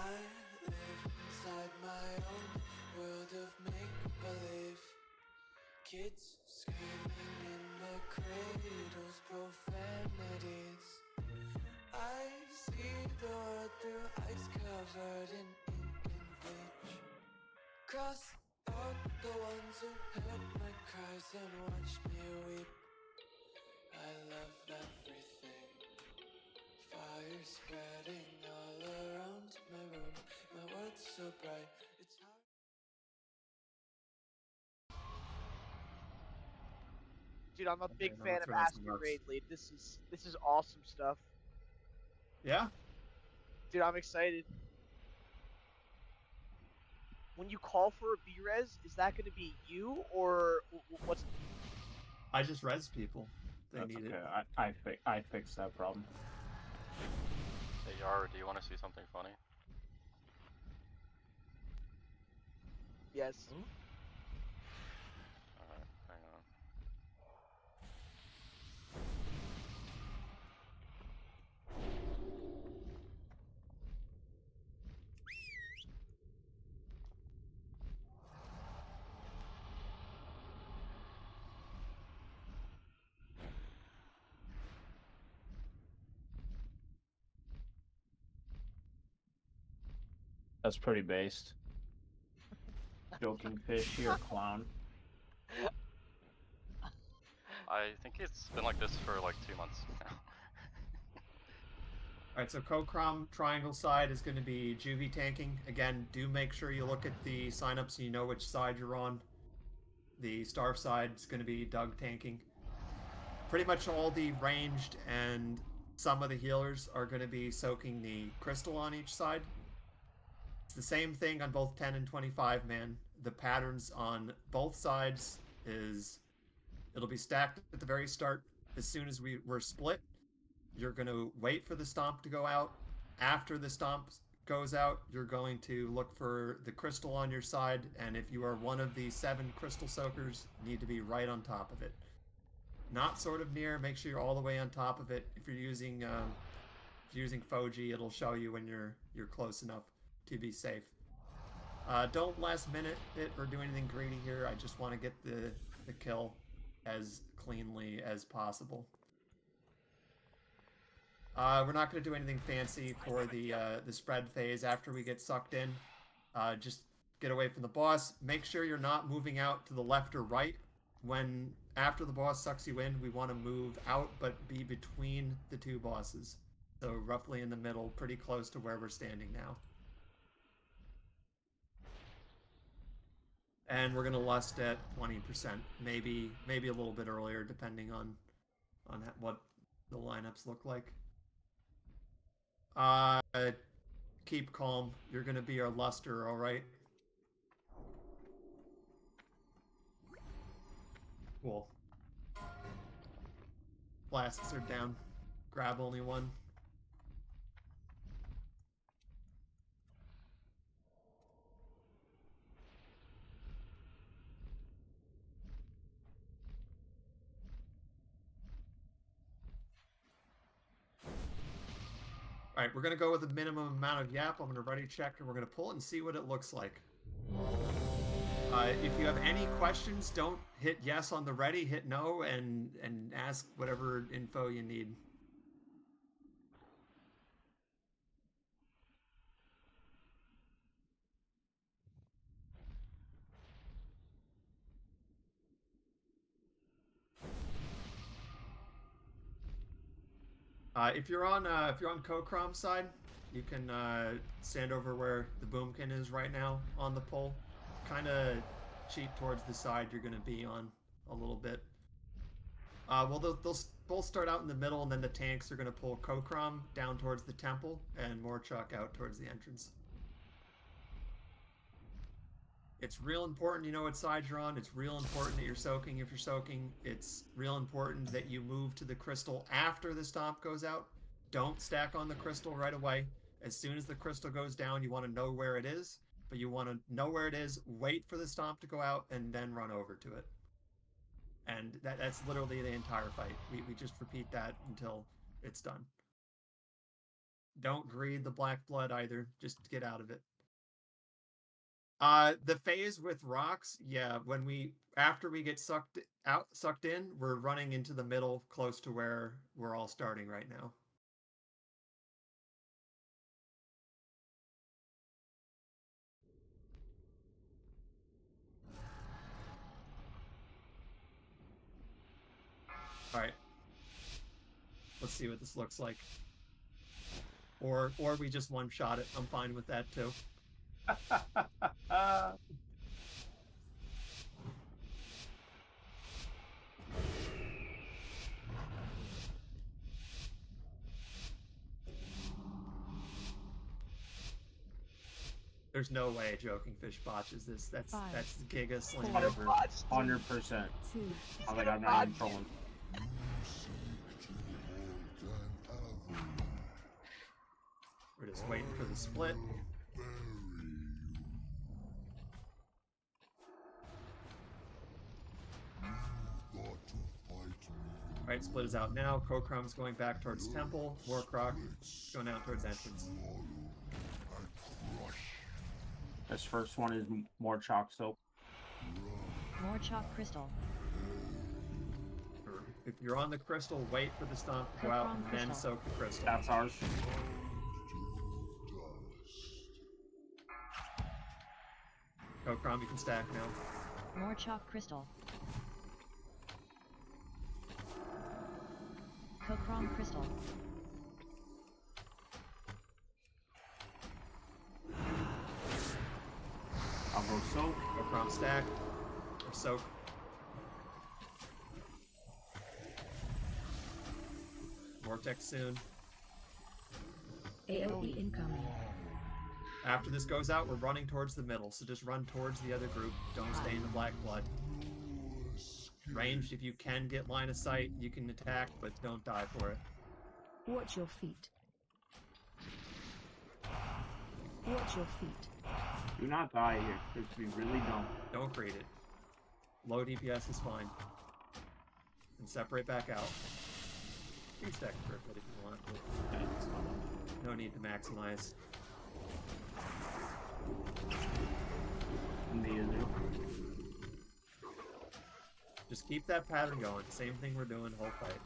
I live inside my own world of make-believe. Kids screaming in the cradles, profanities. I see the world through ice covered in ink and bleach. Cross out the ones who heard my cries and watched me weep. I love everything. Fire spreading all around my room. My world's so bright, it's hard. Dude, I'm a Okay, big now fan let's of run Ask some Your marks. Raid Lead. This is awesome stuff. Yeah, Dude, I'm excited. When you call for a B-Res, is that going to be you or what's? I just res people. They That's need okay. it. I fixed that problem. Hey Yar, do you want to see something funny? Yes. Alright, hang on. That's pretty based. Joking fish, you're a clown. I think it's been like this for like 2 months now. Alright, so Kokrom triangle side is going to be juvie tanking. Again, do make sure you look at the sign-up so you know which side you're on. The star side is going to be Doug tanking. Pretty much all the ranged and some of the healers are going to be soaking the crystal on each side. It's the same thing on both 10 and 25 man. The patterns on both sides is it'll be stacked at the very start. As soon as we're split, you're going to wait for the stomp to go out. After the stomp goes out, you're going to look for the crystal on your side, and if you are one of the 7 crystal soakers, you need to be right on top of it. Not sort of near, make sure you're all the way on top of it. If you're using Foji, it'll show you when you're close enough to be safe. Don't last minute it or do anything greedy here. I just want to get the kill as cleanly as possible. We're not going to do anything fancy for the spread phase after we get sucked in. Just get away from the boss. Make sure you're not moving out to the left or right. When after the boss sucks you in, we want to move out but be between the two bosses. So roughly in the middle, pretty close to where we're standing now. And we're going to lust at 20%, maybe a little bit earlier depending on what the lineups look like. Keep calm. You're gonna be our luster, all right? Cool. Flasks are down. Grab only one. All right, we're gonna go with the minimum amount of yap. I'm gonna ready check and we're gonna pull it and see what it looks like. If you have any questions, don't hit yes on the ready, hit no, and ask whatever info you need. If you're on Kokrom side, you can stand over where the boomkin is right now on the pole. Kind of cheat towards the side you're going to be on a little bit. Well, they'll both start out in the middle, and then the tanks are going to pull Kokrom down towards the temple, and Morchuk out towards the entrance. It's real important you know what side you're on. It's real important that you're soaking if you're soaking. It's real important that you move to the crystal after the stomp goes out. Don't stack on the crystal right away. As soon as the crystal goes down, you want to know where it is. But you want to know where it is, wait for the stomp to go out, and then run over to it. And that's literally the entire fight. We just repeat that until it's done. Don't greed the black blood either. Just get out of it. The phase with rocks, yeah, after we get sucked in, we're running into the middle close to where we're all starting right now. All right. Let's see what this looks like. Or we just one-shot it. I'm fine with that too. There's no way Joking Fish botches this. That's Giga Sling. 100%. I'm like, I'm not even trolling. We're just waiting for the split. Alright, split is out now. Kokrom's going back towards Temple. Warcroc going out towards entrance. This first one is more chalk soap. More chalk crystal. If you're on the crystal, wait for the stomp to go out and then soak the crystal. That's ours. Kokrom, you can stack now. More chalk crystal. Kokrom crystal. I'll go soak. Kokrom stack. Or soak. Vortex soon. AoE incoming. After this goes out, we're running towards the middle, so just run towards the other group. Don't stay in the black blood. Ranged, if you can get line of sight, you can attack, but don't die for it. Watch your feet. Watch your feet. Do not die here, because we really don't. Don't create it. Low DPS is fine. And separate back out. You can stack for a bit if you want. Okay, it's not on. No need to maximize. Just keep that pattern going. Same thing we're doing the whole fight.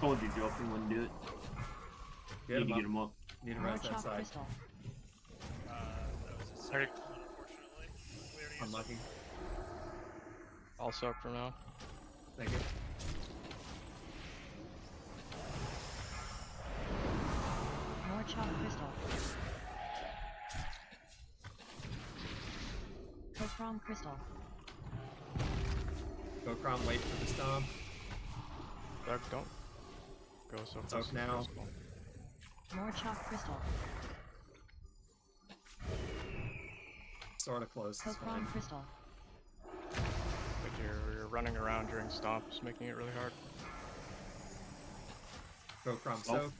Told you Joking wouldn't do it. Get Get him up. Need to More rest that chalk side. crystal. That was a second one, unfortunately. We already used Unlucky. I'll soak for now. Thank you. More chalk crystal. Kokrom crystal. Kokrom, wait for the stomp. Doug, don't go so Soak close. now. More chalk crystal. Sort of close. It's fine. Kokrom crystal. Like you're running around during stomps, making it really hard. Kokrom soak.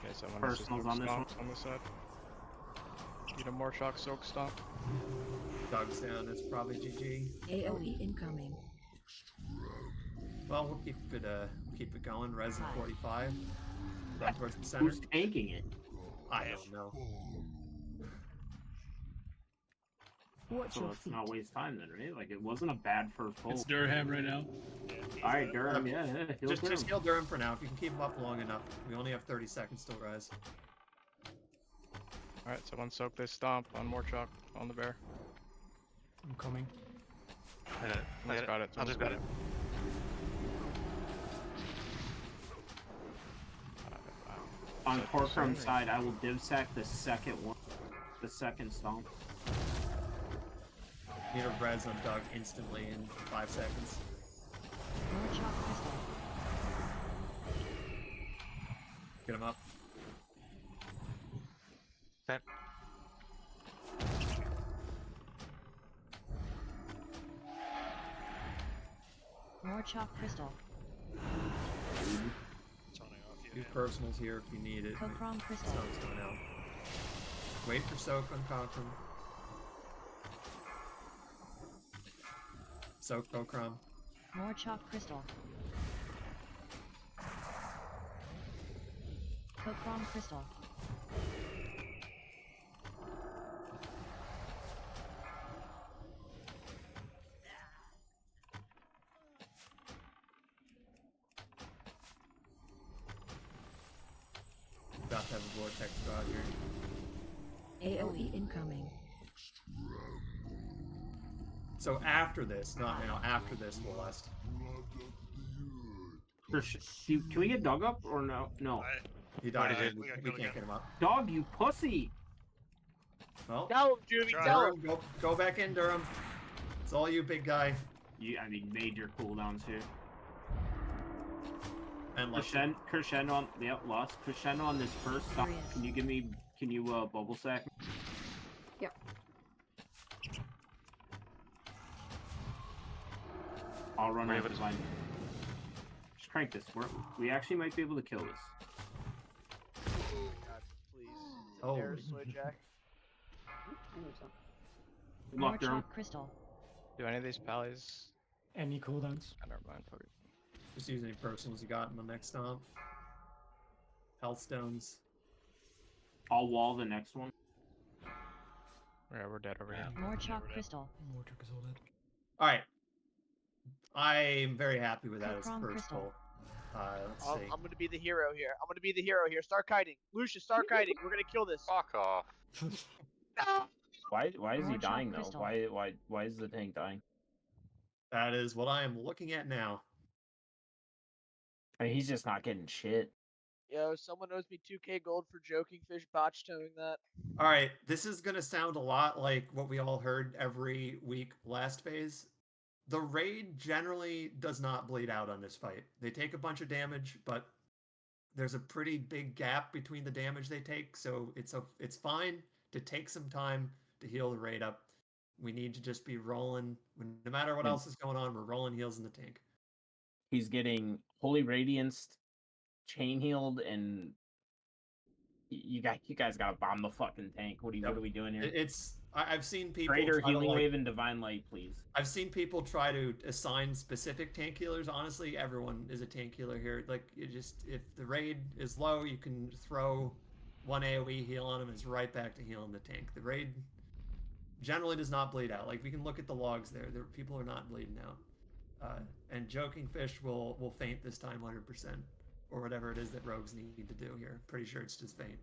Okay, so when Personals on this one. stomps on this side. Need a more shock soak stomp. Doug's down. It's probably GG. AoE incoming. Well, we'll keep it going. Resin 45. Run towards the center. Who's tanking it? I don't know. Watch So your let's feet. not waste time then, right? Like, it wasn't a bad first pull. It's Durham right now. Alright, Durham, yeah. Heal Just Durham. heal Durham for now. If you can keep him up long enough. We only have 30 seconds till rise. Alright, someone soak this stomp on more chalk on the bear. I'm coming. Someone's got it. I'll just got it. On Is that Corcrum's the same side, I will divsack the second one. The second stomp. Need a res on Doug instantly in 5 seconds. More chalk crystal. Get him up. Set. More chalk crystal. turning off you. Do personals here if you need it. Kokrom crystal. Stone's coming out. Wait for soak on Kokrom. Soak Kokrom. More chalk crystal. Cochron Crystal. About to have a vortex god here. AoE incoming. So after this, not now, after this, we'll last. Can we get Dog up or no? No. He What died. did We you- we can't get him up. Dog, you pussy! Well, Tell him, Juvie, Try. tell him. Durham, go back in, Durham. It's all you, big guy. I mean, major cooldowns here. And like, Crescendo on, yep, lost. Crescendo on this first stop. Furious. Can you bubble sack? Yep. I'll run Raven. over line. Just crank this. We actually might be able to kill this. God, please. Oh. Air soy jack. Good More luck, Durham. chalk crystal. Do any of these pallies? Any cooldowns? Oh, never mind. Fuck it. just use any personals you got in the next stomp. Health stones. I'll wall the next one. Yeah, we're dead over here. More chalk we're dead. crystal. More trick is all dead. All right. I'm very happy with that as Cochron first crystal. goal. Let's I'm see. gonna be the hero here. I'm gonna be the hero here. Start kiting. Lucius, start kiting. We're gonna kill this. Fuck off. Why is he More chalk dying though? crystal. Why is the tank dying? That is what I am looking at now. I mean, he's just not getting shit. Yo, someone owes me 2k gold for joking fish botch towing that. All right, this is going to sound a lot like what we all heard every week last phase. The raid generally does not bleed out on this fight. They take a bunch of damage, but there's a pretty big gap between the damage they take, so it's fine to take some time to heal the raid up. We need to just be rolling. No matter what else is going on, we're rolling heals in the tank. He's getting Holy Radianced, chain healed, and you guys gotta bomb the fucking tank. What are we doing here? I've seen people Greater try to, Healing like, Wave and Divine Light, please. I've seen people try to assign specific tank healers. Honestly, everyone is a tank healer here. Like, if the raid is low, you can throw one AoE heal on them, and it's right back to healing the tank. The raid generally does not bleed out. Like, we can look at the logs there. People are not bleeding out. And Joking Fish will faint this time 100%, or whatever it is that rogues need to do here. Pretty sure it's just faint.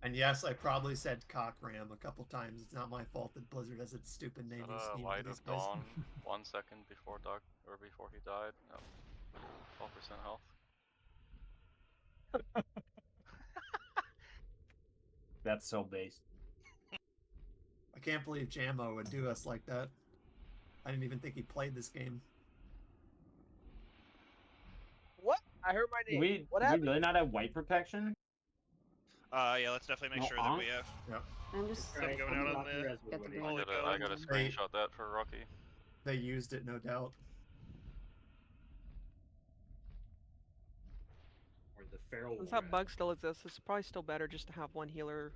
And yes, I probably said cock ram a couple times. It's not my fault that Blizzard has its stupid name. Light of Dawn, 1 second before before he died. No, 12% health. That's so based. I can't believe Jammo would do us like that. I didn't even think he played this game. What? I heard my name. What Do we happened? really not have white protection? Yeah, let's definitely make sure that we have. I'm just Some going out on the. get the I gotta screenshot that for Rocky. They used it, no doubt. Or the feral. Since that bug still exists, it's probably still better just to have one healer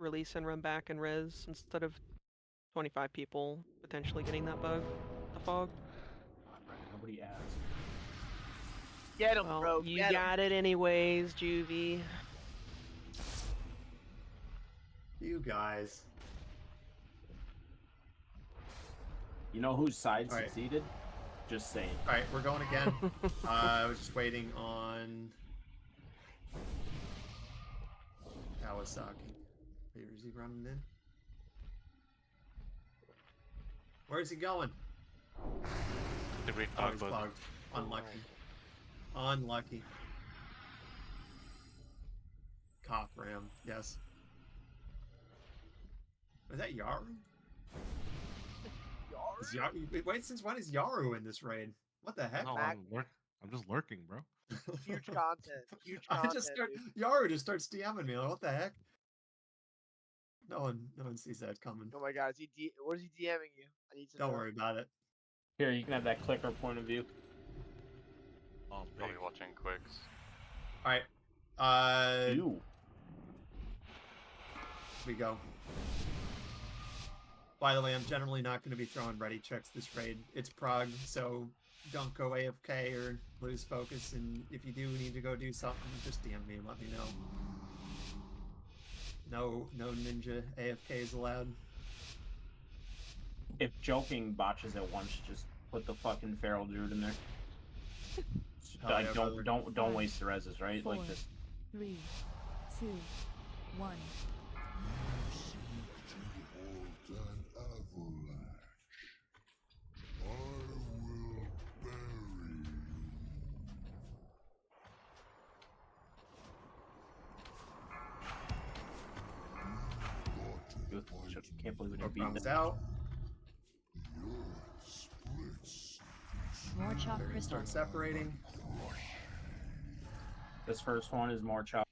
release and run back and res instead of 25 people potentially getting that bug. The fog. Nobody asked. Get him, Well, bro. you Get 'em. got it anyways, Juvie. You guys. You know whose side All right. succeeded? Just saying. All right, we're going again. I was just waiting on Kawasaki. Wait, is he running in? Where's he going? Did we Oh, talk he's about? fogged. Unlucky. Unlucky. Cock ram, yes. Is that Yaru? Is Yaru? Wait, since when is Yaru in this raid? What the heck? No, I'm just lurking, bro. Huge content. Huge I content. just start, dude. Yaru just starts DMing me. Like, what the heck? No one sees that coming. Oh my god, what is he DMing you? I need to Don't know. worry about it. Here, you can have that clicker point of view. I'll be watching Quicks. All right. You. we go. By the way, I'm generally not going to be throwing ready checks this raid. It's Prague, so don't go AFK or lose focus, and if you do need to go do something, just DM me and let me know. No ninja AFKs allowed. If joking botches at once, just put the fucking feral druid in there. Hell Like, yeah, brother. don't waste the reses, right? Like, 4, just 3, 2, 1. can't believe we didn't beat Comes them. out. More chalk They're gonna crystal. start separating. This first one is more chop.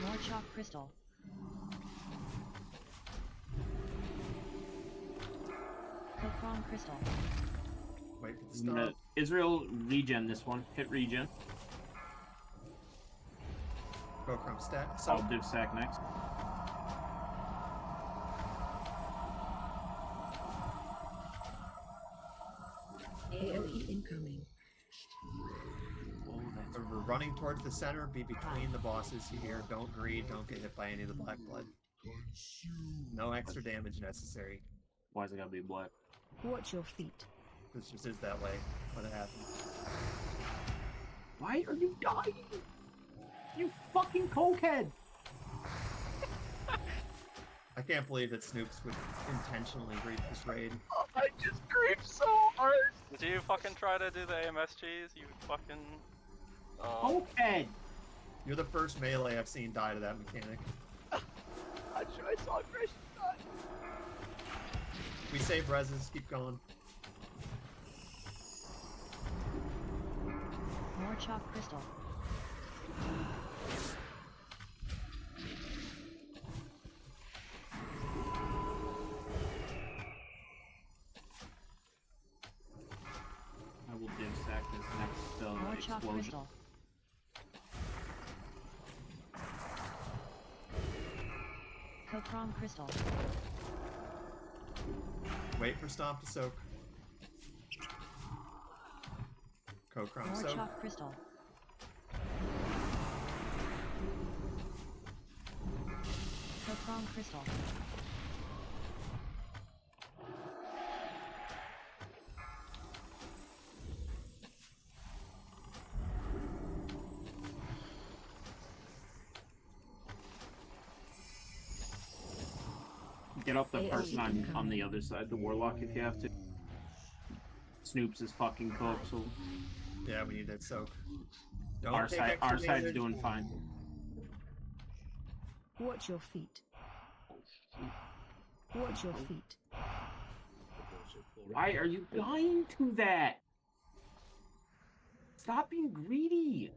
More chalk crystal. Copron crystal. Wait for the I'm gonna- stop. Israel regen this one. Hit regen. Go crump stat. I'll div sack next. AOE incoming. If we're running towards the center, be between the bosses here. Don't greed, don't get hit by any of the black blood. No extra damage necessary. Why is it gotta be black? Watch your feet. This just is that way when it happens. Why are you dying? You fucking cokehead! I can't believe that Snoops would intentionally read this raid. Oh, I just griefed so hard. Did you fucking try to do the AMSGs? You fucking... Cokehead! You're the first melee I've seen die to that mechanic. I'm sure I saw Christian die. We save reses, keep going. More chalk crystal. I will div sack this next More chalk explosion. crystal. Copron crystal. Wait for Stomp to soak. Kokrom More soak. chalk crystal. Copron crystal. Get up the AOE person on incoming. the other side, the warlock, if you have to. Snoops is fucking cooked, so Yeah, we need that soak. Don't our take side, extra our side's damage. doing fine. Watch your feet. Watch your feet. Why are you dying to that? Stop being greedy.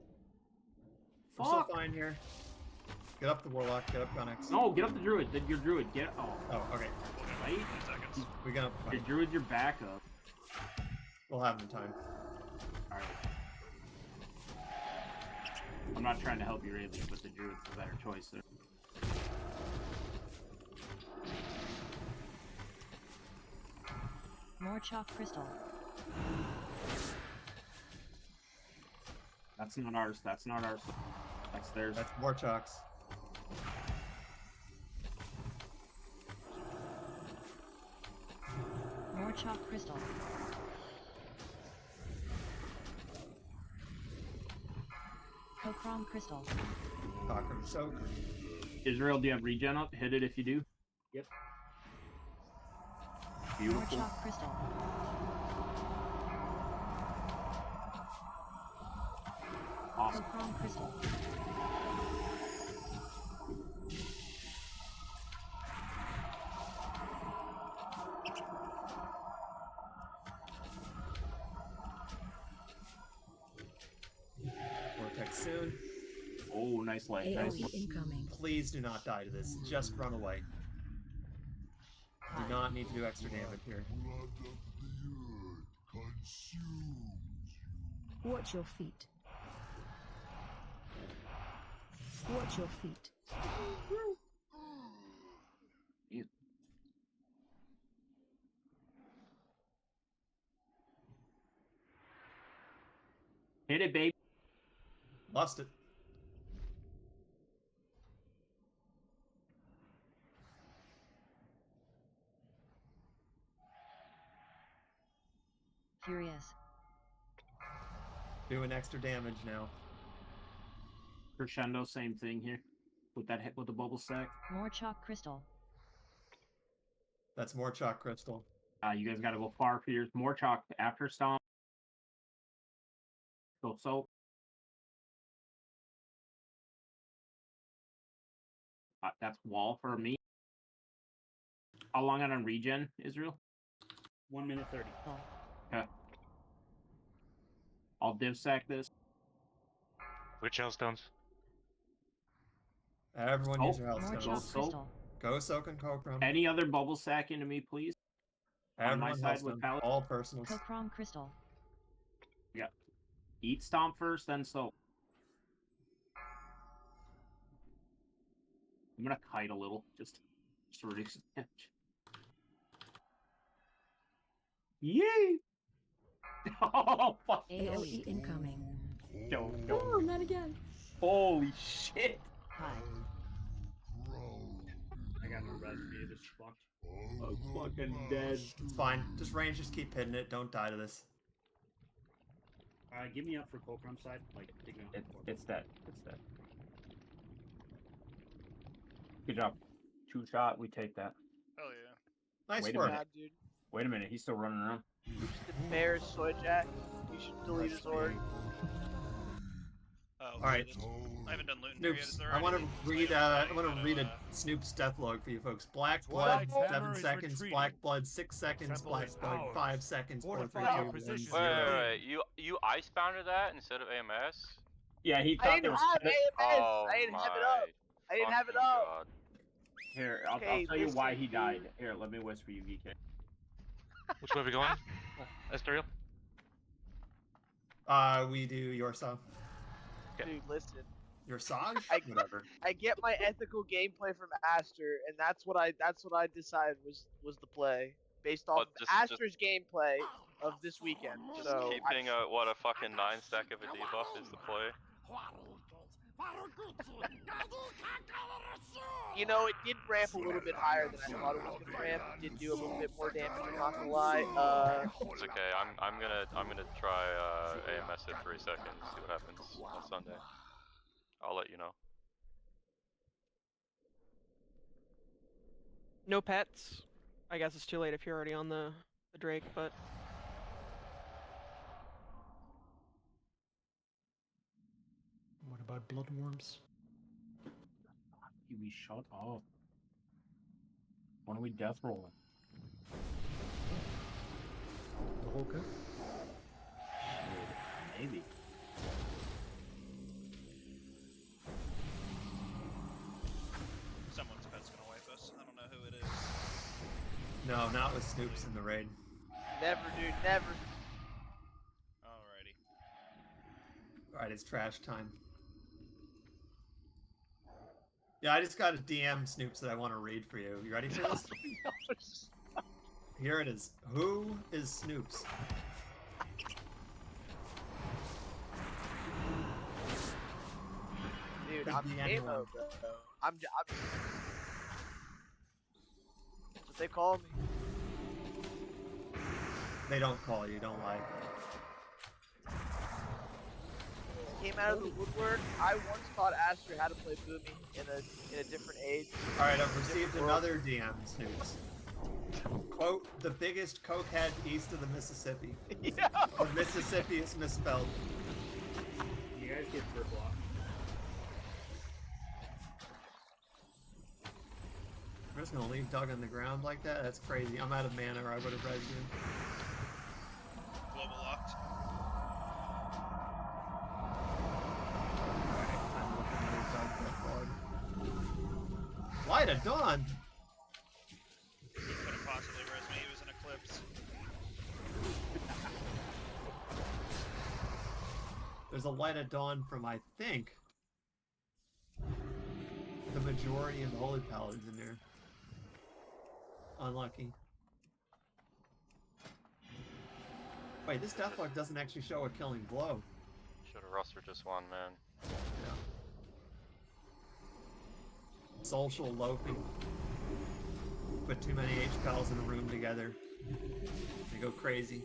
We're still Fuck. fine here. Get up the warlock, get up Gunnex. No, get up the druid. Your druid. Get oh, Oh, okay. right. 10 seconds. We got up the Your fight. druid, your backup. We'll have him in time. All right. I'm not trying to help you really, but the druid's the better choice there. More chalk crystal. That's not ours. That's not ours. That's theirs. That's more chalks. More chalk crystal. Copron crystal. Kokrom soak. Israel, do you have regen up? Hit it if you do. Yep. More Beautiful. chalk crystal. Awesome. Copron crystal. Vortex soon. Oh, nice leg. Nice AOE leg. incoming. Please do not die to this. Just run away. Do not need to do extra damage here. Watch your feet. Watch your feet. Hit it, baby. Lost it. Furious. Doing extra damage now. Crescendo, same thing here. With that hit with the bubble sack. More chalk crystal. That's more chalk crystal. You guys gotta go far for yours. More chalk after stomp. Go soap. That's wall for me. How long on regen, Israel? 1 minute 30. Okay. I'll div sack this. Which hellstones? Everyone use your More health chalk stones. crystal. Go soak and Kokram. Any other bubble sack into me, please? On my Everyone side health with stone. Palace. All personals. Kokrom crystal. Yeah. Eat stomp first, then soap. I'm gonna kite a little, just to reduce the damage. Yay! Oh, fuck. AOE incoming. No, not again. Holy shit! Hi. I got no res for you. This is fucked. I'm fucking dead. It's fine. Just range, just keep hitting it. Don't die to this. Give me up for Colcrum side. Like, take me out. It's dead. It's dead. Good job. 2 shot, we take that. Hell yeah. Nice Wait a work. minute. God, dude. Wait a minute, he's still running around. The bear's soy jack. You should delete his org. Oh, Alright. I haven't done looting here yet. Is Snoops, there I want to anything read. later I want to tonight read a that, Snoop's death log for you folks. Black blood, Black 7 Hammer is seconds. retreating. Black blood, 6 seconds. Temple Black is blood, ours. 5 seconds. 4, 3, 2, Fortify your 1, position. 0. Wait. You icebounded that instead of AMS? Yeah, he I thought didn't there was have AMS. Oh I didn't have it my up. I didn't have it fucking up. God. Here, I'll Okay, tell you why listen, he dude. died. Here, let me whisper you, VK. Which way are we going? Esterial? We do your song. Dude, listen. Your Saj? I- Whatever. I get my ethical gameplay from Aster, and that's what I decided was the play based off But of just- Aster's gameplay of this weekend. Just So keeping a fucking 9 stack of a debuff is the play. you know, it did ramp a little bit higher than I thought it was gonna ramp. It did do a little bit more damage. I'm not gonna lie. It's okay. I'm gonna try AMS at 3 seconds. See what happens on Sunday. I'll let you know. No pets. I guess it's too late if you're already on the Drake, but What about bloodworms? We shut up. When are we death rolling? The whole cut? Maybe. someone's pet's gonna wipe us. I don't know who it is. No, not with Snoops in the raid. never, dude, never. Alrighty. Alright, it's trash time. Yeah, I just got a DM Snoops that I want to read for you. You ready for this? Here it is. Who is Snoops? Dude, Could I'm be Amo, anyone. bro. I'm that's what they call me. They don't call you, don't lie. Came out of the woodwork. I once taught Aster how to play Boomy in a different age. Alright, I've received world. another DM Snoops. Quote, the biggest cokehead east of the Mississippi. Yeah. The Mississippi is misspelled. You guys get for block. I'm just gonna leave Doug on the ground like that? That's crazy. I'm out of mana or I would have read you. Global locked. I'm looking at Doug. Light of Dawn! Couldn't possibly res me. He was in Eclipse. was a light at dawn from, I think, the majority of the Holy Paladins in there. Unlucky. Wait, this Deathlock doesn't actually show a killing blow. Should have rostered just one, man. Yeah. Social loafing. Put too many H-Pals in a room together. They go crazy.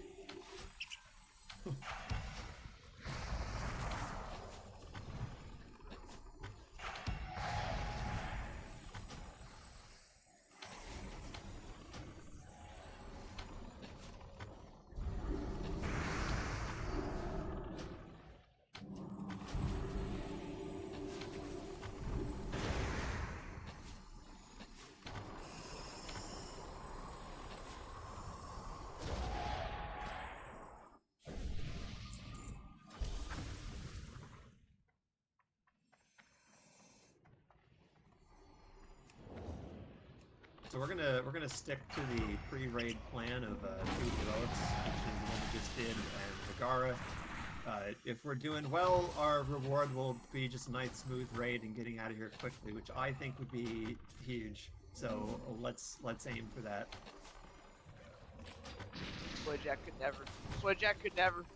So we're gonna stick to the pre-raid plan of 2 heroics, which is the one we just did, and Megara. If we're doing well, our reward will be just a nice smooth raid and getting out of here quickly, which I think would be huge. So let's aim for that. Swayjack could never. Swayjack could never.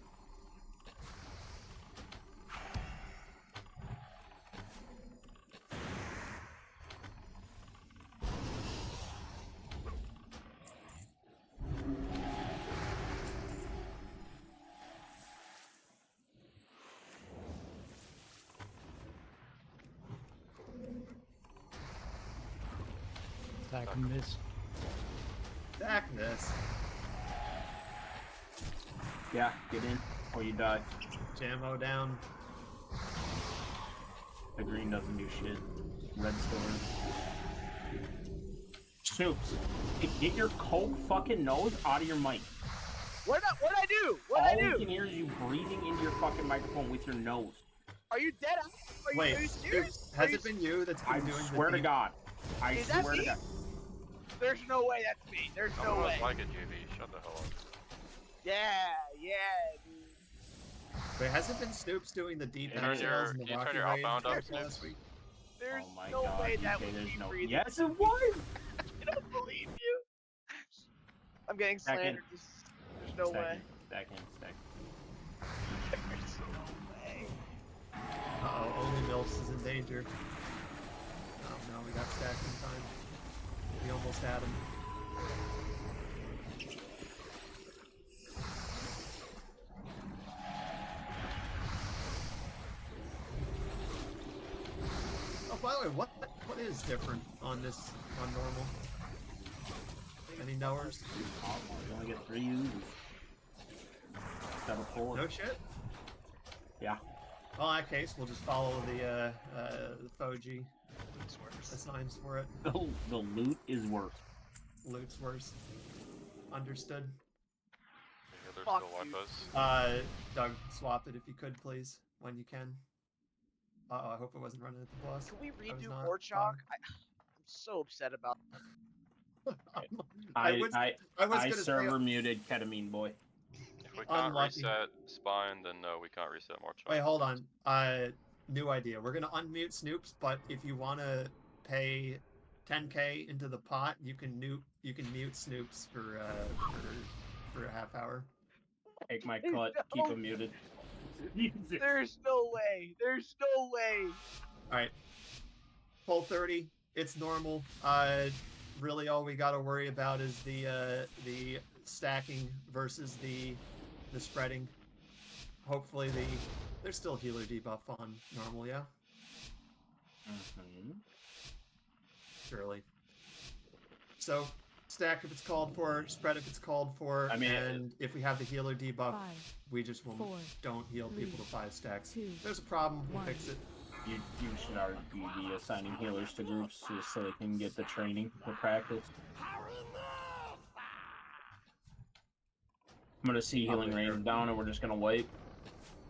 Attack and miss. Attack this. Yeah, get in or you die. Jammo down. The green doesn't do shit. Red still in. Snoops, get your coke fucking nose out of your mic. What'd I do? What'd All I do? we can hear is you breathing into your fucking microphone with your nose. Are you dead? Are you serious? Has it been you that's been I doing swear the to God. I Is that swear to me? God. There's no way that's me. There's no way. Like a JV, shut the hell up. Yeah, dude. Wait, has it been Snoops doing the deep Can you turn and the your Rocky outbound up, raid Snoops? last week? There's Oh my no God, way that DK, would there's be no. breathing. Yes, it was. I don't believe you. I'm getting Second. slandered. There's no way. Second. There's no way. Uh-oh, only Mills is in danger. Oh no, we got stacked in time. We almost had him. Oh, by the way, what is different on this, on normal? Any knowers? You only get 3 uses. Instead of 4. No shit? Yeah. Well, in that case, we'll just follow the Foji assigns for it. The loot is worse. Loot's worse. Understood. There's Fuck still you. wipers. Doug, swap it if you could, please, when you can. Uh-oh, I hope it wasn't running at the boss. Can we I was redo not, Horchok? I'm so upset about that. I was gonna server say, muted ketamine boy. If we can't Unlucky. reset Spine, then no, we can't reset more charge. wait, hold on. New idea. We're gonna unmute Snoops, but if you wanna pay 10k into the pot, you can mute Snoops for a half hour. Take my cut. Keep him muted. There's no way. There's no way. Alright. Pull 30. It's normal. Really all we gotta worry about is the stacking versus the spreading. Hopefully there's still healer debuff on normal, yeah? Mm-hmm. Surely. So, stack if it's called for, spread if it's called for, I mean, and if we have the healer debuff, 5, we just won't, 4, don't heal 3, people to 5 stacks. 2, There's a problem, we'll 1. fix it. You should already be assigning healers to groups just so they can get the training, the practice. I'm gonna see healing range down and we're just gonna wipe.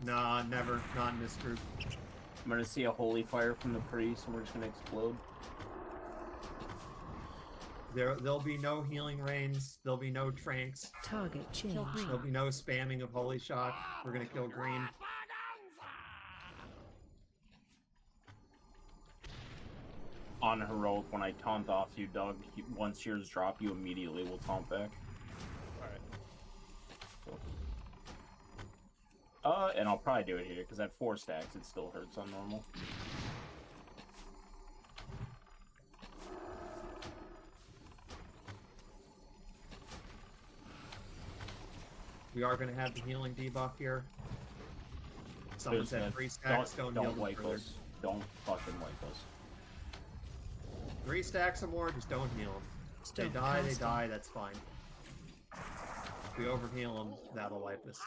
Nah, never. Not in this group. I'm gonna see a holy fire from the priest and we're just gonna explode. There'll be no healing rains. There'll be no tranks. Target change. There'll be no spamming of holy shock. We're gonna kill green. On heroic, when I taunt off you, Doug, once yours drop, you immediately will taunt back. Alright. And I'll probably do it here, because at 4 stacks, it still hurts on normal. We are going to have the healing debuff here. Someone said 3 stacks, don't heal them wipe further. us. Don't fucking wipe us. 3 stacks or more, just don't heal them. If they die, that's fine. If we overheal them, that'll wipe us.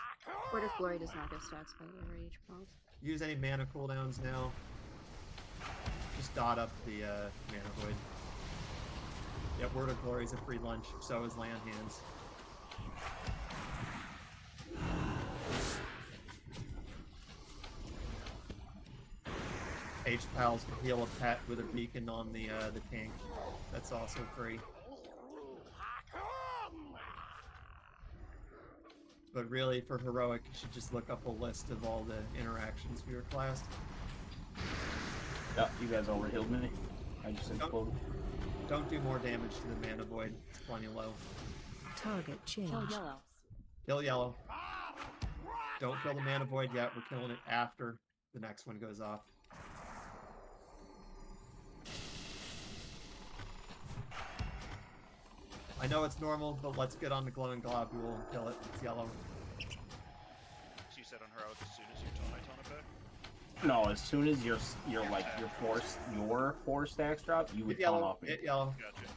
Word of Glory does not give stacks by the rage balls. Use any mana cooldowns now. Just dot up the mana void. Yep, Word of Glory is a free lunch, so is Land Hands. H-Pals can heal a pet with a beacon on the tank. That's also free. But really, for Heroic, you should just look up a list of all the interactions for your class. Yep, you guys overhealed me. I just exploded. Don't do more damage to the mana void. It's plenty low. Target change. Kill yellow. Kill yellow. Don't kill the mana void yet. We're killing it after the next one goes off. I know it's normal, but let's get on the glowing globule and kill it. It's yellow. So you said on Heroic as soon as you taunt it back? No, as soon as your 4 stacks drop, you would Hit taunt yellow. off me. Hit yellow. Gotcha.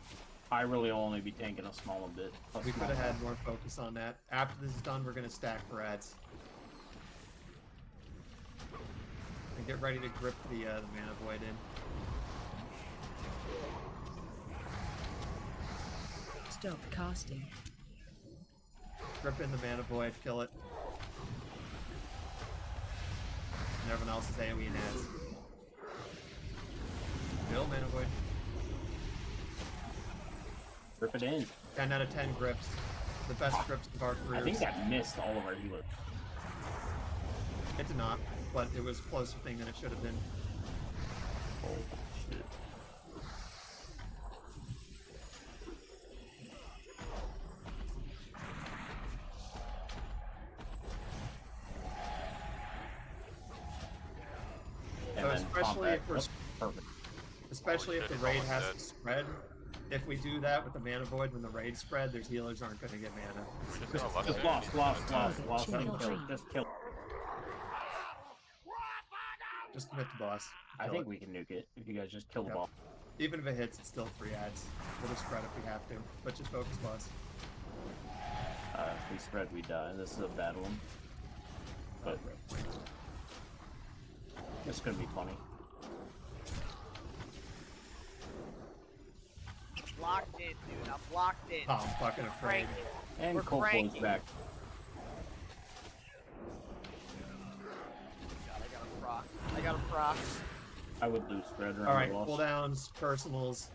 I really only be tanking a small bit. We could have had more focus on that. After this is done, we're going to stack for ads. And get ready to grip the mana void in. Stop casting. Grip in the mana void, kill it. And everyone else is AoE and ads. Kill mana void. Rip it in. 10 out of 10 grips. The best grips of our careers. I think that missed all of our healers. It did not, but it was a closer thing than it should have been. Oh, shit. So especially if we're, perfect. especially if the raid has to spread. If we do that with the mana void when the raid spread, there's healers aren't going to get mana. Just lost. Just kill. Just commit the boss. I think we can nuke it if you guys just kill the ball. Even if it hits, it's still free ads. We'll just spread if we have to, but just focus boss. If we spread, we die. This is a bad one. But it's gonna be funny. Locked in, dude. I'm locked in. Oh, I'm fucking afraid. And We're Cold cranking. Flow's back. God, I got a proc. I would lose spread around Alright, the loss. cooldowns, personals,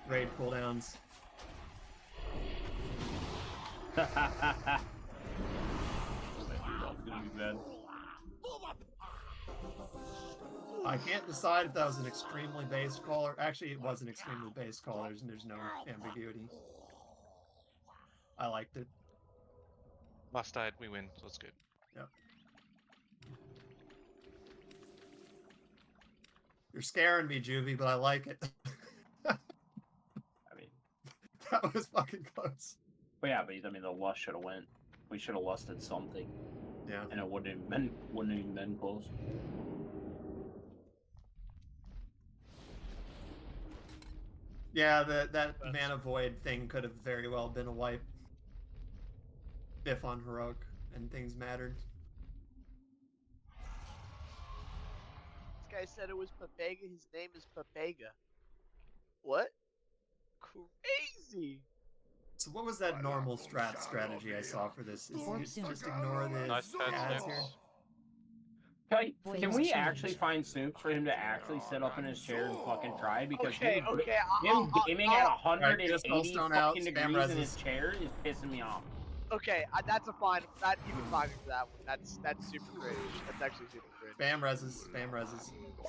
raid cooldowns. That's gonna be bad. I can't decide if that was an extremely base call or actually it was an extremely base call. There's no ambiguity. I liked it. Last died, we win, so that's good. Yep. You're scaring me, Juvie, but I like it. I mean, that was fucking close. but yeah, but I mean, the lust should have went. We should have lusted something. Yeah. And it wouldn't even been close. Yeah, that mana void thing could have very well been a wipe. If on heroic and things mattered. This guy said it was Papega. His name is Papega. What? Crazy. So what was that normal strategy I saw for this? Is you just ignore the Nice pet ads snips. here? Can we actually find Snoops for him to actually sit up in his chair and fucking try? Because him gaming at 180 Right, just stone out, fucking spam degrees in reses. his chair is pissing me off. Okay, that's a fine. That even fine for that one. That's super cringe. That's actually super cringe. Spam reses. Spam reses. Yo,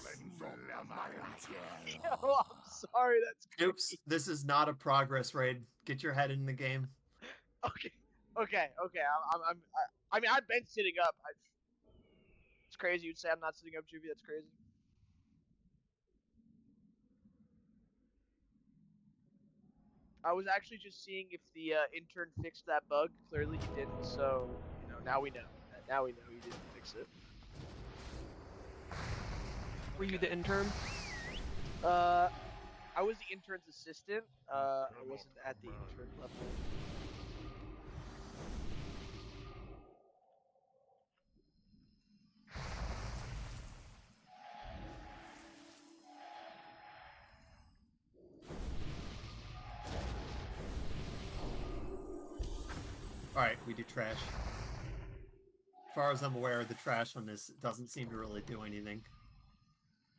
I'm sorry. That's cringe. Oops. This is not a progress raid. Get your head in the game. Okay. I mean, I've been sitting up. It's crazy. You'd say I'm not sitting up, Juvie. That's crazy. I was actually just seeing if the intern fixed that bug. Clearly he didn't, so, you know, now we know. Now we know he didn't fix it. Were you the intern? I was the intern's assistant. I wasn't at the intern level. Alright, we do trash. As far as I'm aware, the trash on this doesn't seem to really do anything.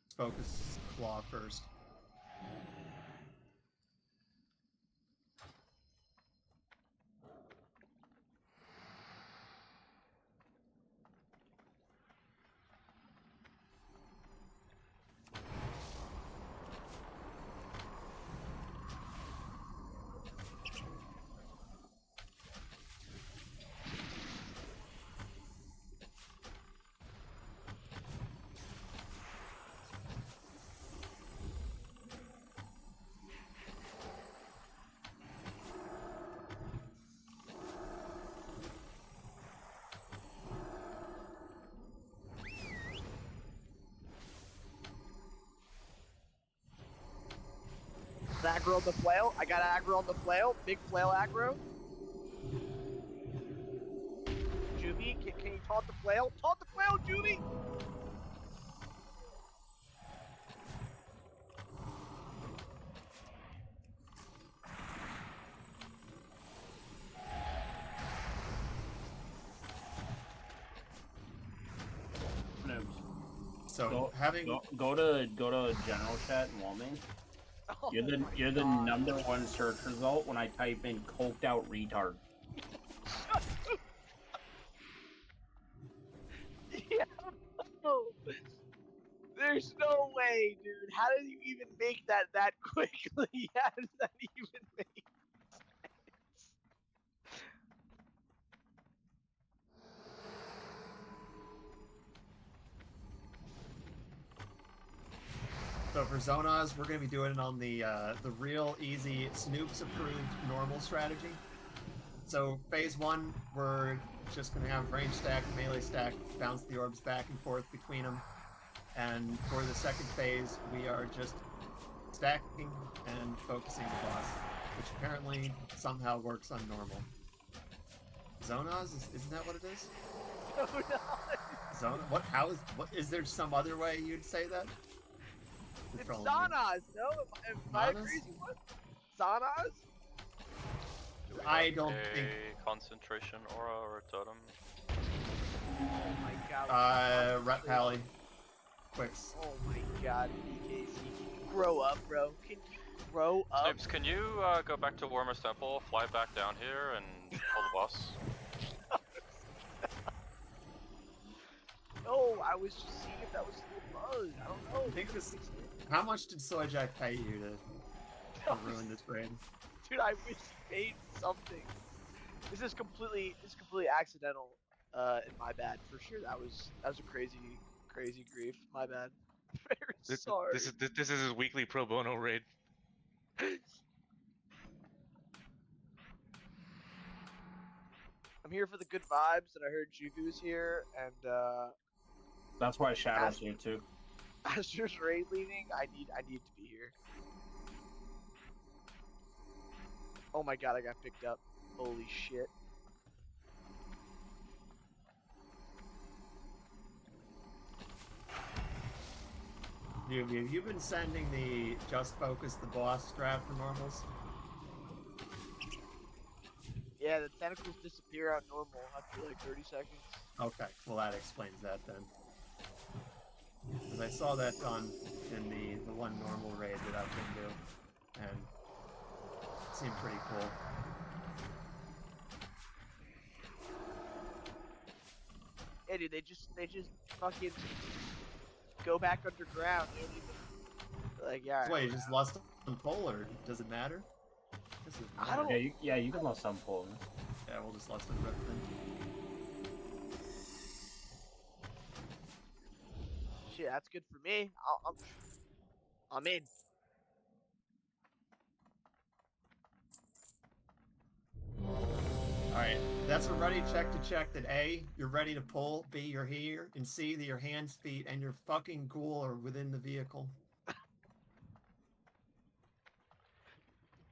Let's focus claw first. Aggro on the flail. I got aggro on the flail. Big flail aggro. Juvie, can you taunt the flail? Taunt the flail, Juvie! So go to general chat and wall main. Oh You're the number one search result when I type in coked out retard. Yeah. No. There's no way, dude. How did you even make that quickly? How does that even make sense? So for Zonaz, we're going to be doing it on the real easy Snoop's approved normal strategy. So phase 1, we're just going to have range stack, melee stack, bounce the orbs back and forth between them. And for the second phase, we are just stacking and focusing the boss, which apparently somehow works on normal. Zonaz? Isn't that what it is? Zona? What? How is? What? Is there some other way you'd say that? It's Zanaz, no? Am I a crazy one? Zanaz? I don't think. Concentration aura or totem. Oh my god. Rep Pally. Quicks. Oh my god, BKC. Grow up, bro. Can you grow up? Snipes, can you go back to Warmer's Temple, fly back down here, and kill the boss? No, I was just seeing if that was still bugged. I don't know. I think this. How much did Soyjack pay you to ruin this raid? Dude, I wish he paid something. This is completely accidental, and my bad for sure. That was a crazy grief. My bad. Very sorry. This is his weekly pro bono raid. I'm here for the good vibes, and I heard Jugu was here, and that's why Shadow's here too. Astra's raid leaving. I need to be here. Oh my god, I got picked up. Holy shit. You've been sending the just focus the boss strat for normals? Yeah, the tentacles disappear out normal after like 30 seconds. Okay, well that explains that then. Because I saw that done in the one normal raid that I've been to, and it seemed pretty cool. Hey, dude, they just fucking go back underground. They don't even like, yeah. Wait, you just lost on pole, or does it matter? This is I don't- Yeah, you can lost some pole. Yeah, we'll just lost on rep then. Shit, that's good for me. I'm in. Alright, that's a ready check to check that A, you're ready to pull, B, you're here, and C, that your hands, feet, and your fucking ghoul are within the vehicle.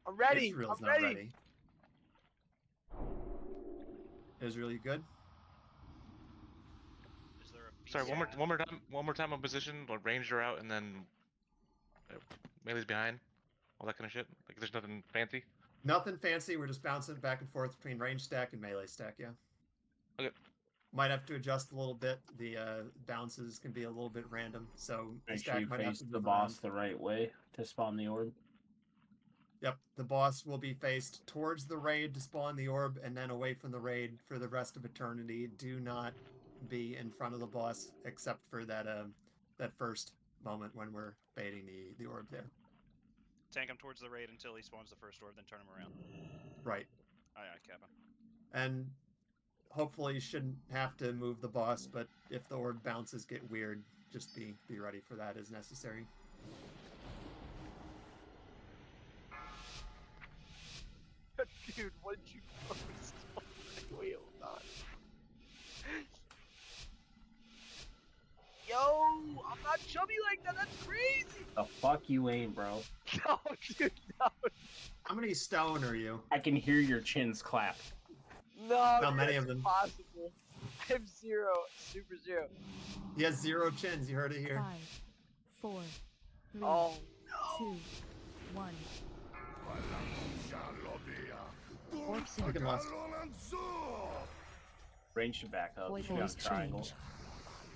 I'm ready. Israel's I'm not ready. Israel, you good? Is there a Sorry, one more time on position. Like Ranger out, and then Melee's behind. All that kind of shit. Like there's nothing fancy. Nothing fancy, we're just bouncing back and forth between range stack and melee stack, yeah. Okay. Might have to adjust a little bit. The bounces can be a little bit random, so the Make sure stack you might have face to the move boss around. the right way to spawn the orb. Yep, the boss will be faced towards the raid to spawn the orb, and then away from the raid for the rest of eternity. Do not be in front of the boss, except for that that first moment when we're baiting the orb there. Tank him towards the raid until he spawns the first orb, then turn him around. Right. Aye, cap him. And hopefully you shouldn't have to move the boss, but if the orb bounces get weird, just be ready for that as necessary. Dude, what did you post? Wait, hold on. Yo, I'm not chubby like that. That's crazy. The fuck you ain't, bro. No, dude, no. How many stone are you? I can hear your chins clap. No, How dude, many that's of them? impossible. I have 0, super 0. He has 0 chins, you heard it here. 5, 4, 3, Oh, 2, 1. Orc Look at soon. lost. Range should back up. Void Should be on voice triangle. change.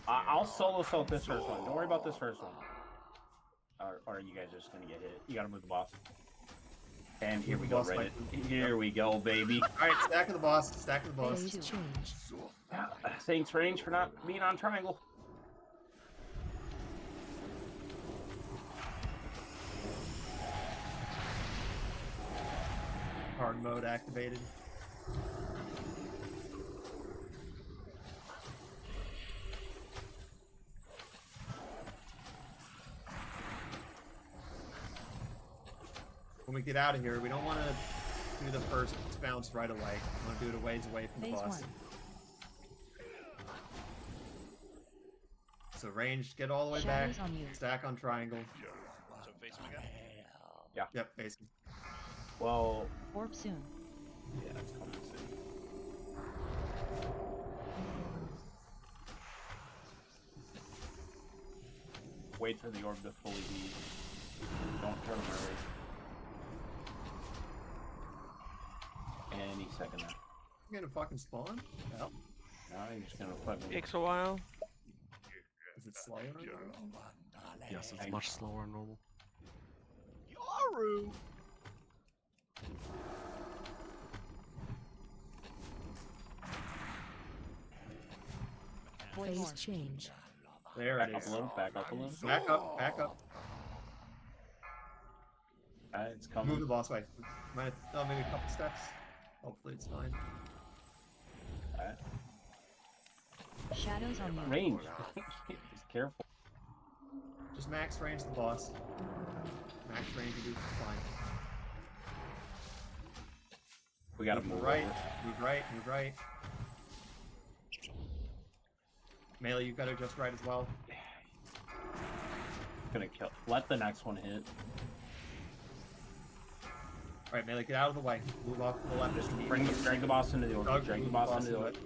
I'll solo soak this first one. Don't worry about this first one. Or are you guys just gonna get hit? You gotta move the boss. And here we go, Boss Reddit. fight. Here we go, baby. Alright, stack of the boss, stack of the boss. Phase change. Thanks, Range, for not being on triangle. Hard mode activated. When we get out of here, we don't want to do the first bounce right away. We want to do it a ways away from the Phase boss. 1. So range, get all the way Shadows back, on you. stack on triangle. So face him again. Yeah. Yep, facing. Well, Orb soon. yeah, it's coming soon. Wait for the orb to fully be. Don't turn him early. Any second now. You gonna fucking spawn? Hell. Now you're just gonna fucking. Takes a while. Is it slower? Yes, it's much slower than normal. Yaru. Phase change. There Back it up is. a little. Back up a little. Back up, back up. Alright, it's Move coming. the boss way. Might have, maybe a couple steps. Hopefully it's fine. Alright. Shadows on you. Range. Just careful. Just max range the boss. Max range will be fine. We gotta move right, over. move right, move right. Melee, you've got to adjust right as well. Gonna kill. Let the next one hit. Alright, Melee, get out of the way. Move off to the left. Just drag the boss into the orb. Doug, Drag the move boss into the into orb.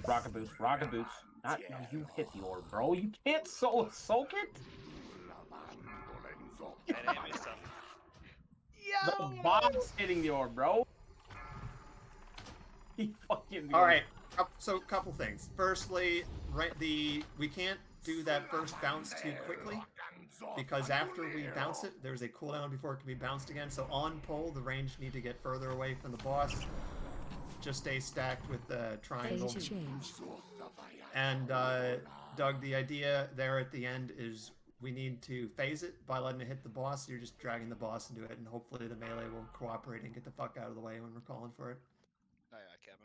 Rocket boots. Rocket boots. Not no, you hit the orb, bro. You can't soak it. Enemy stuff. Yo. The bomb's hitting the orb, bro. He fucking. Alright, so couple things. Firstly, we can't do that first bounce too quickly, because after we bounce it, there's a cooldown before it can be bounced again. So on pull, the range need to get further away from the boss. just stay stacked with the triangle. Phase change. And Doug, the idea there at the end is we need to phase it by letting it hit the boss. You're just dragging the boss into it, and hopefully the melee will cooperate and get the fuck out of the way when we're calling for it. Aye, aye, Kevin.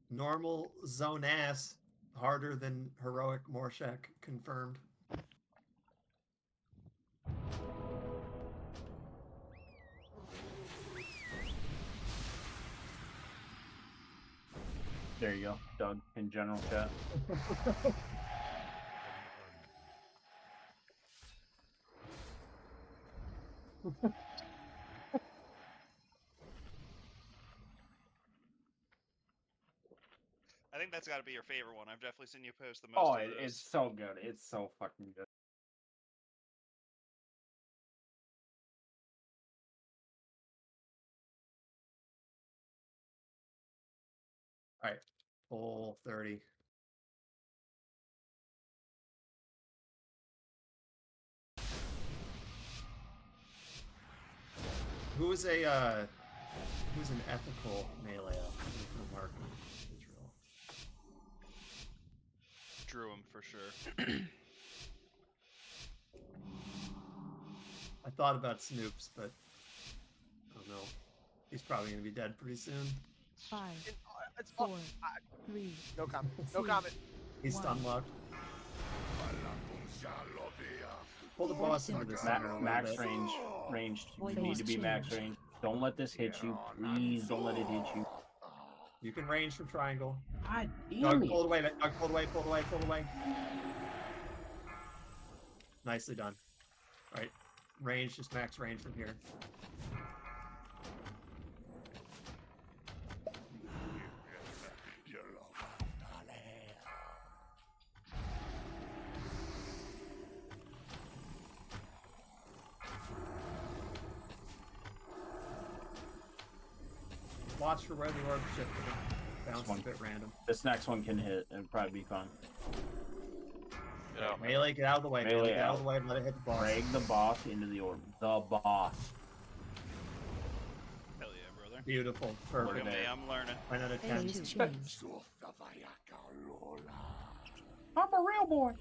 Normal zone ass, harder than heroic Morshak, confirmed. There you go, Doug, in general chat. I think that's got to be your favorite one. I've definitely seen you post the most Oh, of those. it's so good. It's so fucking good. All right, full 30. Who's an ethical melee mark? Drew him for sure. I thought about Snoops, but I don't know. He's probably gonna be dead pretty soon. 5, It's 4, 3. No comment. No comment. He's stun locked. Pull the boss into the center. Max range. You need to be max range. Don't let this hit you. Please don't let it hit you. You can range from triangle. God damn Doug, it. pull it away. Doug, pull it away. Pull it away. Pull it away. Nicely done. All right, range, just max range from here. Watch for where the orb shifted. Bounce a bit random. This next one can hit and probably be fun. Yeah. Melee, get out of the way. Melee, get out of the way and let it hit the boss. Drag the boss into the orb. The boss. Hell yeah, brother. Beautiful. Perfect. Look at me, I'm learning. 9 out of 10. Phase change. I'm a real boy.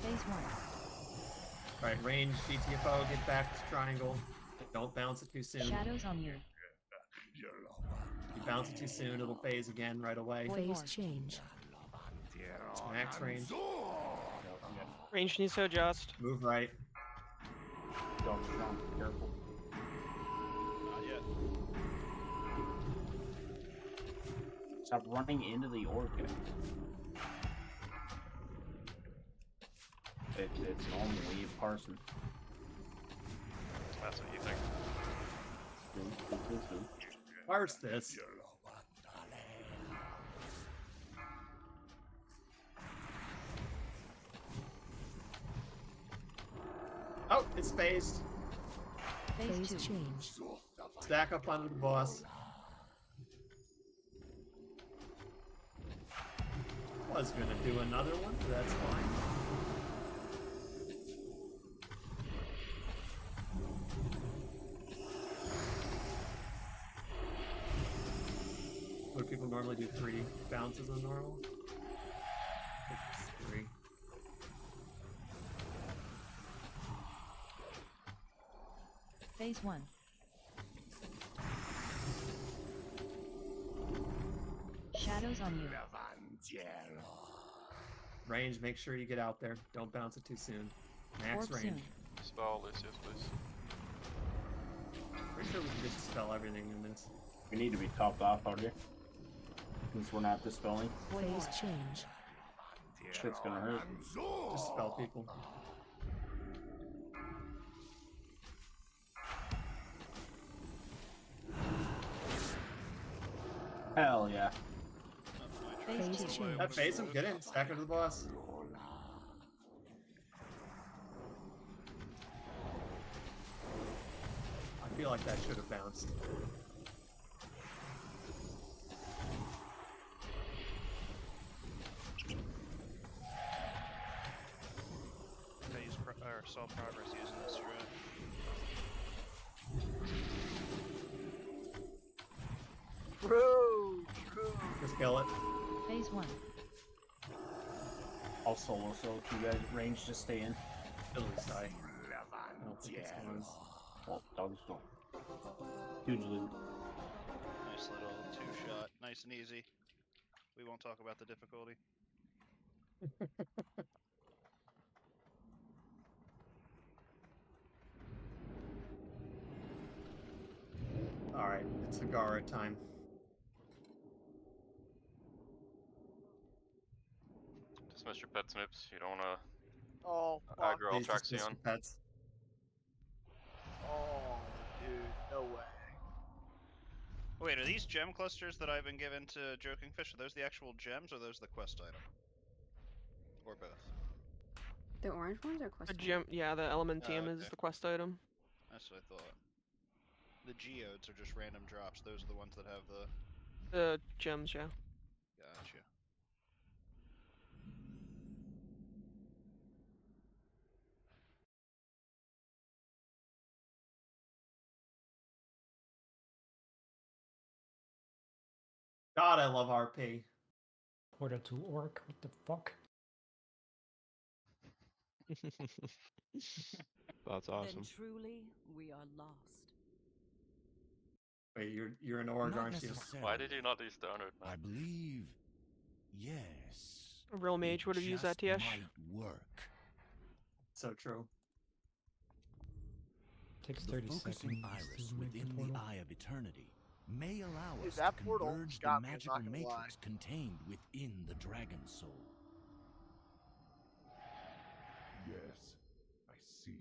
Phase 1. Alright, range, GTFO, get back to triangle. Don't bounce it too soon. Shadows on your If you bounce it too soon, it'll phase again right away. phase change. It's max range. Range needs to adjust. Move right. Don't jump. Careful. Not yet. Stop running into the orb, guys. It's normal. Leave Carson. That's what you think. Parse this. Oh, it's phased. Phase change. Stack up onto the boss. Was gonna do another one, but that's fine. Would people normally do 3 bounces on normal? It's 3. Phase 1. Shadows on you. Range, make sure you get out there. Don't bounce it too soon. Max Orb range. soon. Spell Lucius, please. Pretty sure we can just dispel everything in this. We need to be topped off out here. Since we're not dispelling. Phase change. Shit's gonna hurt. Just spell people. Hell yeah. Phase change. That phase him, get in, stack it to the boss. I feel like that should have bounced. Phase or saw progress using this strat. True. Just kill it. Phase 1. I'll solo, so if you guys range, just stay in. Kill this guy. I don't think it's going. Well, dogs don't. Huge loot. Nice little 2-shot, nice and easy. We won't talk about the difficulty. Alright, it's Agara time. Dismiss your pet snips. You don't want Oh, to fuck. aggro Please dismiss Altraxion. your pets. Oh, dude, no way. Wait, are these gem clusters that I've been given to Joking Fish, are those the actual gems or are those the quest item? Or both? The orange ones are quest The items. gem, yeah, the Elementium okay. is the quest item. That's what I thought. The geodes are just random drops. Those are the ones that have the... The gems, yeah. Gotcha. God, I love RP. Portal to Orc, what the fuck? That's awesome. Then truly, we are lost. Wait, you're an org, Not aren't you? Why did you not do Stonered, man? I believe, yes. A real mage would have used that, Tiesh. Might work. So true. Takes The 30 focusing seconds iris to make the within the portal. Eye of Eternity may allow Dude, us that to portal converge the got me, I'm magical not gonna lie. matrix contained within the dragon soul. Yes, I see.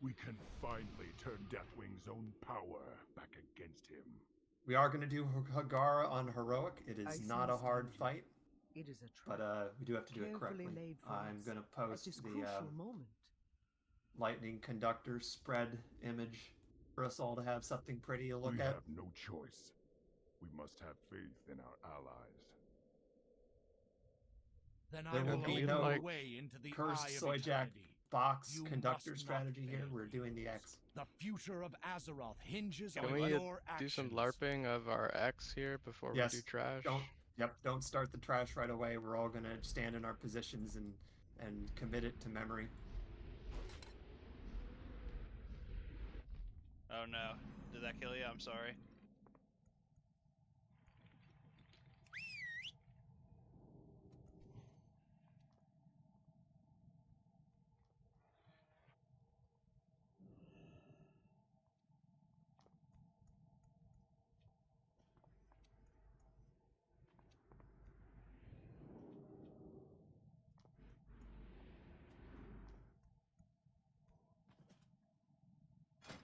We can finally turn Deathwing's own power back against him. We are going to do Hagara on Heroic. It I is not a sense hard danger. fight, It is a trap. but we do have to do it Carefully correctly. laid for I'm us going to at post this the crucial moment. lightning conductor spread image for us all to have something pretty to look We at. have no choice. We must have faith in our allies. Then There I will will be open no the way into the cursed Eye of Soy Jack Eternity. box You conductor must not strategy here. fail We're me. doing the X. The future of Azeroth hinges Can on we your do actions. some LARPing of our X here before Yes. we do trash? Don't start the trash right away. We're all gonna stand in our positions and commit it to memory. Oh no. Did that kill you? I'm sorry.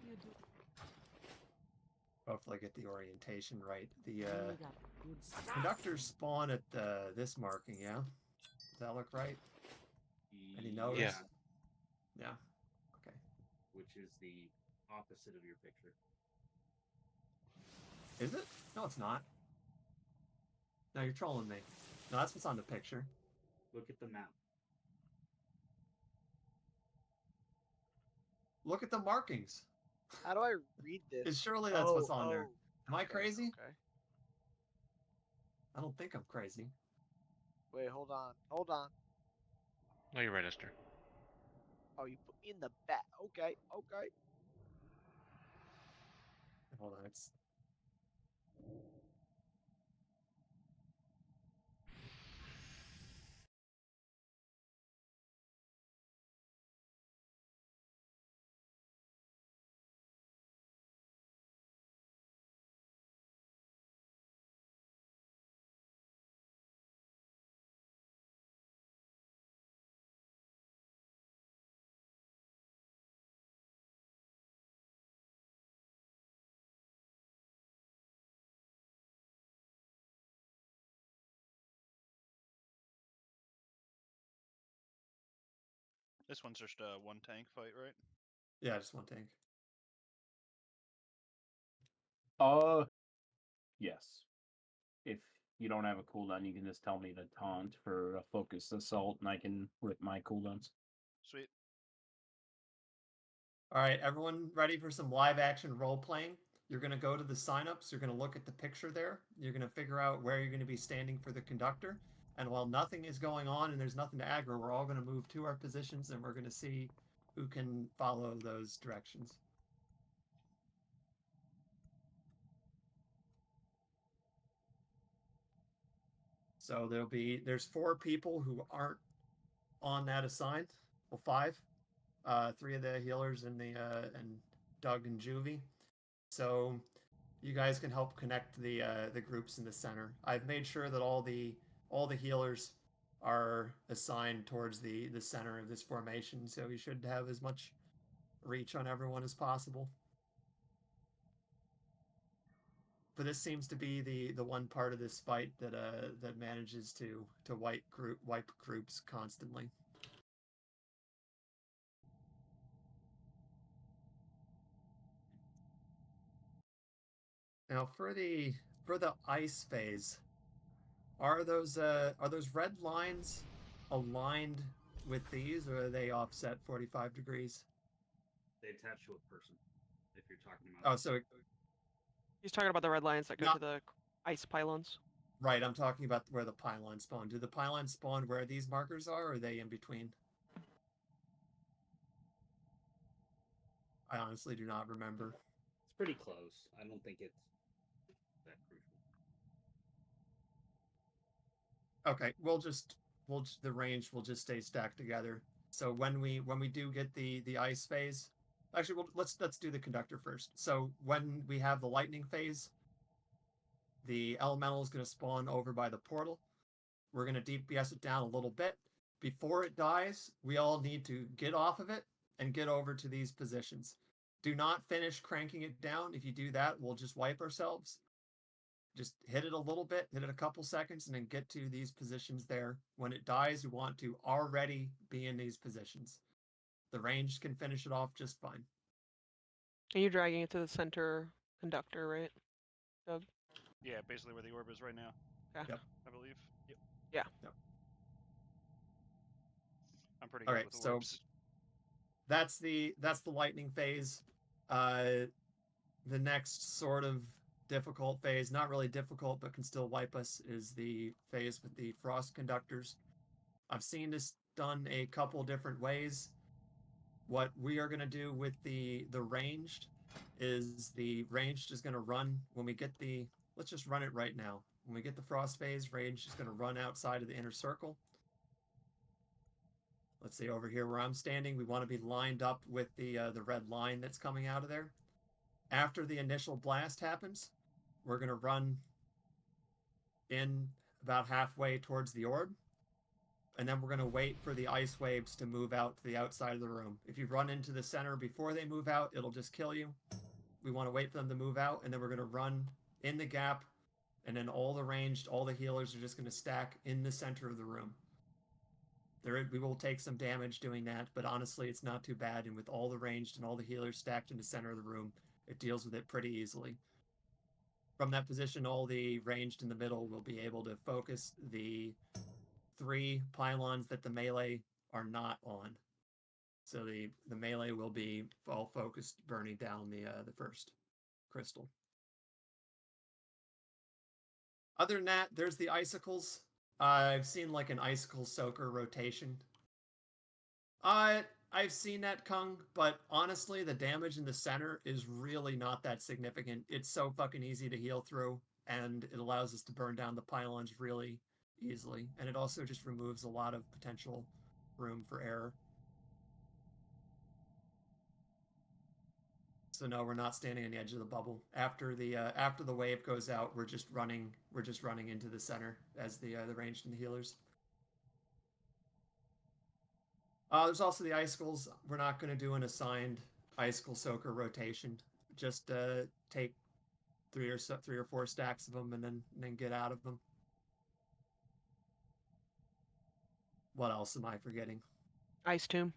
You do. Hopefully get the orientation right. The You got good stuff. conductors spawn at this marking, yeah? Does that look right? Any notice? Yeah. Yeah. Okay. Which is the opposite of your picture. Is it? No, it's not. No, you're trolling me. No, that's what's on the picture. Look at the map. Look at the markings. How do I read this? Surely that's what's on there. Am I okay, crazy? Okay. I don't think I'm crazy. Wait, hold on. Hold on. No, you're right, Esther. Oh, you put in the back. Okay, okay. Hold on, it's This one's just a one tank fight, right? Yeah, just one tank. Yes. If you don't have a cooldown, you can just tell me to taunt for a focused assault, and I can rip my cooldowns. Sweet. All right, everyone ready for some live action role playing? You're going to go to the signups. You're going to look at the picture there. You're going to figure out where you're going to be standing for the conductor. And while nothing is going on and there's nothing to aggro, we're all going to move to our positions and we're going to see who can follow those directions. So there's 4 people who aren't on that assigned. Well, 5. 3 of the healers and and Doug and Juvie. So you guys can help connect the groups in the center. I've made sure that all the healers are assigned towards the center of this formation, so you should have as much reach on everyone as possible. But this seems to be the one part of this fight that manages to wipe groups constantly. Now for the ice phase, are those red lines aligned with these, or are they offset 45 degrees? They attach to a person. If you're talking about. Oh, so He's talking about the red lines that go to the ice pylons. right, I'm talking about where the pylons spawn. Do the pylons spawn where these markers are, or are they in between? I honestly do not remember. It's pretty close. I don't think it's that crucial. Okay, the range will just stay stacked together. So when we do get the ice phase, actually, let's do the conductor first. So when we have the lightning phase, the elemental is going to spawn over by the portal. We're going to DPS it down a little bit. Before it dies, we all need to get off of it and get over to these positions. Do not finish cranking it down. If you do that, we'll just wipe ourselves. Just hit it a little bit, hit it a couple seconds, and then get to these positions there. When it dies, we want to already be in these positions. The range can finish it off just fine. Are you dragging it to the center conductor, right, Doug? Yeah, basically where the orb is right now. Okay. Yep. I believe. Yep. Yeah. Yep. I'm pretty All good right, with so orbs. that's the lightning phase. The next sort of difficult phase, not really difficult, but can still wipe us, is the phase with the frost conductors. I've seen this done a couple different ways. What we are going to do with the ranged is the ranged is going to run when we get the, let's just run it right now. When we get the frost phase, ranged is going to run outside of the inner circle. Let's see, over here where I'm standing, we want to be lined up with the red line that's coming out of there. After the initial blast happens, we're going to run in about halfway towards the orb, and then we're going to wait for the ice waves to move out to the outside of the room. If you run into the center before they move out, it'll just kill you. We want to wait for them to move out, and then we're going to run in the gap, and then all the ranged, all the healers are just going to stack in the center of the room. We will take some damage doing that, but honestly, it's not too bad, and with all the ranged and all the healers stacked in the center of the room, it deals with it pretty easily. From that position, all the ranged in the middle will be able to focus the 3 pylons that the melee are not on. So the melee will be all focused, burning down the first crystal. Other than that, there's the icicles. I've seen like an icicle soaker rotation. I've seen that, Kung, but honestly, the damage in the center is really not that significant. It's so fucking easy to heal through, and it allows us to burn down the pylons really easily. And it also just removes a lot of potential room for error. So no, we're not standing on the edge of the bubble. After the wave goes out, we're just running into the center as the ranged and the healers. There's also the icicles. We're not going to do an assigned icicle soaker rotation. Just take 3 or 4 stacks of them and then get out of them. What else am I forgetting? Ice tomb.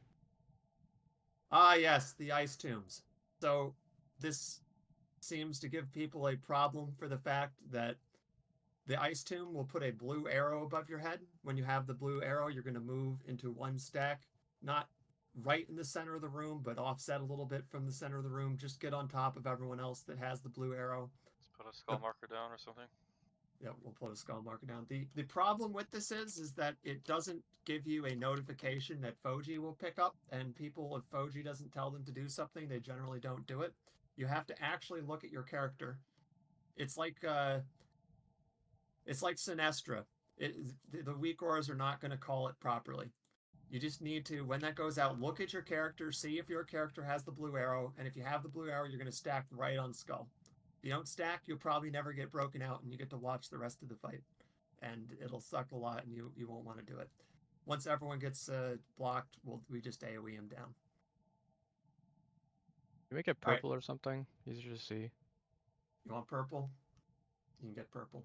Ah, yes, the ice tombs. So this seems to give people a problem for the fact that the ice tomb will put a blue arrow above your head. When you have the blue arrow, you're going to move into one stack, not right in the center of the room, but offset a little bit from the center of the room. Just get on top of everyone else that has the blue arrow. Let's put a skull marker down or something. Yeah, we'll put a skull marker down. The problem with this is that it doesn't give you a notification that Foji will pick up, and people, if Foji doesn't tell them to do something, they generally don't do it. You have to actually look at your character. It's like Sinestra. The weak auras are not going to call it properly. You just need to, when that goes out, look at your character, see if your character has the blue arrow, and if you have the blue arrow, you're going to stack right on skull. If you don't stack, you'll probably never get broken out, and you get to watch the rest of the fight. And it'll suck a lot, and you won't want to do it. Once everyone gets blocked, we just AoE him down. You make it purple or something, easier to see. You want purple? You can get purple.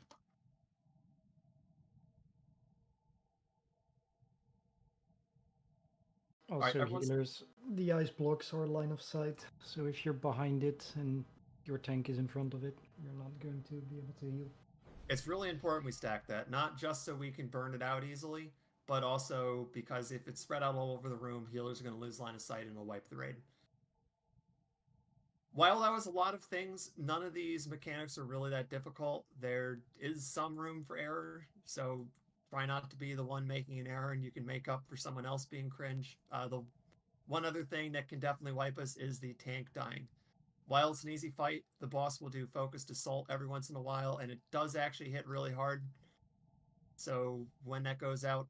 Also, healers, the ice blocks are line of sight, so if you're behind it and your tank is in front of it, you're not going to be able to heal. It's really important we stack that, not just so we can burn it out easily, but also because if it's spread out all over the room, healers are going to lose line of sight and will wipe the raid. While that was a lot of things, none of these mechanics are really that difficult. There is some room for error, so try not to be the one making an error, and you can make up for someone else being cringe. The one other thing that can definitely wipe us is the tank dying. While it's an easy fight, the boss will do focused assault every once in a while, and it does actually hit really hard. So when that goes out,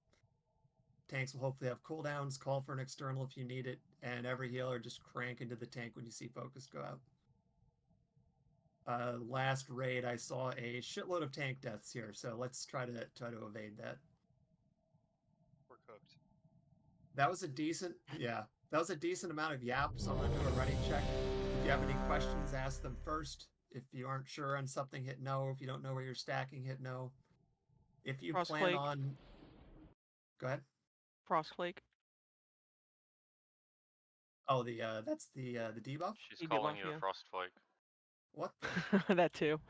tanks will hopefully have cooldowns, call for an external if you need it, and every healer just crank into the tank when you see focus go out. Last raid, I saw a shitload of tank deaths here, so let's try to evade that. We're cooked. That was a decent, yeah, that was a decent amount of yap, so I'm going to do a ready check. If you have any questions, ask them first. If you aren't sure on something, hit no. If you don't know where you're stacking, hit no. If you plan on... Go ahead. Frostflake. Oh, that's the debuff? She's calling you a frostflake. What? That too.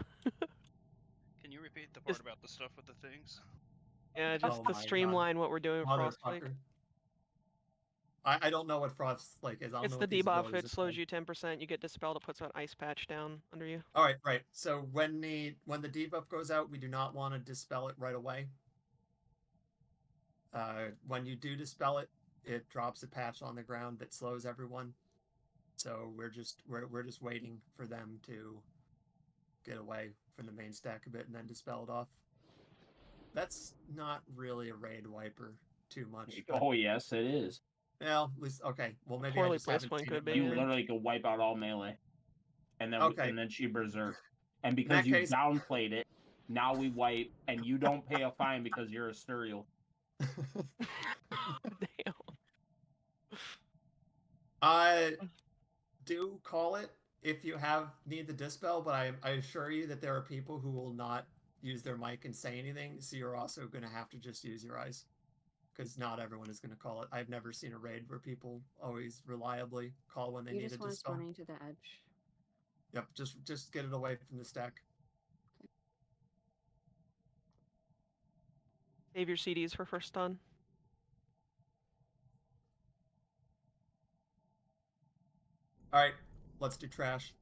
Can you repeat the part about the stuff with the things? Yeah, just to streamline what we're doing with Frostflake. I don't know what Frostflake is. It's the debuff. It slows you 10%. You get dispelled. It puts an ice patch down under you. All right, right. So when the debuff goes out, we do not want to dispel it right away. When you do dispel it, it drops a patch on the ground that slows everyone. So we're just waiting for them to get away from the main stack a bit and then dispel it off. That's not really a raid wiper too much. Oh yes, it is. Well, at least okay. Well, maybe poorly placed one could be. You literally could wipe out all melee, and then and then she berserk. And because you downplayed it, now we wipe, and you don't pay a fine because you're a Sturiel. Damn. Do call it if you need the dispel, but I assure you that there are people who will not use their mic and say anything, so you're also going to have to just use your eyes, because not everyone is going to call it. I've never seen a raid where people always reliably call when they need a dispel. You just want to spawn to the edge. Yep, just get it away from the stack. Save your CDs for first stun. All right, let's do trash.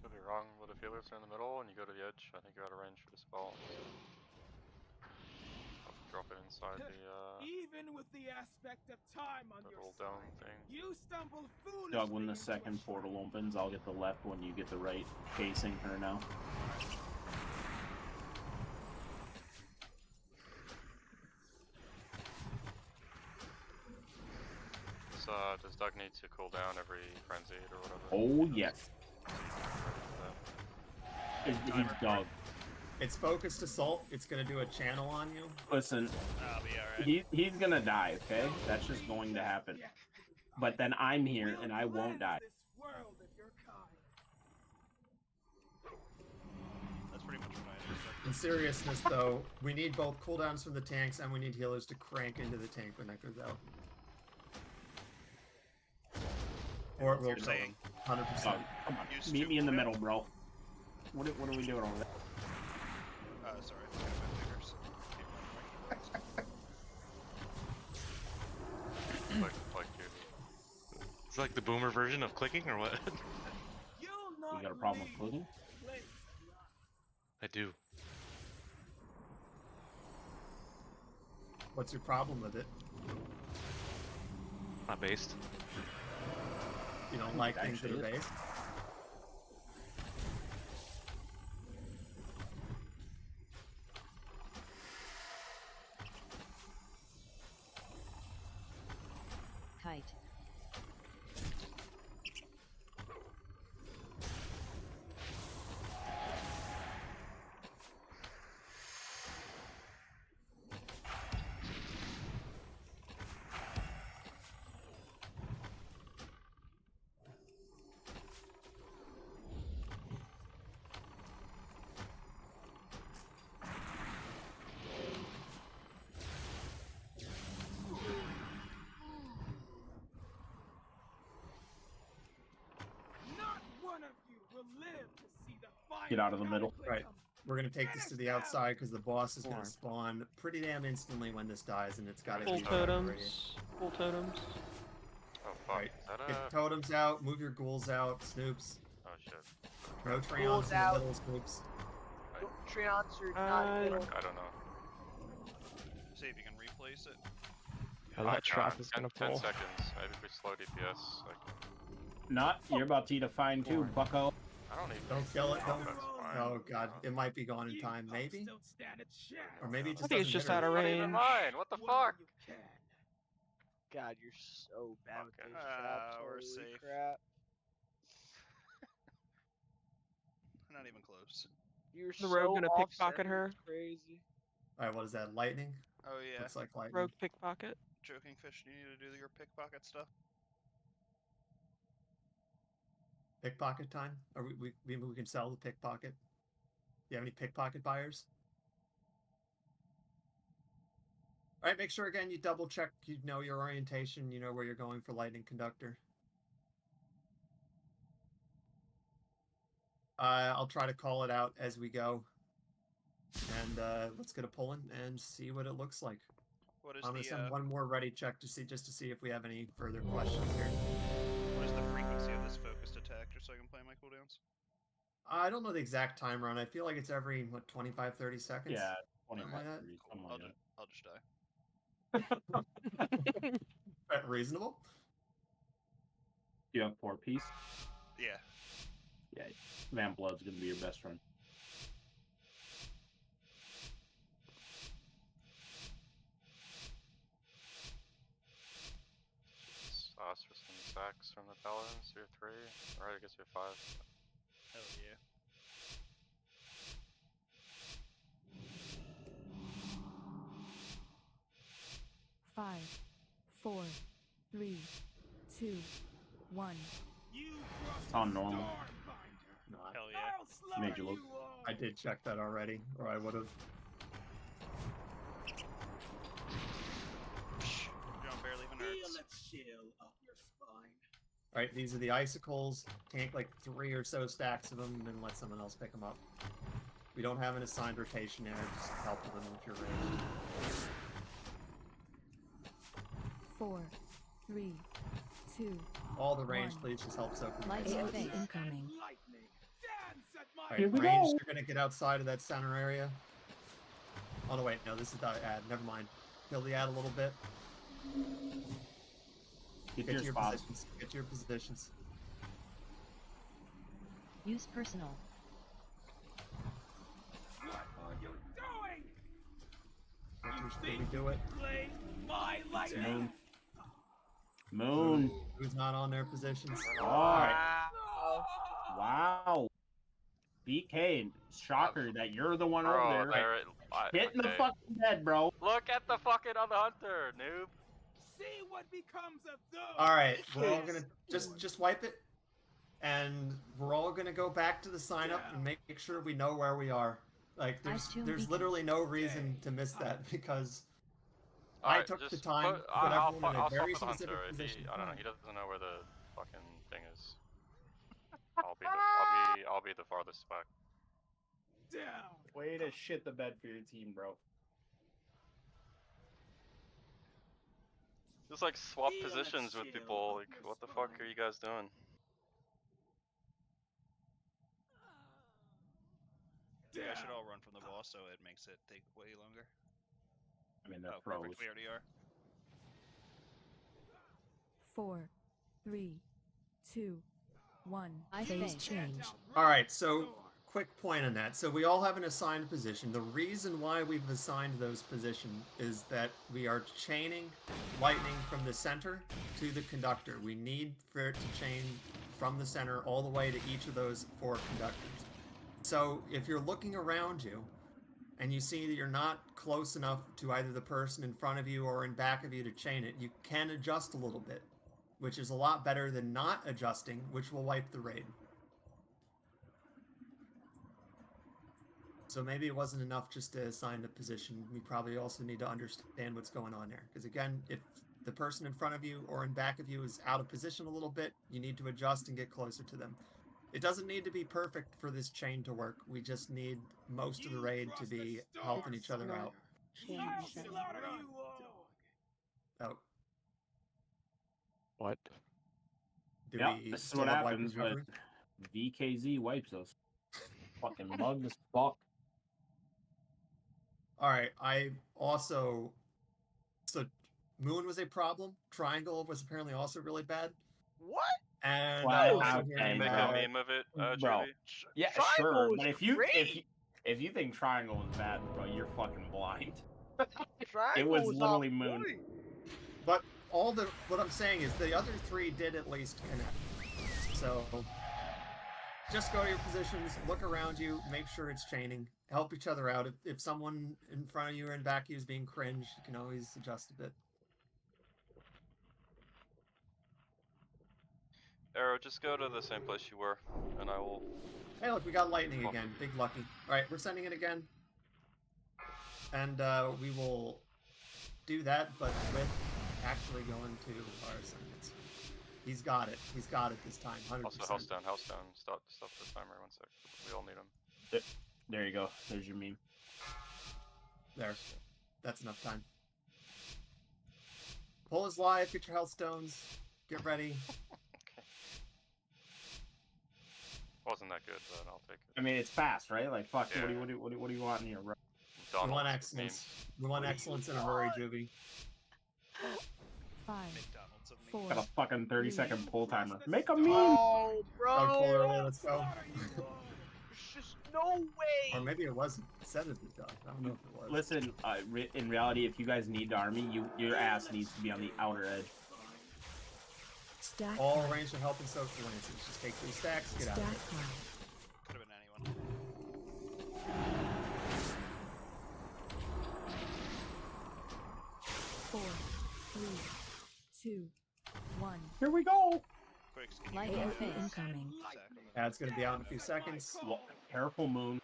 Could be wrong with the healers are in the middle and you go to the edge. I think you're out of range for the spell. I'll drop it inside the even with the aspect of time on your little dome thing. You stumble foolishly. Doug, when the second portal opens, I'll get the left when you get the right, facing her now. Does Doug need to cool down every frenzied or whatever? Oh yes. He's Doug. It's focused assault. It's gonna do a channel on you. Listen, I'll be alright. He's gonna die, okay? That's just going to happen. But then I'm here and I won't die. That's pretty much what I understood. In seriousness, though, we need both cooldowns from the tanks and we need healers to crank into the tank when that goes out. Or it You're will kill saying- them. 100%. Come on, Use meet two me in the cooldown? middle, bro. What are we doing over there? Sorry, I forgot my fingers. Like Jimmy. It's like the boomer version of clicking, or what? You'll You not got a problem with leave clicking? this place alive. I do. What's your problem with it? Not based. You don't like things that are Actually, based? Kite. Not one of you will live to see the final Get out of the middle. Right. We're gonna take this to the outside because the boss is gonna spawn pretty damn instantly when this dies, and it's gotta Full be already. totems. Full totems. Oh fuck. Right. Is that Get the totems out, move your ghouls out, Snoops. Oh shit. No Ghouls Treants in the out. middle, Snoops. Treants are not middle. I don't know. See if you can replace it. Yeah, that trap is 10 gonna pull. seconds. Maybe if we slow DPS. Like, Not. You're about to eat a fine too, bucko. I don't even. Don't kill it. Don't. That's fine. Oh god, it might be gone in time. Maybe. Or maybe it just. I think it's doesn't just hit out her. of Not even range. mine. What the fuck? God, you're so bad with those Ah, traps. we're Holy safe. crap. Not even close. You're The rogue so gonna off pickpocket center, her. it's crazy. Alright, what is that? Lightning? Oh yeah. Looks like lightning. Rogue pickpocket. Joking fish, do you need to do your pickpocket stuff? Pickpocket time? Or we can sell the pickpocket. Do you have any pickpocket buyers? Alright, make sure again you double check, you know your orientation, you know where you're going for lightning conductor. I'll try to call it out as we go. And let's get a pull in and see what it looks like. What is I'm gonna the send one more ready check to see if we have any further questions here. what is the frequency of this focused attack, just so I can play my cooldowns? I don't know the exact time run. I feel like it's every what 25, 30 seconds. Yeah, Something 25, like that. 30, something like that. I'll just die. Reasonable. You have 4 piece. Yeah. Yeah, Van Blood's gonna be your best friend. Ask for some sacks from the paladins. You're 3. Alright, I guess you're 5. Hell yeah. Five, 4, 3, 2, 1. It's on normal. Hell yeah. Made you look. I did check that already, or I would have. John barely even hurts. Feel a chill up your spine. Alright, these are the icicles. Tank like 3 or so stacks of them, and then let someone else pick them up. We don't have an assigned rotation there, just help them if you're ranged. 4, 3, 2. All the range, 1. please, just help soak them. Light in. phase incoming. Alright, Here we ranged, go. you're gonna get outside of that center area. Oh no, wait, no, this is the ad. Never mind. Kill the ad a little bit. Get Get your to your spots. positions. Get to your positions. Use personal. What are you doing? Get to your speed, do it. Play my It's lightning. Moon. Who's not on their positions? Alright. Wow. BK, shocker that you're the one Bro, over there. Hit in the okay. fucking bed, bro. Look at the fucking other hunter, noob. See what becomes of those. Alright, we're all gonna just wipe it. And we're all gonna go back to the sign up and make sure we know where we are. Like there's literally no reason to miss that because I Alright, took the just time put- to put I'll everyone in a swap very with the specific hunter. position. I don't know, he doesn't know where the fucking thing is. I'll be the farthest back. Down. Way to shit the bed for your team, bro. Just like swap positions with people. Like, what the fuck are you guys doing? You guys should all run from the wall so it makes it take way longer. I mean, they're Oh, pros. perfect. We already are. 4, 3, 2, 1. Ice Phase phase. change. Alright, so quick point on that. So we all have an assigned position. The reason why we've assigned those positions is that we are chaining lightning from the center to the conductor. We need for it to chain from the center all the way to each of those 4 conductors. So if you're looking around you and you see that you're not close enough to either the person in front of you or in back of you to chain it, you can adjust a little bit, which is a lot better than not adjusting, which will wipe the raid. So maybe it wasn't enough just to assign the position. We probably also need to understand what's going on there. Because again, if the person in front of you or in back of you is out of position a little bit, you need to adjust and get closer to them. It doesn't need to be perfect for this chain to work. We just need most of the raid to be helping each other out. Oh. What? Do Yep, we this is still what have wipe happens when recovery? VKZ wipes us. Fucking mugged as fuck. Alright, I also... So, Moon was a problem. Triangle was apparently also really bad. What? And Well, I'm also Can you hearing make that... a meme of it, bro. Juvie? Yeah, Triangle sure. was But if you think Triangle is bad, bro, you're fucking blind. Triangle It was was literally on Moon. point. But what I'm saying is the other 3 did at least connect. So just go to your positions, look around you, make sure it's chaining, help each other out. If someone in front of you or in back of you is being cringe, you can always adjust a bit. Arrow, just go to the same place you were, and I will... Hey look, we got lightning again. Big lucky. Alright, we're sending it again. And we will do that, but with actually going to our assignments. He's got it. He's got it this time, 100%. Also, house down. Stop the timer 1 sec. We all need him. There you go. There's your meme. There. That's enough time. Pull is live, get your health stones, get ready. Wasn't that good, but I'll take it. I mean, it's fast, right? Like, fuck, Yeah. what do you want in here, bro? We want excellence. We want excellence in a hurry, Juvie. 5, McDonald's of me. 4, Got a fucking 30-second pull timer. Make a meme! Oh, bro. Oh, pull early, let's go. There's just no way. Or maybe it wasn't. It said it was done. I don't know if it was. Listen, in reality, if you guys need the army, your ass needs to be on the outer edge. stack All pile, range of help and social lances. Just take 3 stacks, get out of stack it. pile, Could have been anyone. 4, 3, 2, 1. Here we go! Quick, can Light you in go phase. Incoming. Yeah, it's gonna be out in a few seconds. Careful, Moon.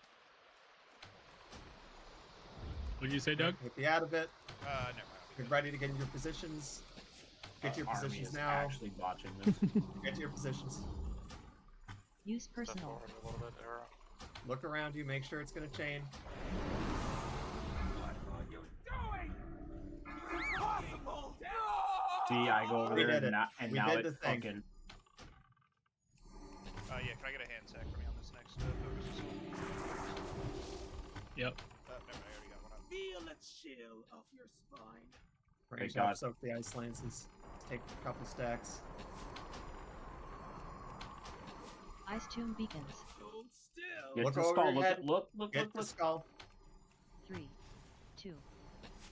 What did you say, Doug? Hit the out of it. Never mind. Get ready to get in your positions. Get to your Army positions is now. actually botching this. Get to your positions. Use Step personal. forward a little bit, Arrow. Look around you, make sure it's gonna chain. What are you doing? It's impossible! See, I go over We there did it. and We now did it's the thing. fucking... Yeah, can I get a hand sack from you on this next focus? Yep. Never mind, I already got one up. Feel the chill of your spine. Range God. up, soak the ice lances. Take a couple stacks. Ice tomb beacons. Hold still. Get Look the over skull. your Look, head. look, Get the look. skull. 3, 2,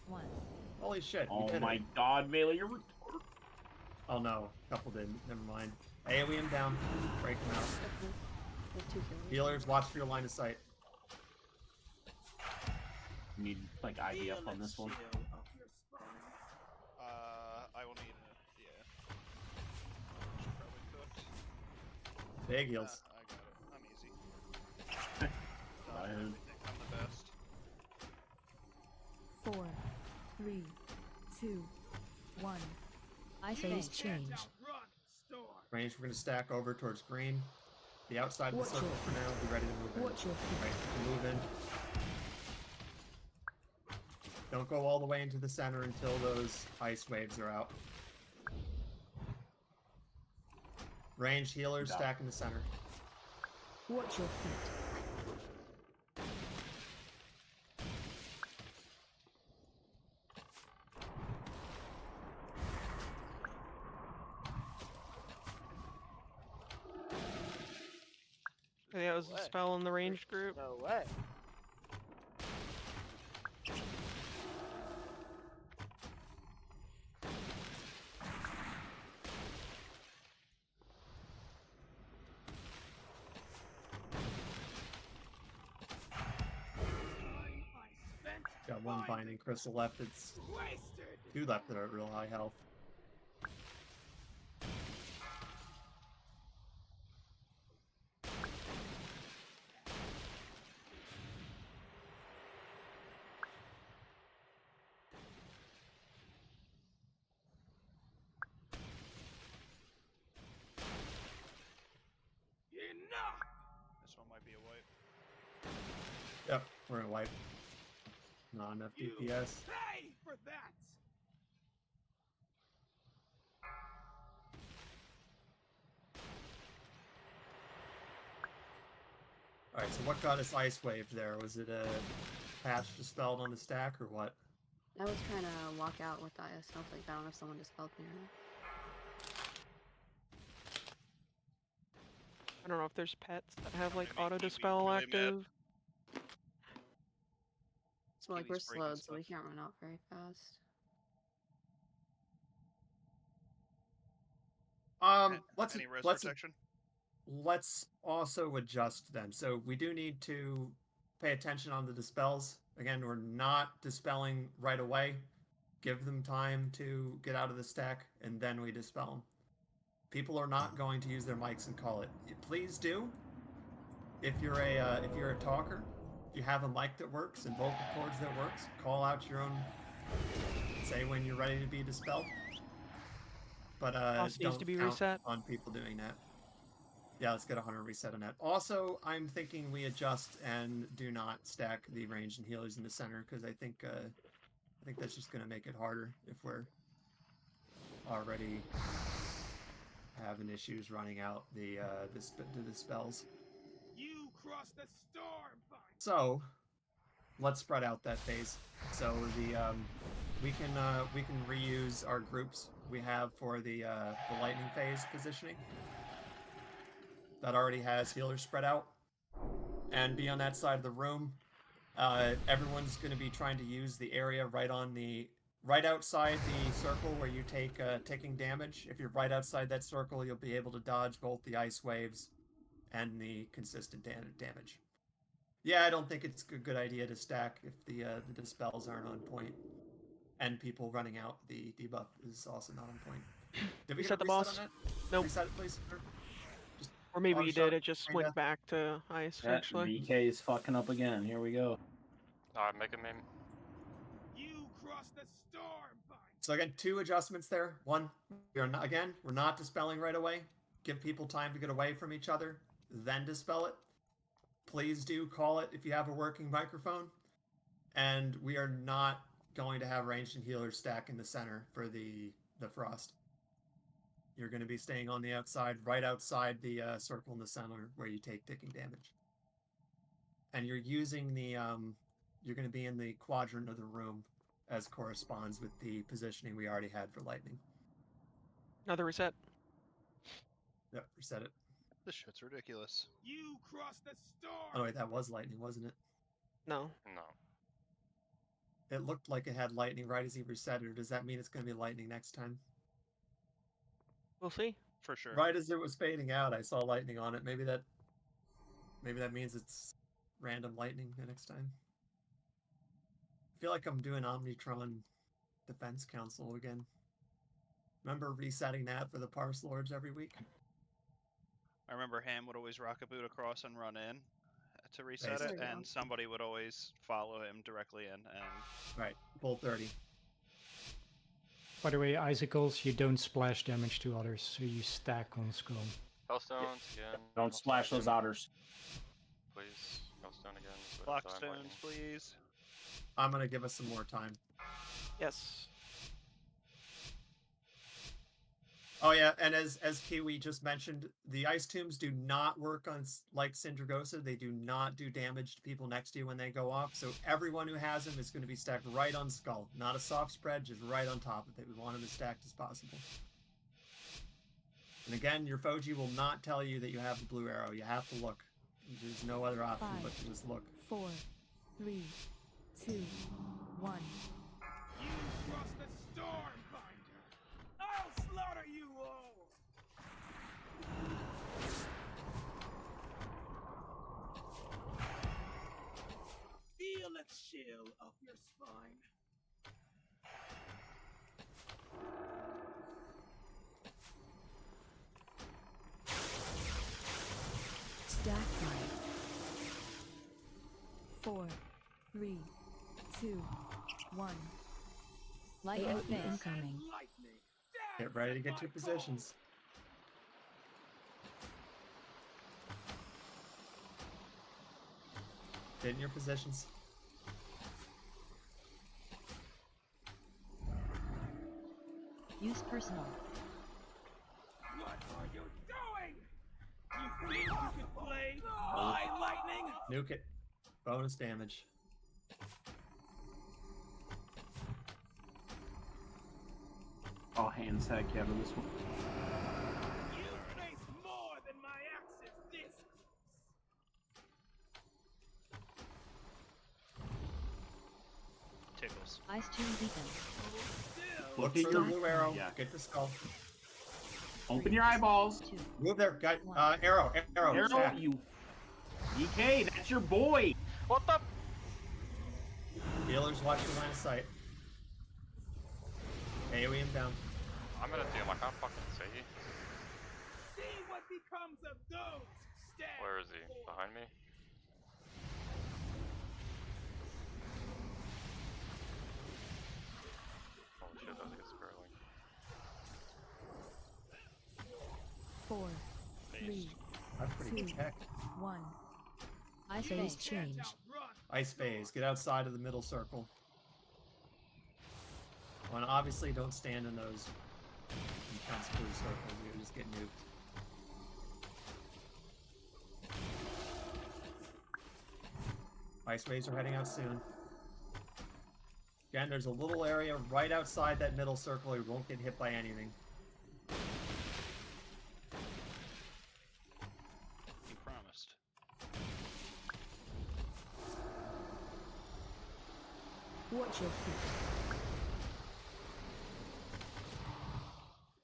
1. Holy shit, we Oh did my it. god, Melee, you're retarded. Oh no, a couple didn't. Never mind. AoE him down. Break him out. With 2 healers. Healers, watch for your line of sight. Need, like, IVF on this one. Chill of your spine. I will need a should probably cook. Big heals. I got it. I'm easy. I heard. I'm the best. 4, 3, 2, 1. Ice Phase phase. change. Run, storm. Range, we're going to stack over towards green. The outside of the Watch circle it. for now. Be ready to move in. Watch your feet. Right, move in. Don't go all the way into the center until those ice waves are out. Range healers stack in the center. Watch your feet. Yeah, it was a spell in the ranged group. No way. Got one binding crystal left. It's two left that are at real high health. Enough! This one might be a wipe. Yep, we're gonna wipe. Not enough DPS. Pay for that! Alright, so what got us ice wave there? Was it a patch dispelled on the stack or what? I was trying to walk out with the snowflake. I don't know if someone dispelled me or not. I don't know if there's pets that have like Maybe auto Kiwi's dispel really mad. active. So like we're Kiwi's breaking slowed, so stuff. we can't run out very fast. Let's Any res let's protection? let's also adjust them. So we do need to pay attention on the dispels. Again, we're not dispelling right away. Give them time to get out of the stack, and then we dispel them. People are not going to use their mics and call it. Please do. If you're a talker, if you have a mic that works and vocal cords that works, call out your own. Say when you're ready to be dispelled. But Boss needs don't to be count reset. on people doing that. Yeah, let's get 100 reset on that. Also, I'm thinking we adjust and do not stack the ranged and healers in the center because I think that's just going to make it harder if we're already having issues running out the spells. You cross the storm vine. So let's spread out that phase. So we can reuse our groups we have for the lightning phase positioning. That already has healers spread out, and be on that side of the room. Everyone's going to be trying to use the area right outside the circle where you take taking damage. If you're right outside that circle, you'll be able to dodge both the ice waves and the consistent damage. Yeah, I don't think it's a good idea to stack if the dispels aren't on point, and people running out. The debuff is also not on point. Did we Reset get a the reset boss? on that? Nope. Reset it, please. Or maybe auto you shot, did, it just kinda. went back to ice, Yeah, actually. VK is fucking up again. Here we go. Alright, make a meme. You cross the storm vine. So again, 2 adjustments there. One, we're not dispelling right away. Give people time to get away from each other, then dispel it. Please do call it if you have a working microphone. And we are not going to have ranged and healers stack in the center for the frost. You're going to be staying on the outside, right outside the circle in the center where you take ticking damage. And you're using the you're going to be in the quadrant of the room as corresponds with the positioning we already had for lightning. Another reset. Yep, reset it. This shit's ridiculous. You cross the storm. Oh wait, that was lightning, wasn't it? No. No. It looked like it had lightning right as he reset it, or does that mean it's going to be lightning next time? We'll see. For sure. Right as it was fading out, I saw lightning on it. Maybe that means it's random lightning the next time. I feel like I'm doing Omnitron Defense Council again. Remember resetting that for the Parse Lords every week? I remember Ham would always rock a boot across and run in to reset Basically. it, and somebody would always follow him directly in. And Right, Bull 30. By the way, icicles, you don't splash damage to others, so you stack on skull. Hellstones again. Don't splash those otters. Please. Hellstone again. So I don't die in lightning. Blockstones, please. I'm gonna give us some more time. Yes. Oh yeah, and as Kiwi just mentioned, the ice tombs do not work on like Syndragosa. They do not do damage to people next to you when they go off. So everyone who has them is going to be stacked right on skull, not a soft spread, just right on top of it. We want them as stacked as possible. And again, your Foji will not tell you that you have the blue arrow. You have to look. There's no other option but to just look. 4, 3, 2, 1. You cross the Stormbinder. I'll slaughter you all. Feel a chill up your spine. Stack 4, 3, 2, 1. Light AoE phase. incoming. Get ready to get to your positions. Get in your positions. Use personal. What are you doing? You think you can play my lightning? Nuke it. Bonus damage. All hands heck yeah to this one. You face more than my axe's distance. Tickles. Ice Tomb Beacon. Look at for your the blue arrow. yeah. Get the skull. Open your eyeballs. Move there, guy. Arrow. Arrow, Stack. you. DK, that's your boy. What the? Healers, watch your line of sight. AoE him down. I'm gonna do him. I can't fucking see. See what becomes of those stabbed. Where is he? Behind me? Holy shit, that was a good spurling. 4, 3, That's pretty good check. 1. Ice Phase phase. change. Ice phase. Get outside of the middle circle. Well, and obviously don't stand in those intense blue circles. You just get nuked. Ice waves are heading out soon. Again, there's a little area right outside that middle circle. You won't get hit by anything. You promised. Watch your feet.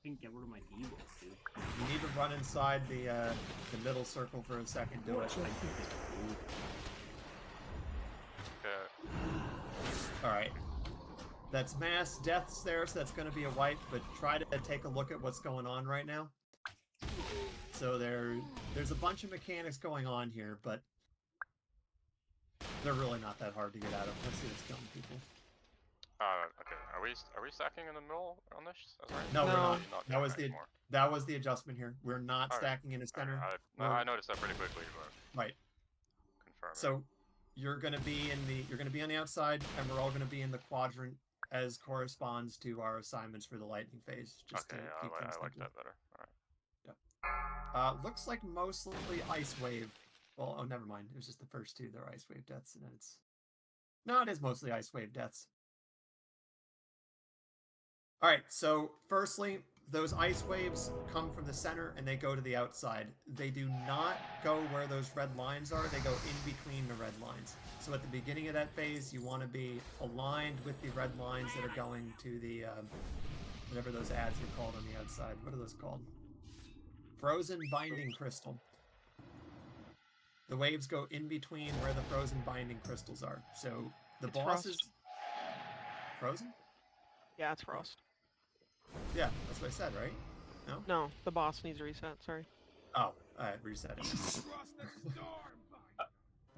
I can get rid of my evil, dude. You need to run inside the middle circle for a second. Do it. Watch your feet. Okay. Alright. That's mass deaths there, so that's going to be a wipe, but try to take a look at what's going on right now. So there's a bunch of mechanics going on here, but they're really not that hard to get out of. Let's see what's killing people. Okay. Are we stacking in the middle on this? That's right. No, we're No. not. That was the adjustment here. We're not Alright. stacking in the center. I noticed that pretty quickly, but Right. confirm. So you're gonna be on the outside, and we're all gonna be in the quadrant as corresponds to our assignments for the lightning phase. Just okay, to yeah, keep things I like simple. that better. Alright. Looks like mostly ice wave. Well, oh, never mind. It was just the first two. They're ice wave deaths, and then it's no, it is mostly ice wave deaths. All right. So, firstly, those ice waves come from the center and they go to the outside. They do not go where those red lines are. They go in between the red lines. So, at the beginning of that phase, you want to be aligned with the red lines that are going to the whatever those ads are called on the outside. What are those called? Frozen binding crystal. The waves go in between where the frozen binding crystals are. So the It's boss Frost. is frozen? Yeah, it's Frost. Yeah, that's what I said, right? No? No, the boss needs a reset. Sorry. Oh, I reset it.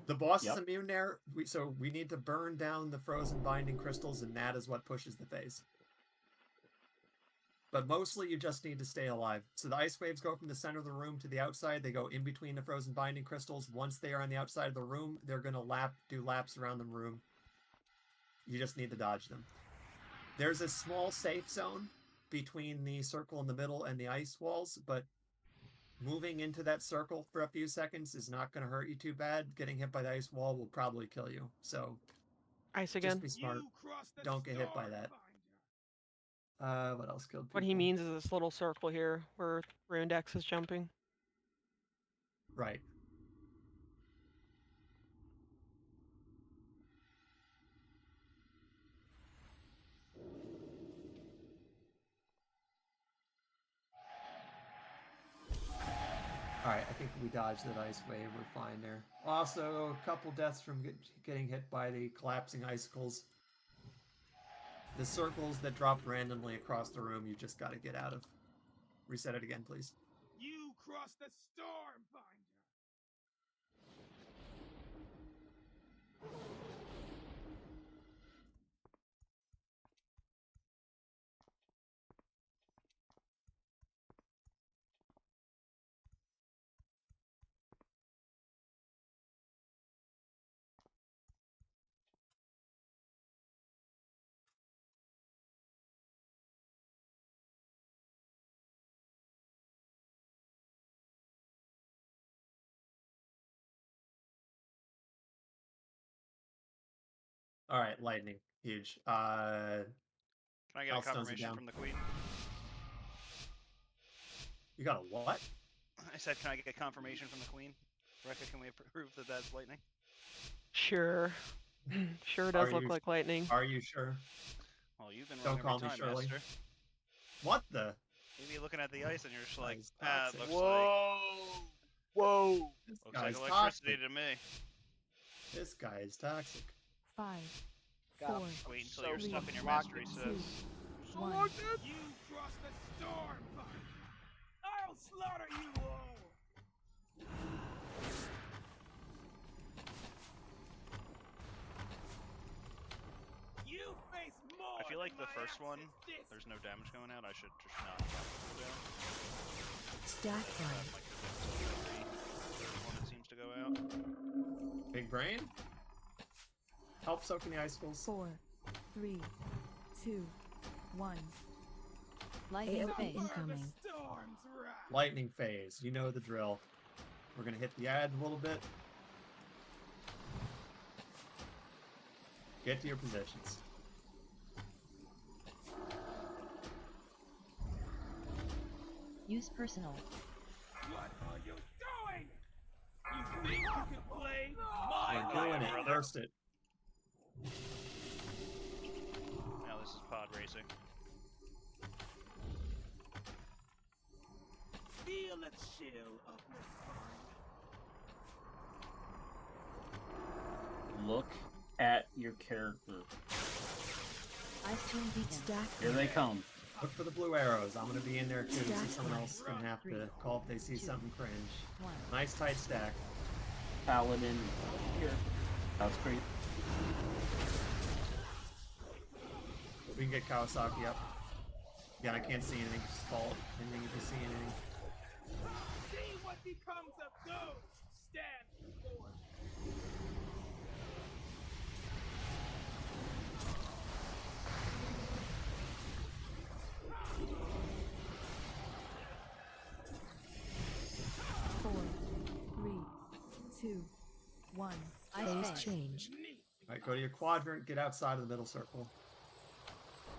The boss is immune there, so we need to burn down the frozen binding crystals, and that is what pushes the phase. But mostly you just need to stay alive. So the ice waves go from the center of the room to the outside. They go in between the frozen binding crystals. Once they are on the outside of the room, they're going to do laps around the room. You just need to dodge them. There's a small safe zone between the circle in the middle and the ice walls, but moving into that circle for a few seconds is not going to hurt you too bad. Getting hit by the ice wall will probably kill you. So Ice again. just be smart. Don't get hit by that. What else killed people? What he means is this little circle here where Ruined X is jumping. Right. Alright, I think we dodged that ice wave. We're fine there. Also, a couple deaths from getting hit by the collapsing icicles. The circles that drop randomly across the room, you just gotta get out of. Reset it again, please. You crossed the storm, Binder. Alright, lightning. Huge. Can I get a Health stones are confirmation down. from the queen? You got a what? I said, can I get confirmation from the queen? Rekka, can we prove that that's lightning? Sure. Sure does look like lightning. Are you sure? Well, you've been wrong every time, Shirley. Master. What the? Maybe you're looking at the ice and you're just like, That is it looks Whoa! Whoa! looks like guy's electricity toxic. to me. This guy is toxic. 5, God, 4, Wait until So you're three, stuck in your locked mastery two, says. So 1. long, dude. You crossed the storm, Binder. I'll slaughter you all. You face more. I feel like than the my first one, axe is this. there's no damage going out. I should just not drop the cooldown. Stack line. Like the one that seems to go out. Big brain? Help soaking the icicles. 4, 3, 2, 1. Lightning AoE phase. incoming. Storm's wrath. Lightning phase. You know the drill. We're gonna hit the ad a little bit. Get to your positions. Use personal. What are you doing? You think you can play my We're doing game? it. Burst it. Now this is pod racing. Feel the chill of my spine. Look at your character. Ice Tomb Beacon. Stack Here they come. Look for the blue arrows. I'm gonna be in there too, so Stack someone line. else is gonna have to call if they see something cringe. 1. Nice tight stack. Paladin. Here. That's great. We can get Kawasaki up. Again, I can't see anything. Just call it. Anything if you see anything. See what becomes of those who stand before me. Four, 3, 2, 1. Ice Phase phase. change. Alright, go to your quadrant, get outside of the middle circle.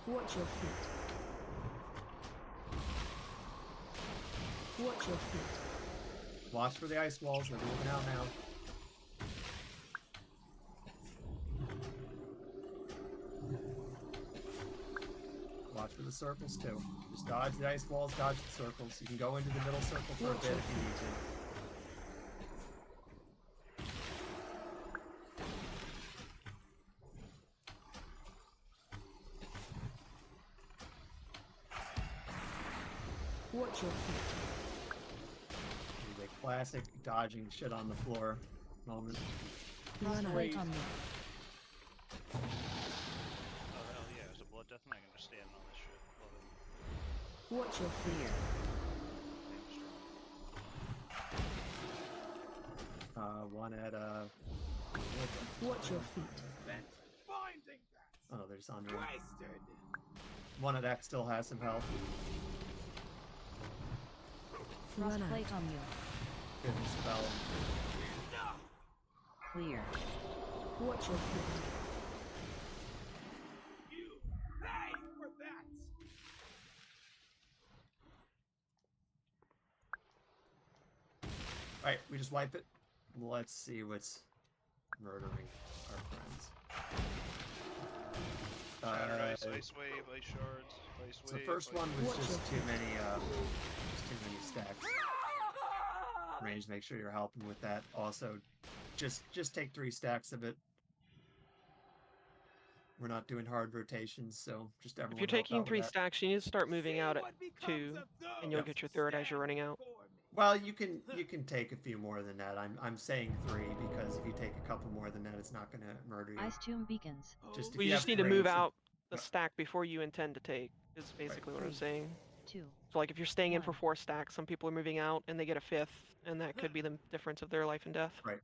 Watch your feet. Watch your feet. Watch for the ice walls, they're moving out now. Watch for the circles too. Just dodge the ice walls, dodge the circles. You can go into the middle circle for a bit if you need to. Watch your feet. The classic dodging shit on the floor moment. Run away from me. Oh hell yeah, there's a blood death and I can just stand on this shit. Love Watch your Clear. One at Watch your feet. Finding that. oh, there's Andre. Wasted. One at X still has some health. Frost Run out. plate on you. Good spell. Clear. Watch your feet. You pay for that. Alright, we just wipe it. Let's see what's murdering our friends. Shattered ice, ice wave, ice shards, ice So wave. the first ice one was Watch just your too many stacks. Range, make sure you're helping with that. Also, just take 3 stacks of it. We're not doing hard rotations, so just everyone If you're help taking out with 3 that. stacks, you need to start moving out at 2, and you'll Yep. get your 3rd as you're running out. Well, you can take a few more than that. I'm saying 3 because if you take a couple more than that, it's not going to murder you. Ice tomb beacons. Just if We you just have need to move range- out the stack before you intend to take, is basically what I'm 3, saying. 2. So like if you're staying in for 1. 4 stacks, some people are moving out and they get a 5th, and that could be the difference of their life and death. Right.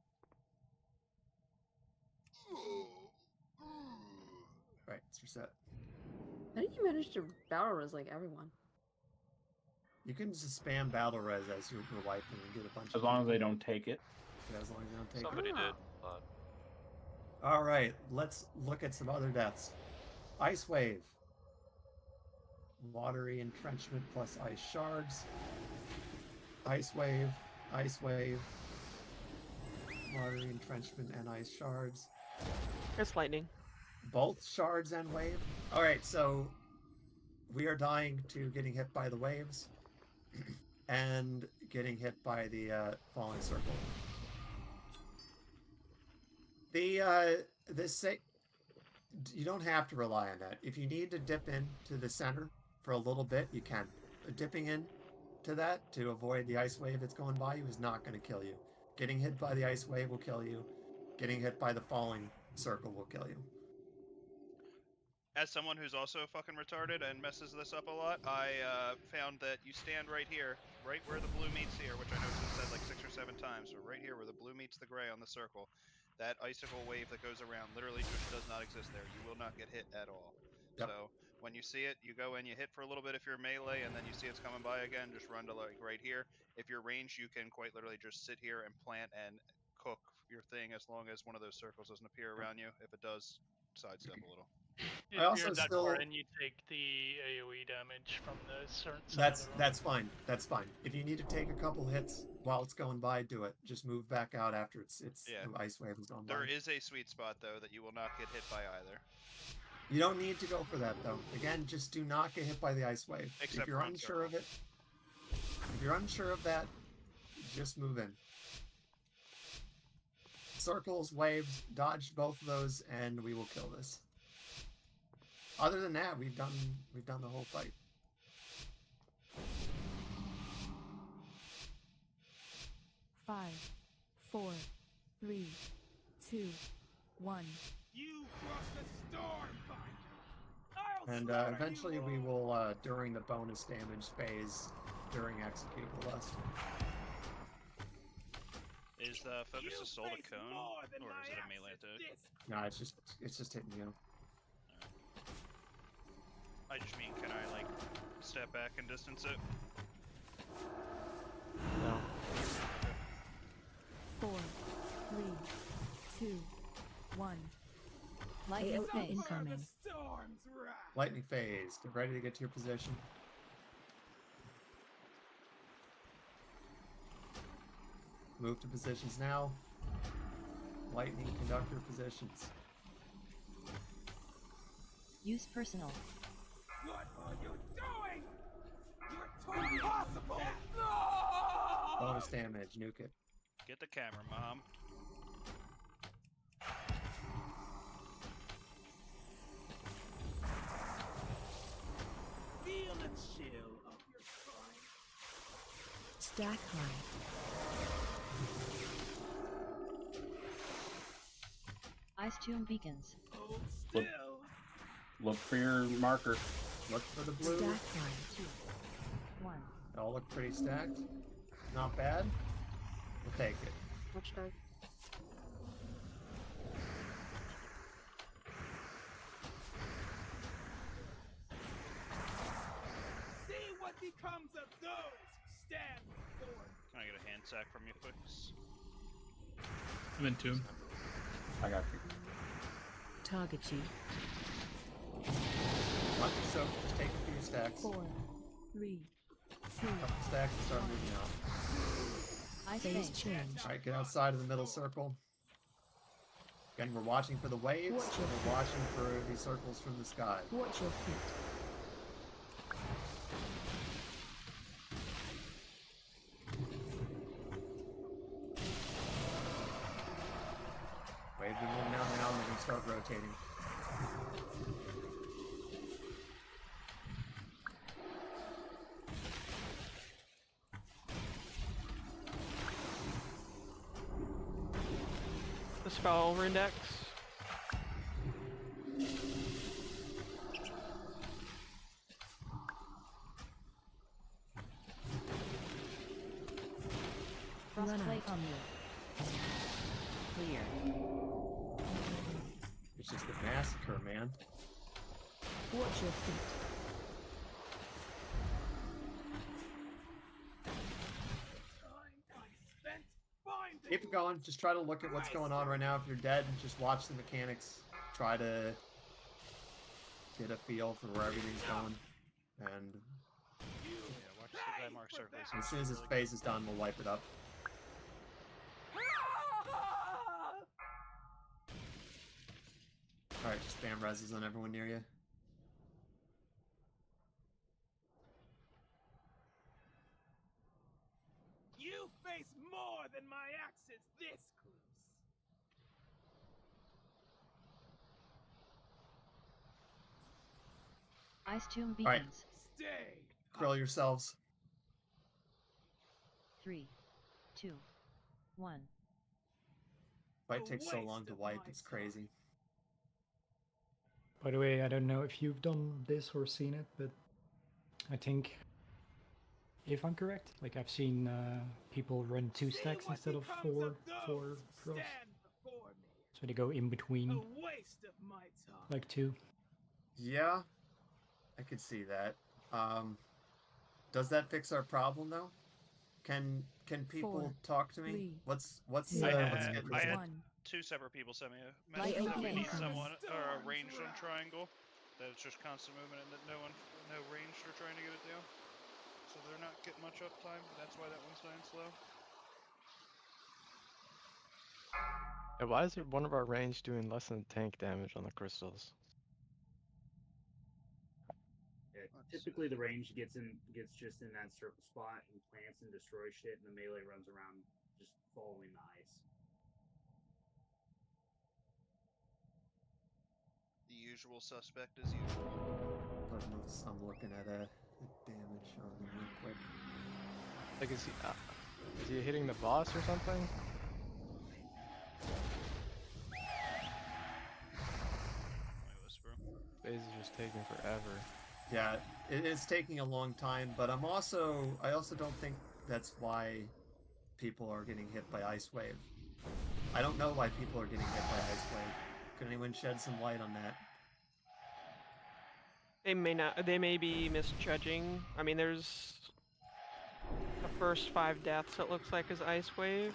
Right, it's reset. How did you manage to battle res like everyone? You can just spam battle res as you're wiping and get a bunch of As long as people. they don't take it. Yeah, as long as they don't take Somebody it. did, but Alright, let's look at some other deaths. Ice Wave. Watery entrenchment plus ice shards. Ice Wave. Ice Wave. Watery entrenchment and ice shards. It's lightning. Both shards and wave. Alright, so we are dying to getting hit by the waves and getting hit by the falling circle. You don't have to rely on that. If you need to dip into the center for a little bit, you can. Dipping in to that to avoid the ice wave that's going by you is not going to kill you. Getting hit by the ice wave will kill you. Getting hit by the falling circle will kill you. As someone who's also fucking retarded and messes this up a lot, I found that you stand right here, right where the blue meets here, which I know it's been said like 6 or 7 times, but right here where the blue meets the gray on the circle, that icicle wave that goes around literally just does not exist there. You will not get hit at all. Yep. So when you see it, you go in, you hit for a little bit if you're melee, and then you see it's coming by again, just run to like right here. If you're ranged, you can quite literally just sit here and plant and cook your thing as long as one of those circles doesn't appear around you. If it does, sidestep a little. I also You're that still- far in, you take the AoE damage from the certain side of the room. That's fine. That's fine. If you need to take a couple hits while it's going by, do it. Just move back out after the ice wave is gone by. There is a sweet spot though that you will not get hit by either. You don't need to go for that though. Again, just do not get hit by the ice wave. Except if you're front unsure of it, if you're unsure of that, just move in. Circles, waves, dodge both of those, and we will kill this. Other than that, we've done the whole fight. Five, 4, 3, 2, 1. You crossed the storm binder. And eventually we will, during the bonus damage phase, during executable lust. Is Focus of Soul a cone, or is it a melee attack? No, it's just hitting you. I just mean, can I like step back and distance it? No. 4, 3, 2, 1. Lightning AoE phase. incoming. Lightning phase. Get ready to get to your position. Move to positions now. Lightning conductor positions. Use personal. What are you doing? You're too impossible. Bonus damage. Nuke it. Get the camera, Mom. Feel the chill of your spine. Stack high. Ice tomb beacons. Hold Look, still. look for your marker. Look for the blue. Stack high. They all look pretty stacked. Not bad. We'll take it. Watch dog. See what becomes of those who stand before me. Can I get a hand sack from you, folks? I'm in tomb. I got you. Target you. Watch yourself. Just take a few stacks. 4, 3, 2. Couple stacks and start moving out. Ice Phase Bank. change. Alright, get outside of the middle circle. Again, we're watching for the waves. Watch your We're watching for the circles from the sky. Watch your feet. Wave be moving out now, and then we start rotating. The spell index. Frostplate on you. Clear. It's just a massacre, man. Watch your feet. Keep it going. Just try to look at what's going on right now. If you're dead, just watch the mechanics. Try to get a feel for where everything's going. And Yeah, watch the guy mark circles. as soon as his phase is done, we'll wipe it up. Alright, just spam reses on everyone near you. You face more than my axes this close. Ice Tomb Alright. beacons. Stay. Grill yourselves. 3, 2, 1. Fight takes so long to wipe, it's crazy. By the way, I don't know if you've done this or seen it, but I think, if I'm correct, like I've seen people run 2 stacks instead of 4 for Frost. So they go in between, Waste of my time. like 2. Yeah, I could see that. Does that fix our problem though? Can people 4, talk to me? 3, What's Yeah. I I had 1. 2 separate people send me a Like message that we okay. need someone or a ranged on triangle. That it's just constant movement and that no ranged are trying to get it down. So they're not getting much uptime. That's why that one's dying slow. Yeah, why is one of our range doing less than tank damage on the crystals? Yeah, typically the range gets just in that circle spot and plants and destroys shit, and the melee runs around just following the ice. The usual suspect as usual. I'm looking at the damage on them real quick. Like, is he hitting the boss or something? My whisper. Phase is just taking forever. Yeah, it is taking a long time, but I also don't think that's why people are getting hit by Ice Wave. I don't know why people are getting hit by Ice Wave. Could anyone shed some light on that? They may not. They may be misjudging. I mean, there's the first 5 deaths. It looks like is Ice Wave,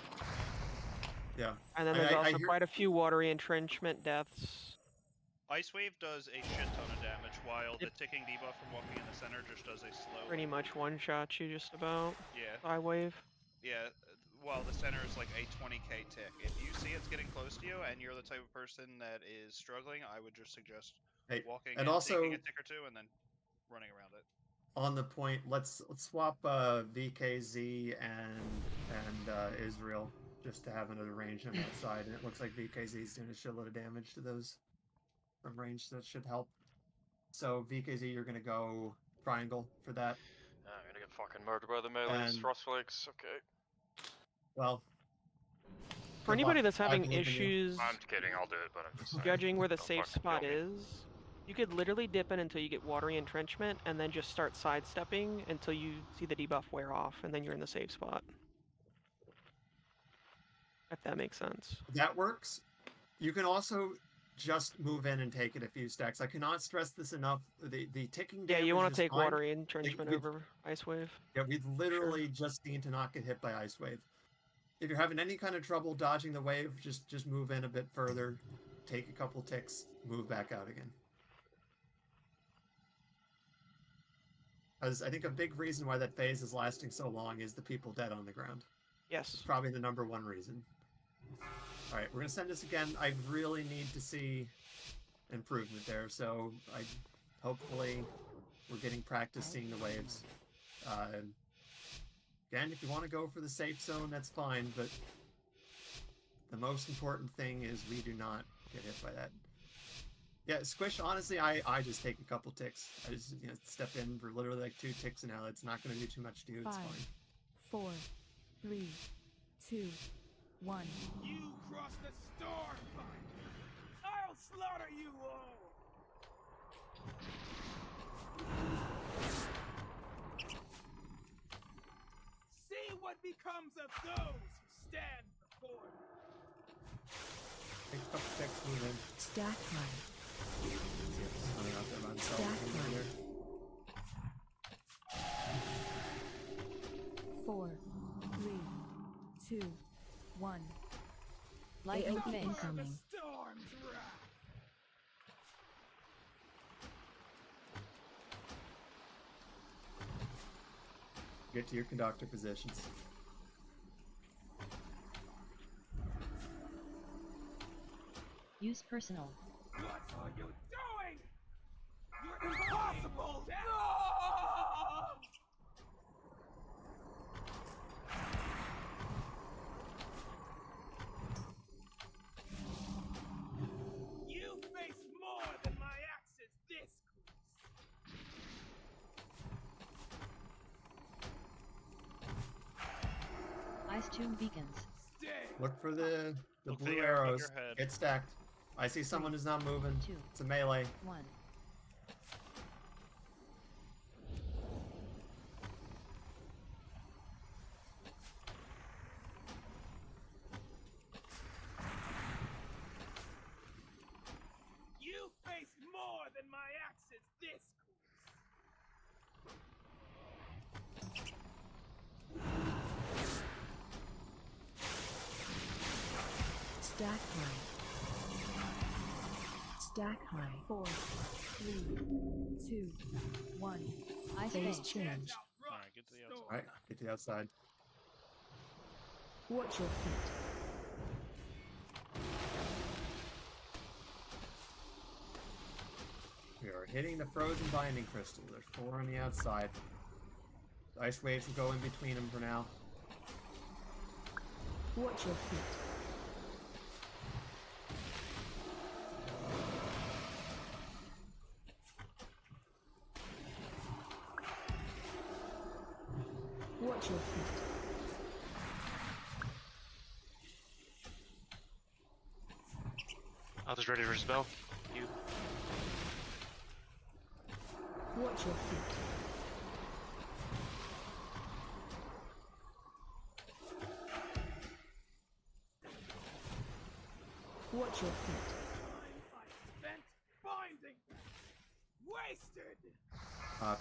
Yeah. and then I- there's I also hear- quite a few watery entrenchment deaths. Ice Wave does a shit ton of damage, while the ticking debuff from walking in the center just does a slow. Pretty much one shot you just about. Yeah. Eye wave. Yeah, while the center is like a 20k tick. If you see it's getting close to you and you're the type of person that is struggling, I would just suggest walking and and also- taking a tick or 2 and then running around it. On the point, let's swap VKZ and Israel just to have another range on that side, and it looks like VKZ is doing a shitload of damage to those from range, so that should help. So VKZ, you're gonna go triangle for that. I'm gonna get fucking murdered by the melees, And- frost flakes. Okay. Well, For good anybody luck. that's I having believe in you. issues I'm kidding. I'll do it, but I'm just saying. judging where the Don't safe fucking spot kill me. is, You could literally dip in until you get watery entrenchment, and then just start sidestepping until you see the debuff wear off, and then you're in the safe spot. If that makes sense. That works. You can also just move in and take it a few stacks. I cannot stress this enough. The ticking Yeah, damage you want is to take fine. watery entrenchment we- over Ice Wave. Yeah, we literally just need to not get hit by Ice Wave. If you're having any kind of trouble dodging the wave, just move in a bit further, take a couple ticks, move back out again. Because I think a big reason why that phase is lasting so long is the people dead on the ground. Yes. It's probably the #1 reason. Alright, we're going to send this again. I really need to see improvement there, so hopefully we're getting practice seeing the waves. Again, if you want to go for the safe zone, that's fine, but the most important thing is we do not get hit by that. Yeah, Squish, honestly, I just take a couple ticks. I just step in for literally like 2 ticks now. It's not going to do too much to you. It's 5, fine. 4, 3, 2, 1. You cross the storm line. I'll slaughter you all. See what becomes of those who stand before me. Take a couple ticks, move in. Stack high. See if it's coming out there by himself. Stack high. 4, 3, 2, 1. Lightning AOE phase. incoming. Storm's wrath. Get to your conductor positions. Use personal. What are you doing? You're impossible. No! You face more than my axes this Ice Tomb beacons. Stay. Look for the Look for blue the arrow above arrows. your head. Get stacked. I see someone who's not moving. 2, It's a melee. 1. You face more than my axes this Stack high. Stack high. 4, 3, 2, 1. Ice Phase phase. change. Alright, get to the outside. Alright, get to the outside. Watch your feet. We are hitting the frozen binding crystal. There's 4 on the outside. The ice waves will go in between them for now. Watch your feet. Watch your feet. Alta's ready for spell. You. Watch your feet. Watch your feet. spent binding. Wasted.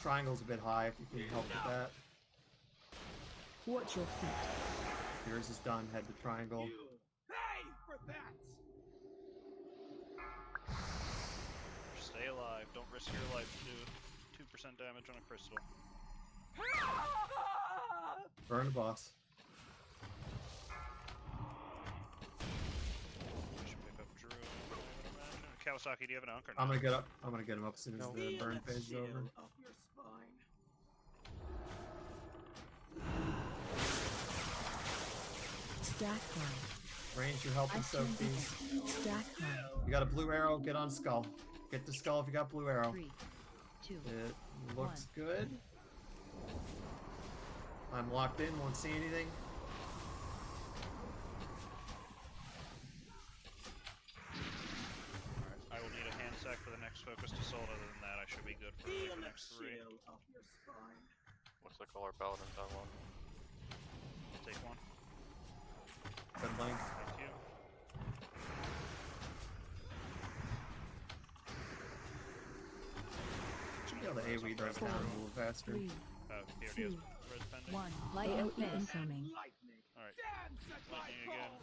Triangle's a bit high if you can help with that. Watch your feet. Yours is done. Head to triangle. Pay for that. Stay alive. Don't risk your life to do 2% damage on a crystal. Burn the boss. We should pick up Drew, I would imagine. Kawasaki, do you have an Unker? I'm gonna get up. I'm gonna get him up as soon as the burn phase is over. Up your spine. Stack high. Range, you're helping soak these. Stack high. You got a blue arrow, get on skull. Get the skull if you got blue arrow. 3, 2. It looks good. I'm locked in, won't see anything. I will need a hand sack for the next focus to soul. next 3. Looks like all our paladins have one. I'll take one. Good link. Thank you. Should be able to AoE those down a little faster. 3, He already has 2, res pending. 1. Lightning AoE fist. incoming. Alright. Lightning again.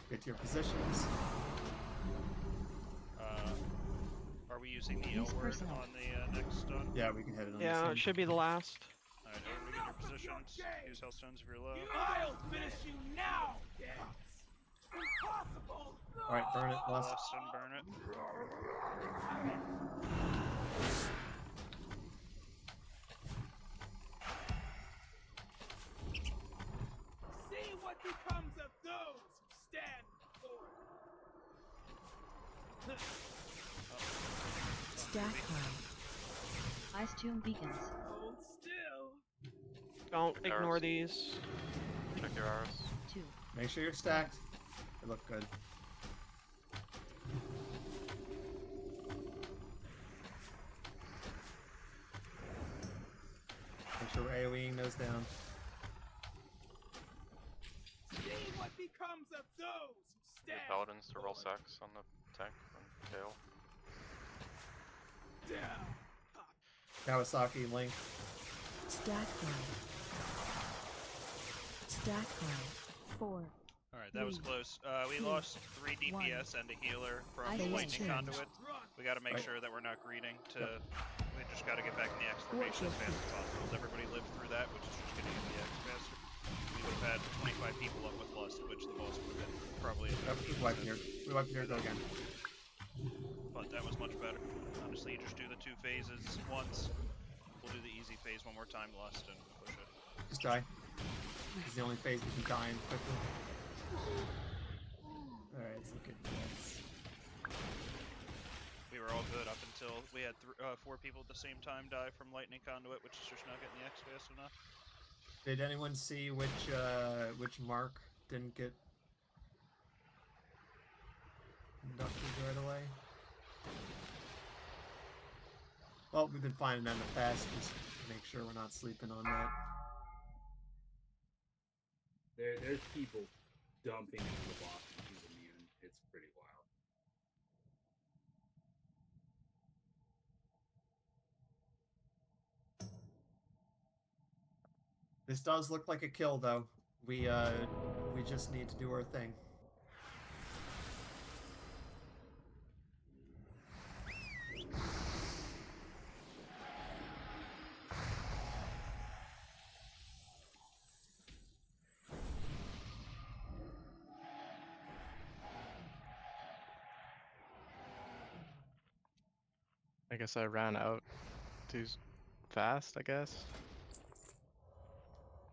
Get to your positions. Are we using the Use L word personal. on the next stun? Yeah, we can hit it on Yeah, this it one. should be the last. Alright, everybody get your positions. Use Hellstones if you're low. I'll finish you now! Impossible! Alright, burn it, Lust. Lust and burn it. See what becomes of those who stand before it. Stack high. Ice tomb beacons. Hold still. Don't Check ignore arrows. these. Check your arrows. 2. Make sure you're stacked. They look good. Make sure we're AoEing those down. See what becomes of those who Your stand. paladins to roll sacks on the tank and tail. Down. Kawasaki, Link. Stack high. Stack high. 4. Alright, that was close. We two, lost 3 DPS and a healer from I the see. lightning conduit. We gotta make Right. sure that we're not greeting to... We just gotta get back in the X formation as fast as possible. As everybody lived through that, which is just getting in the X faster. We would have had 25 people up with Lust, which the boss would have been probably at Yep, 15. we wipe here. We wipe here, go again. But that was much better. Honestly, you just do the 2 phases once. We'll do the easy phase one more time, Lust, and push it. Just die. It's the only phase we can die in quickly. Alright, let's look at this. We were all good up until we had 4 people at the same time die from lightning conduit, which is just not getting the X fast enough. Did anyone see which mark didn't get conducted right away? Well, we've been finding that in the past. Just make sure we're not sleeping on that. There's people dumping into the boss when he's immune. It's pretty wild. This does look like a kill, though. We just need to do our thing. I guess I ran out too fast, I guess.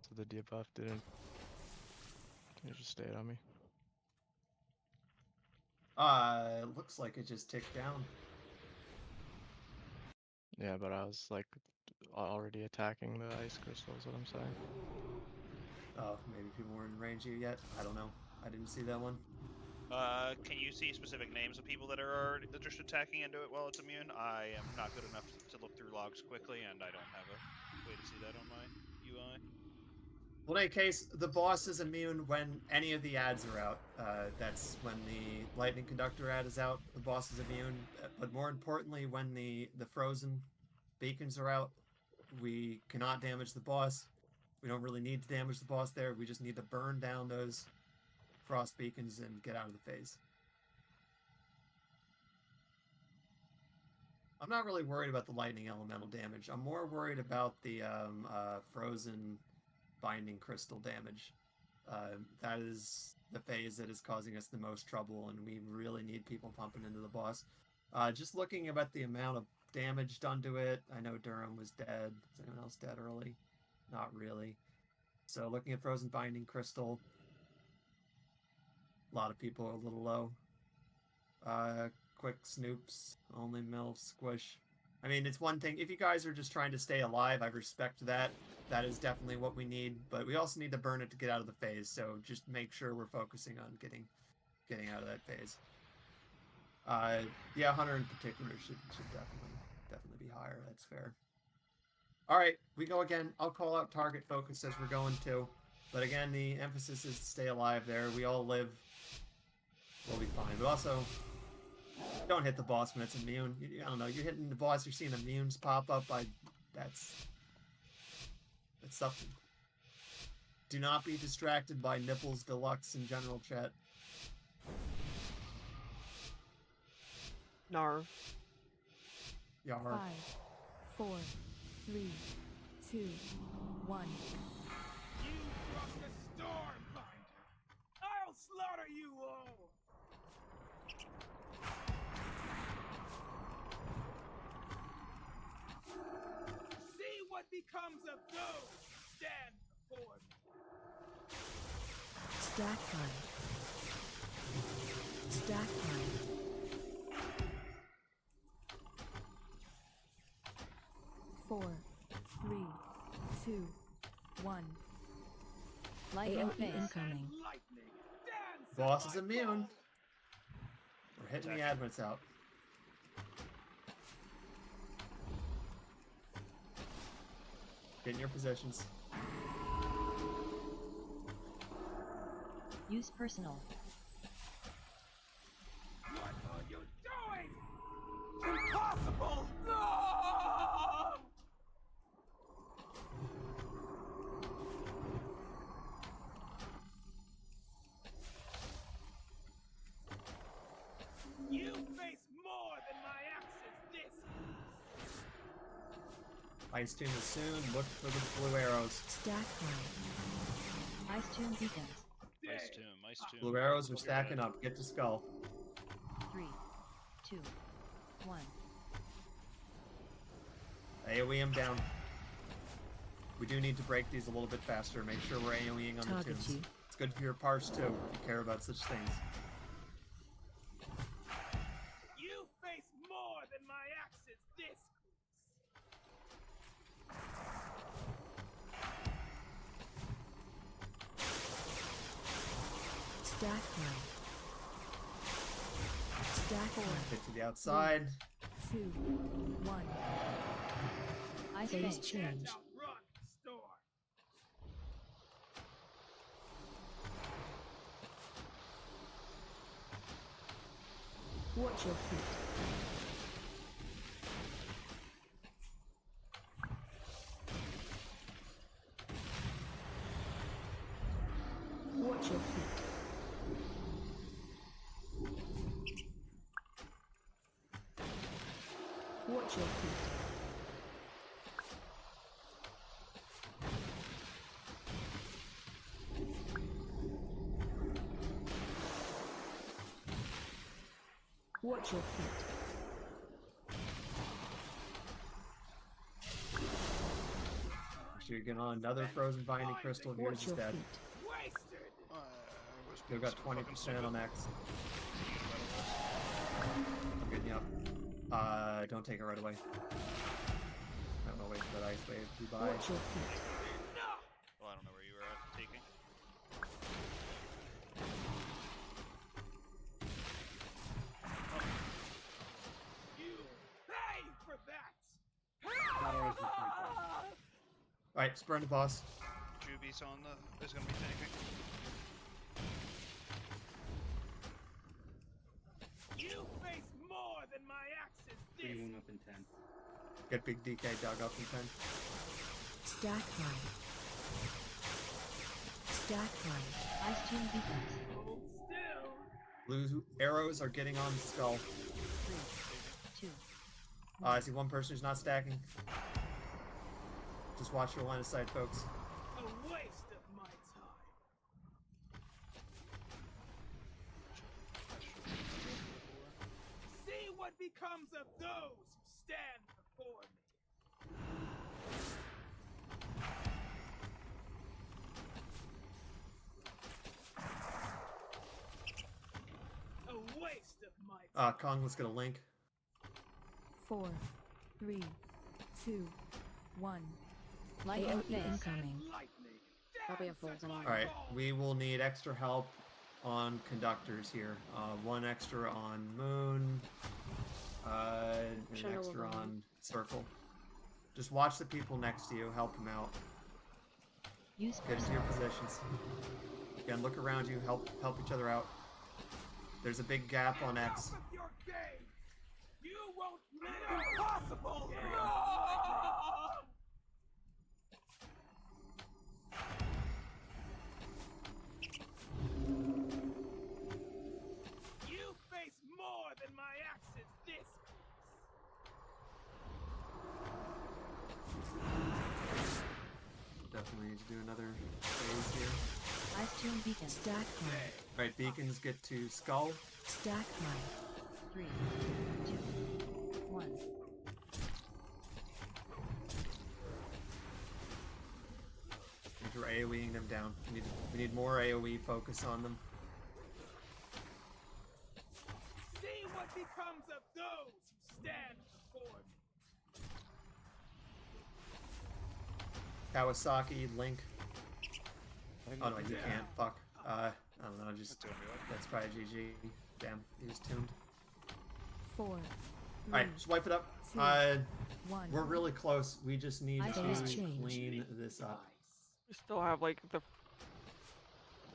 So the debuff didn't. It just stayed on me. It looks like it just ticked down. Yeah, but I was like already attacking the ice crystals, what I'm saying. Oh, maybe people weren't in range of you yet. I don't know. I didn't see that one. Can you see specific names of people that are just attacking into it while it's immune? I am not good enough to look through logs quickly, and I don't have a way to see that on my UI. Well, in any case, the boss is immune when any of the ads are out. That's when the lightning conductor ad is out. The boss is immune. But more importantly, when the frozen beacons are out, we cannot damage the boss. We don't really need to damage the boss there. We just need to burn down those frost beacons and get out of the phase. I'm not really worried about the lightning elemental damage. I'm more worried about the frozen binding crystal damage. That is the phase that is causing us the most trouble, and we really need people pumping into the boss. Just looking about the amount of damage done to it, I know Durham was dead. Is anyone else dead early? Not really. So looking at frozen binding crystal, a lot of people are a little low. Quick snoops, only milf, squish. I mean, it's one thing if you guys are just trying to stay alive. I respect that. That is definitely what we need, but we also need to burn it to get out of the phase. So just make sure we're focusing on getting out of that phase. Yeah, Hunter in particular should definitely be higher. That's fair. All right, we go again. I'll call out target focus as we're going to, but again, the emphasis is to stay alive. There, we all live. We'll be fine. But also, don't hit the boss when it's immune. I don't know. You're hitting the boss. You're seeing immunes pop up. That's something. Do not be distracted by Nipples Deluxe in general chat. Nar. Yar. 5, 4, 3, 2, 1. You brought the Stormbinder. I'll slaughter you all. See what becomes of those who stand before me. Stack time. Stack time. Four, 3, 2, 1. Light AoE phase. incoming. Lightning, dance Boss at is my immune. call. We're hitting the admins out. Get in your positions. Use personal. What are you doing? Impossible! No! You face more than my axes this Ice Tomb is soon. Look for the blue arrows. Stack time. Ice Tomb beacons. Ice tomb, ice tomb. Blue arrows are stacking up. Get to skull. 3, 2, 1. AoE him down. We do need to break these a little bit faster. Make sure we're AoEing on the Target tombs. you. It's good for your parse too, if you care about such things. You face more than my axes this Stack time. Stack time. Get to the outside. 2, 1. Ice Phase phase. change. outrun the storm. Watch your feet. Watch your feet. Watch your feet. Watch your feet. Make sure you get on another frozen binding crystal. Yours Watch is your dead. feet. Wasted. Still got 20% on X. I'm getting you up. Don't take it right away. I'm gonna wait for that ice wave to be by. Watch your feet. Well, I don't know where you were at taking. You pay for that. Alright, spurn the boss. Juby's on the is gonna be tanking. You face more than my axes this 31 up in 10. Get big DK dug up in 10. Stack time. Stack time. Ice Tomb beacons. Hold still. Blue arrows are getting on the skull. 3, 2. I see one person who's not stacking. Just watch your line of sight, folks. A waste of my time. See what becomes of those who stand before me. A waste of my time. Kong was gonna link. 4, 3, 2, 1. Lightning AoE phase. incoming. Probably have fools on. Alright, we will need extra help on conductors here. One extra on Moon, and an Shadow extra of the on Circle. Just watch the people next to you, help them out. Use Get into your positions. Again, look around you, help each other out. There's a big gap on X. You won't live. Impossible. You face more than my axes this Definitely need to do another phase here. Ice Tomb Beacon. Stack high. Alright, beacons get to Skull. Stack high. 3, 2, 1. We're AoEing them down. We need more AoE focus on them. See what becomes of those who stand before me. Kawasaki, Link. Oh no, you can't. Fuck. I don't know, that's probably GG. Damn, he was tuned. 4. Alright, just wipe it up. 2, 1. We're really close. We just need Ice to phase change. clean this up. We still have like the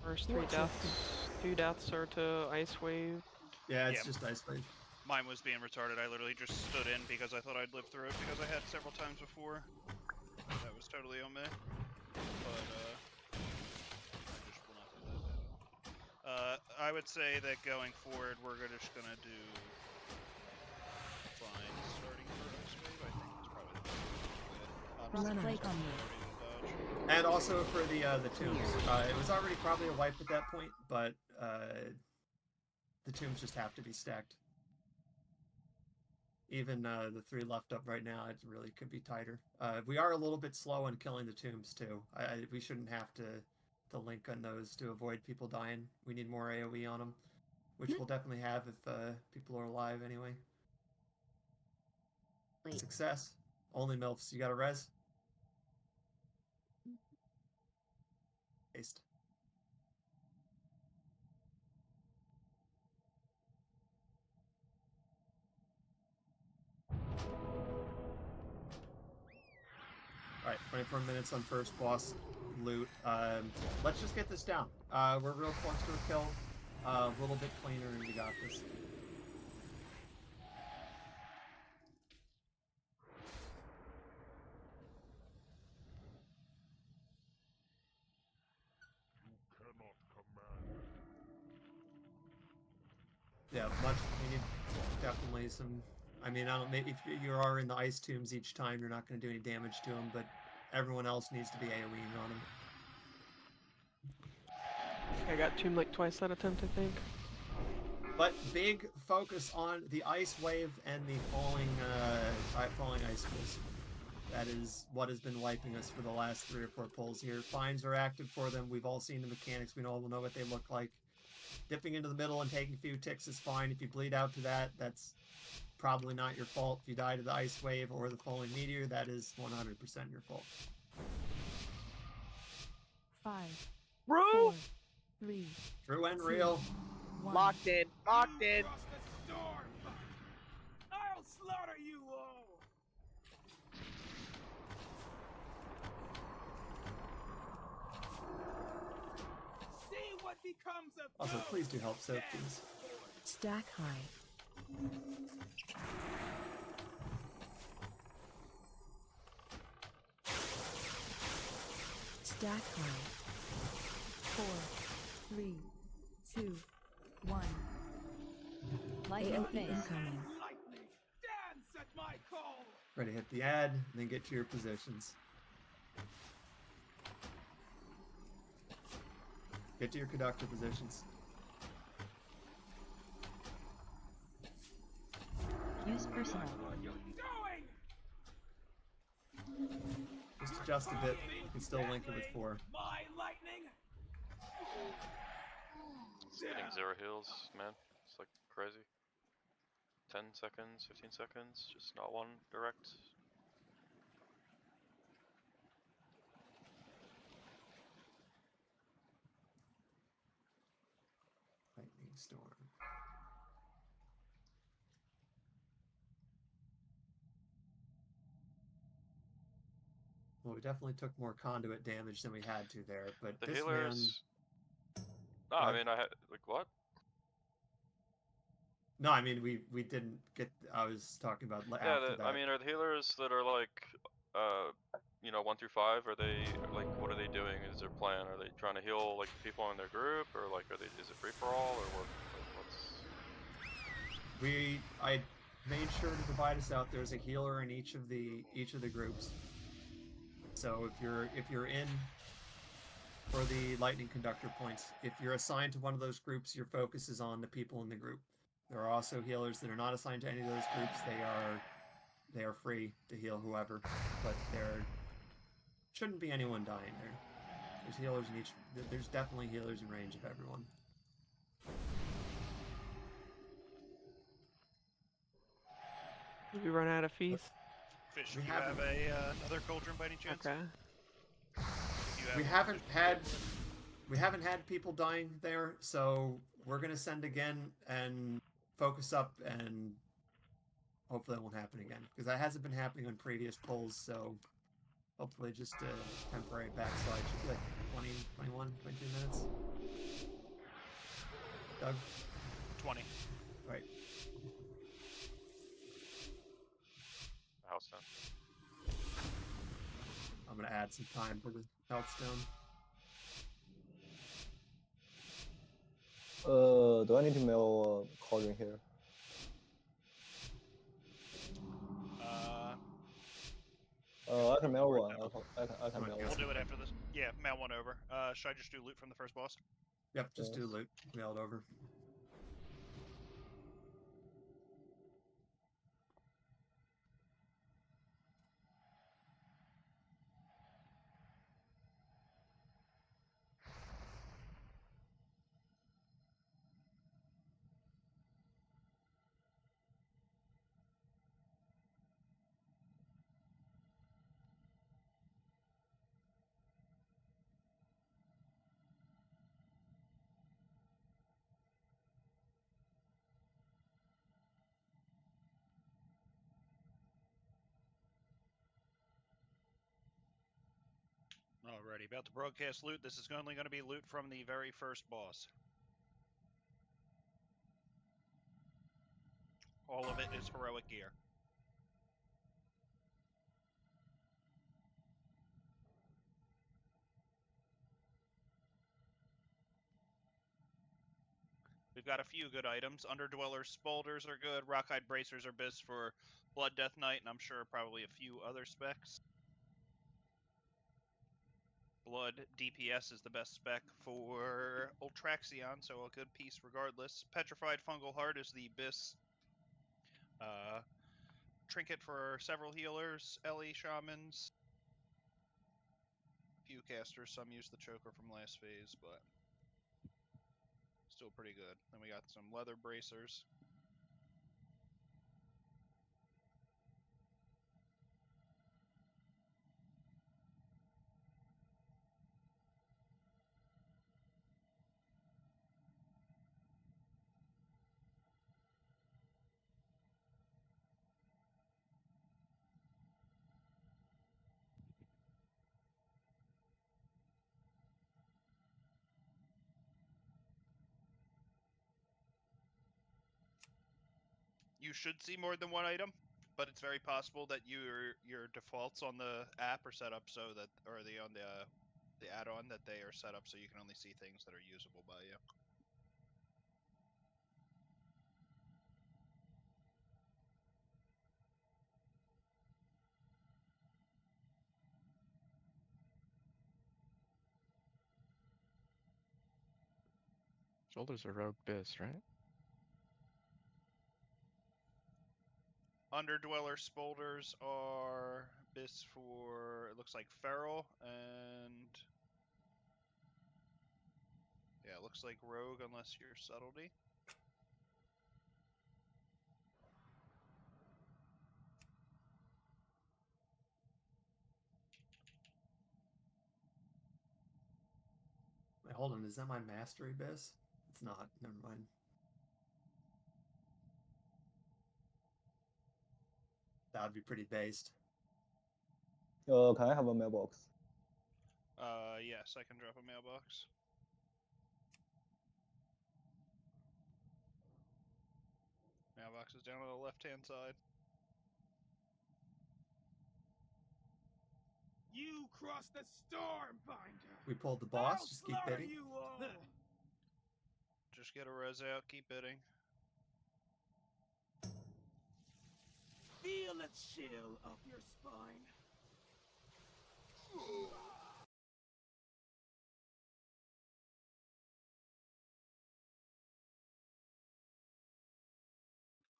first 3 deaths. 2 deaths are to Ice Wave. Yeah, it's Yeah. just Ice Wave. Mine was being retarded. I literally just stood in because I thought I'd live through it because I had several times before. That was totally on me. But, I just will not do that at all. I would say that going forward, we're just gonna do fine starting for Ice Wave. I think it's probably the best way. Frost Flake on you. And also for the tombs. It was already probably a wipe at that point, but the tombs just have to be stacked. Even the 3 left up right now, it really could be tighter. We are a little bit slow in killing the tombs too. We shouldn't have to link on those to avoid people dying. We need more AoE on them, which we'll definitely have if people are alive anyway. Wait. Success. Only MILFs. You got a res? Paste. Alright, 24 minutes on first boss loot. Let's just get this down. We're real close to a kill. A little bit cleaner and you got this. Yeah, we need definitely some. I mean, I don't. Maybe if you are in the ice tombs each time, you're not going to do any damage to them, but everyone else needs to be AoEing on them. I got tombed like twice that attempt, I think. But big focus on the ice wave and the falling icicles. That is what has been wiping us for the last 3 or 4 pulls here. Fines are active for them. We've all seen the mechanics. We all know what they look like. Dipping into the middle and taking a few ticks is fine. If you bleed out to that, that's probably not your fault. If you die to the ice wave or the falling meteor, that is 100% your fault. 5, Bro! 4, 3, True and real. 1. Locked in. Locked in. Cross the storm. I'll slaughter you all. See what becomes of Also, those please do help who soak stand these. before me. Stack high. Stack high. 4, 3, 2, 1. Lightning AoE phase. incoming. Lightning, dance at my call. Ready to hit the ad, and then get to your positions. Get to your conductor positions. Use personal. What are you doing? Just adjust a bit. You can still link it with 4. My lightning. It's getting 0 heals, man. It's like crazy. 10 seconds, 15 seconds, just not one direct. Lightning storm. Well, we definitely took more conduit damage than we had to there, but The this healers. No, man. I mean I had like what? No, I mean we didn't get. I was talking about Yeah, after that. I mean, are the healers that are like, you know, 1 through 5? Are they like, what are they doing? Is their plan? Are they trying to heal like the people in their group, or like, are they? Is it free for all, or what? Like, what's? I made sure to divide us out. There's a healer in each of the groups. So if you're in for the lightning conductor points, if you're assigned to one of those groups, your focus is on the people in the group. There are also healers that are not assigned to any of those groups. They are free to heal whoever, but there shouldn't be anyone dying there. There's healers in each. There's definitely healers in range of everyone. Did we run out of feast? Fish, We do you haven't- have another cauldron by any chance? Okay. We haven't had people dying there, so we're gonna send again and focus up, and hopefully it won't happen again, because that hasn't been happening on previous pulls. So hopefully just a temporary backslide. Should be like 20, 21, 22 minutes. Doug? 20. Right. House down. I'm gonna add some time for the health stone. Do I need to mail a cauldron here? I can mail one. I can mail one. We'll do it after this. Yeah, mail one over. Should I just do loot from the first boss? Yep, just do loot. Mail it over. Alrighty, about to broadcast loot. This is only going to be loot from the very first boss. All of it is heroic gear. We've got a few good items. Underdweller Spolders are good. Rockhide Bracers are best for Blood Death Knight, and I'm sure probably a few other specs. Blood DPS is the best spec for Ultraxion, so a good piece regardless. Petrified Fungal Heart is the best trinket for several healers, Ellie Shamans, a few casters. Some use the choker from last phase, but still pretty good. Then we got some leather bracers. You should see more than one item, but it's very possible that your defaults on the app are set up so that, or on the add-on, that they are set up so you can only see things that are usable by you. Shoulders are rogue biz, right? Underdweller Spolders are bis for, it looks like Feral, and yeah, it looks like Rogue unless you're Subtlety. Hold on, is that my mastery biz? It's not. Never mind. That would be pretty based. Can I have a mailbox? Yes, I can drop a mailbox. Mailbox is down on the left-hand side. You crossed the Stormbinder. We pulled the boss. I'll Just keep slaughter bidding. you all. Just get a res out, keep bidding. Feel the chill up your spine.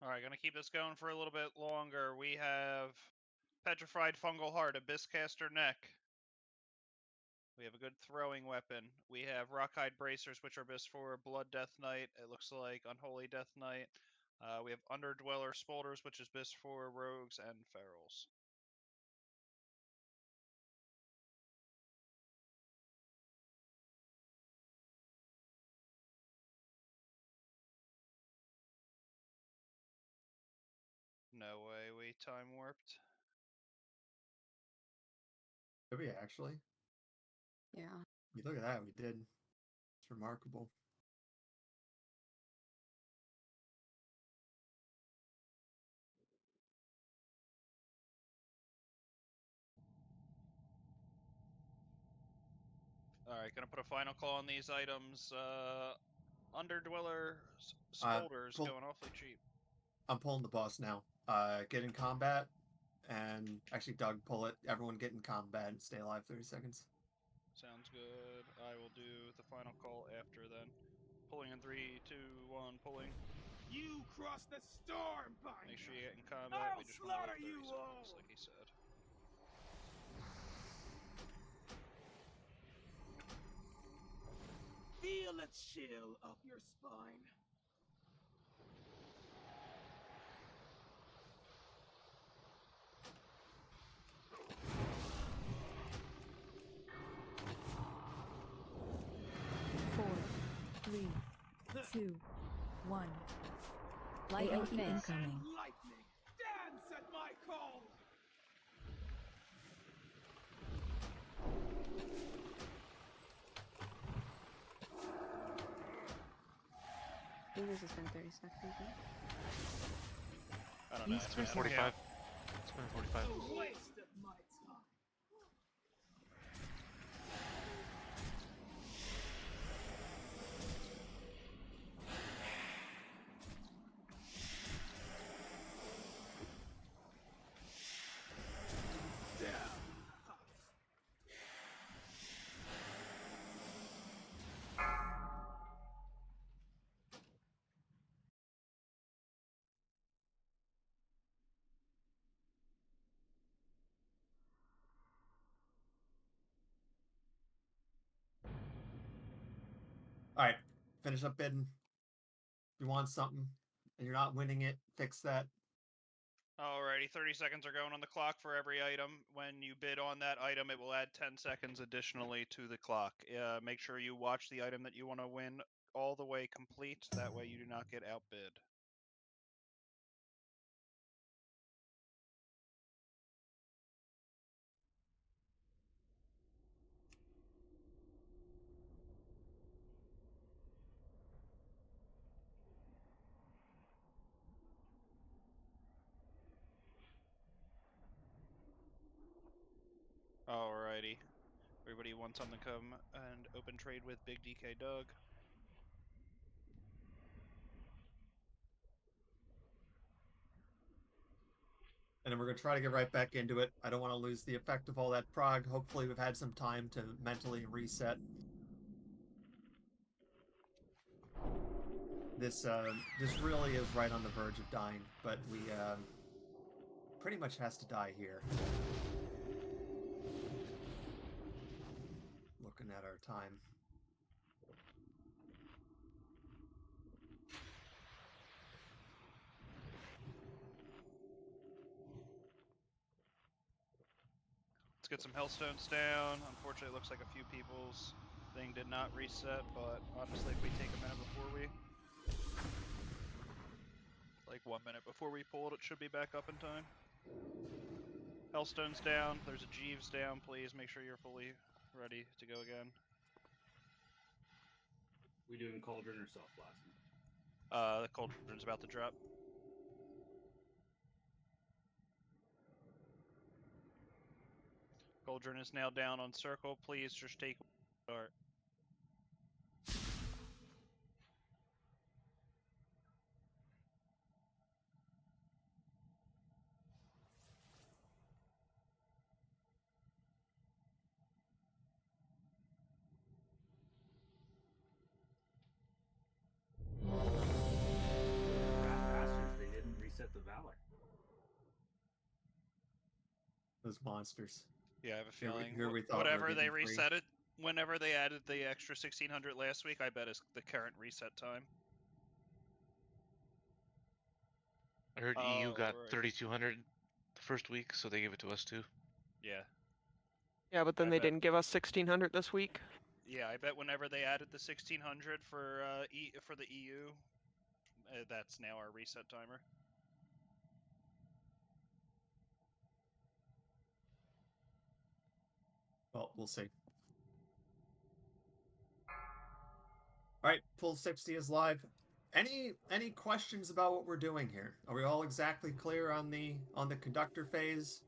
Alright, gonna keep this going for a little bit longer. We have Petrified Fungal Heart, Abysscaster Neck. We have a good throwing weapon. We have Rockhide Bracers, which are Abyss for Blood Death Knight. It looks like Unholy Death Knight. We have Underdweller Spolders, which is Abyss for Rogues and Ferals. No way we time warped. Did we actually? Yeah. You look at that, we did. It's remarkable. Alright, gonna put a final call on these items. Underdweller Spolders going awfully cheap. I'm pulling the boss now. Get in combat, and actually, Doug, pull it. Everyone get in combat and stay alive 30 seconds. Sounds good. I will do the final call after then. Pulling in 3, 2, 1, pulling. You crossed the Stormbinder. Make sure you get in combat. I'll We just want to slaughter live 30 you seconds, all. like he said. Feel the chill up your spine. Four, three, two, one. Light and AoE fist. incoming. Lightning, dance at my call. I think this has been 30 seconds. Right? I don't know. It's been 45. It's been 45. A waste of my time. Alright, finish up bidding. If you want something and you're not winning it, fix that. Alrighty, 30 seconds are going on the clock for every item. When you bid on that item, it will add 10 seconds additionally to the clock. Make sure you watch the item that you want to win all the way complete. That way you do not get outbid. Alrighty. Everybody wants something to come and open trade with Big DK Doug. And then we're going to try to get right back into it. I don't want to lose the effect of all that prog. Hopefully we've had some time to mentally reset. This really is right on the verge of dying, but we pretty much has to die here. Looking at our time. Let's get some Hellstones down. Unfortunately, it looks like a few people's thing did not reset, but honestly, if we take a minute before we... Like 1 minute before we pull it, it should be back up in time. Hellstone's down. There's a Jeeves down. Please make sure you're fully ready to go again. We doing Cauldron or Soft Blasting? The Cauldron's about to drop. Cauldron is now down on circle. Please just take start. Bastards, they didn't reset the Valor. Those monsters. Yeah, I have a Here we- feeling. here we thought we were Whatever they getting free. reset it, whenever they added the extra 1600 last week, I bet is the current reset time. I heard EU got right. 3200 the first week, so they gave it to us too. Yeah. Yeah, but then I they bet. didn't give us 1600 this week. Yeah, I bet whenever they added the 1600 for for the EU, that's now our reset timer. Well, we'll see. All right, Pool 60 is live. Any questions about what we're doing here? Are we all exactly clear on the conductor phase,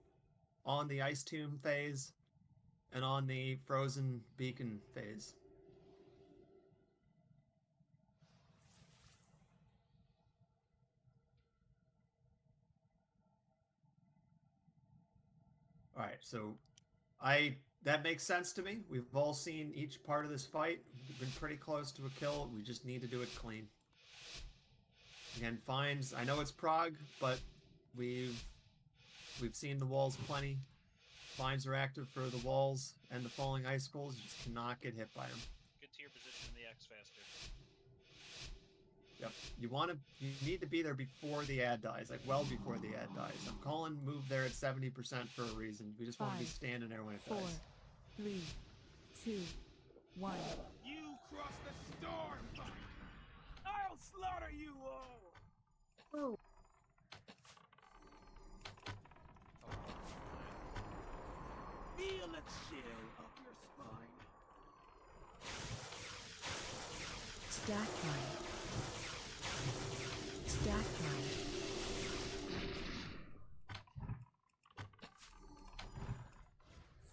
on the ice tomb phase, and on the frozen beacon phase? All right, so that makes sense to me. We've all seen each part of this fight. We've been pretty close to a kill. We just need to do it clean. Again, fines. I know it's Prague, but we've seen the walls plenty. Fines are active for the walls and the falling icicles. You just cannot get hit by them. Get to your position in the X faster. Yep. You need to be there before the ad dies, like well before the ad dies. I'm calling move there at 70% for a reason. We just want to be 5, standing there when it 4, dies. 3, 2, 1. You cross the storm! I'll slaughter you all! Oh. Feel the chill up your spine. Stack line. Stack line.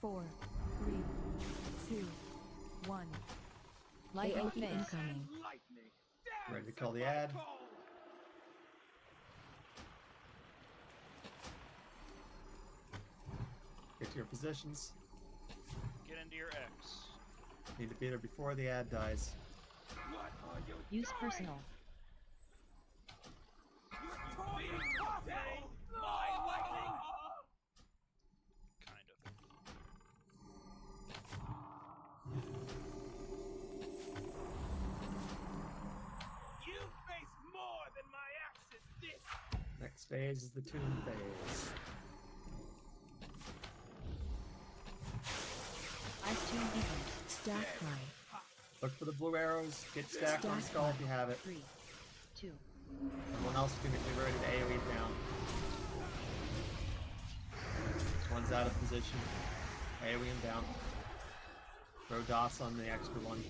Four, 3, 2, 1. Lightning AOE phase. incoming. Lightning. Ready to kill the ad. Get to your positions. Get into your X. Need to be there before the ad dies. What are you Use doing? personal. You're toying with my lightning! Kind of. You face more than my axes this! Next phase is the tomb phase. Ice tomb beacon. Stack line. Look for the blue arrows. Get stacked on Stack skull if you have it. 3, 2. Everyone else is going to be ready to AoE down. This one's out of position. AoE him down. Throw DOS on the extra one.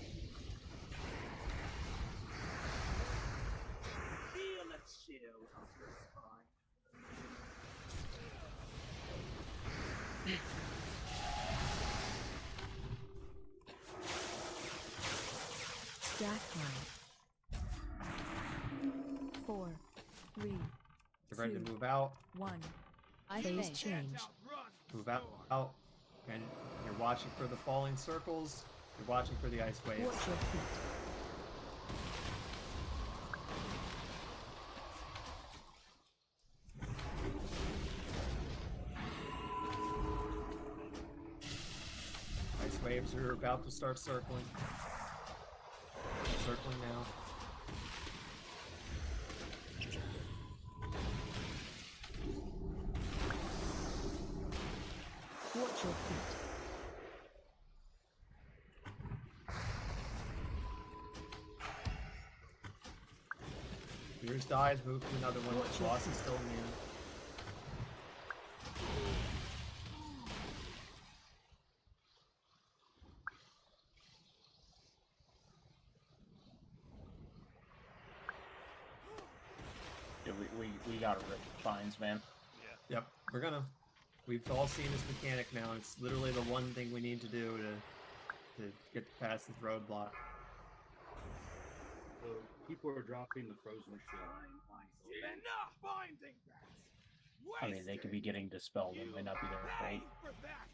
Feel the chill up your spine. Stack line. 4, 3, Get ready to 2, move out. 1. Ice Phase phase. change. Move out. And you're watching for the falling circles. You're watching for the ice waves. Watch your feet. Ice waves are about to start circling. Circling now. Watch your feet. Yours dies, move to another one. The boss is still immune. Yeah, we gotta rip the fines, man. Yeah. Yep, we've all seen this mechanic now. It's literally the one thing we need to do to get past this roadblock. So people are dropping the frozen shield. Enough binding that. I mean, they could be getting dispelled. It might not be their fault. For that.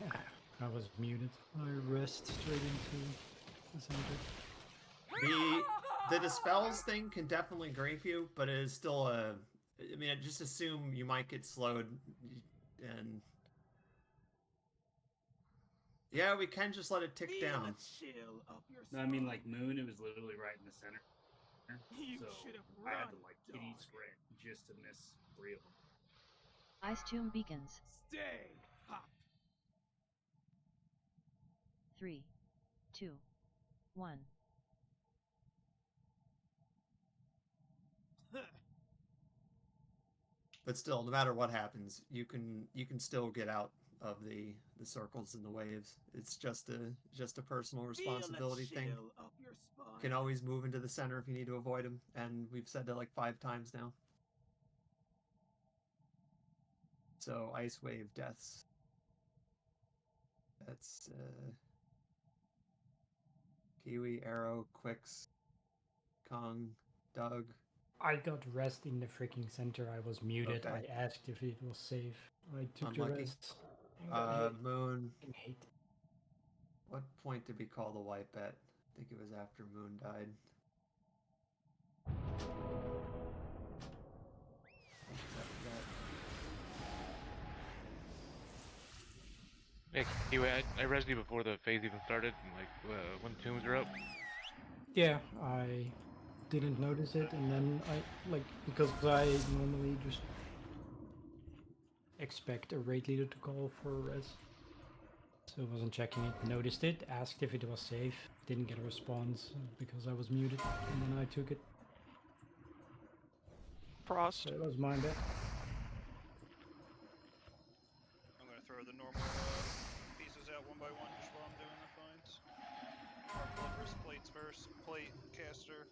Yeah, I was muted. I rest straight into the center. The dispels thing can definitely grief you, but it is still a. I mean, just assume you might get slowed, and yeah, we can just let it tick down. No, I mean like Moon. It was literally right in the center. You So should have I had run, to like kitty sprint just to miss 3 of them. Ice Tomb beacons. Stay hot. 3, 2, 1. But still, no matter what happens, you can still get out of the circles and the waves. It's just a personal responsibility thing. You can always move into the center if you need to avoid them, and we've said that like 5 times now. So ice wave deaths. That's Kiwi, Arrow, Quicks, Kong, Doug. I got rest in the freaking center. I was muted. Okay. I asked if it was safe. I took Unlucky. the rest. and got hit. Moon. Hate. What point did we call the wipe at? I think it was after Moon died. Yeah, anyway, I resed you before the phase even started, and like when tombs were up. Yeah, I didn't notice it, and then because I normally just expect a raid leader to call for res. So I wasn't checking it, noticed it, asked if it was safe, didn't get a response because I was muted, and then I took it. Frost. So it was my bad. I'm gonna throw the normal pieces out one by one just while I'm doing the finds. Blood plates first. Plate, caster.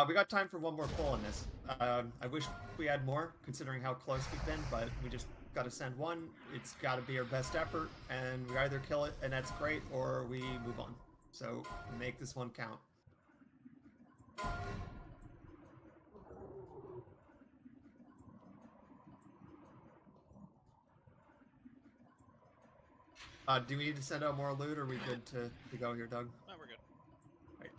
We got time for one more pull on this. I wish we had more, considering how close we've been, but we just got to send one. It's got to be our best effort, and we either kill it, and that's great, or we move on. So make this one count. Do we need to send out more loot, or are we good to go here, Doug? No, we're good. Right.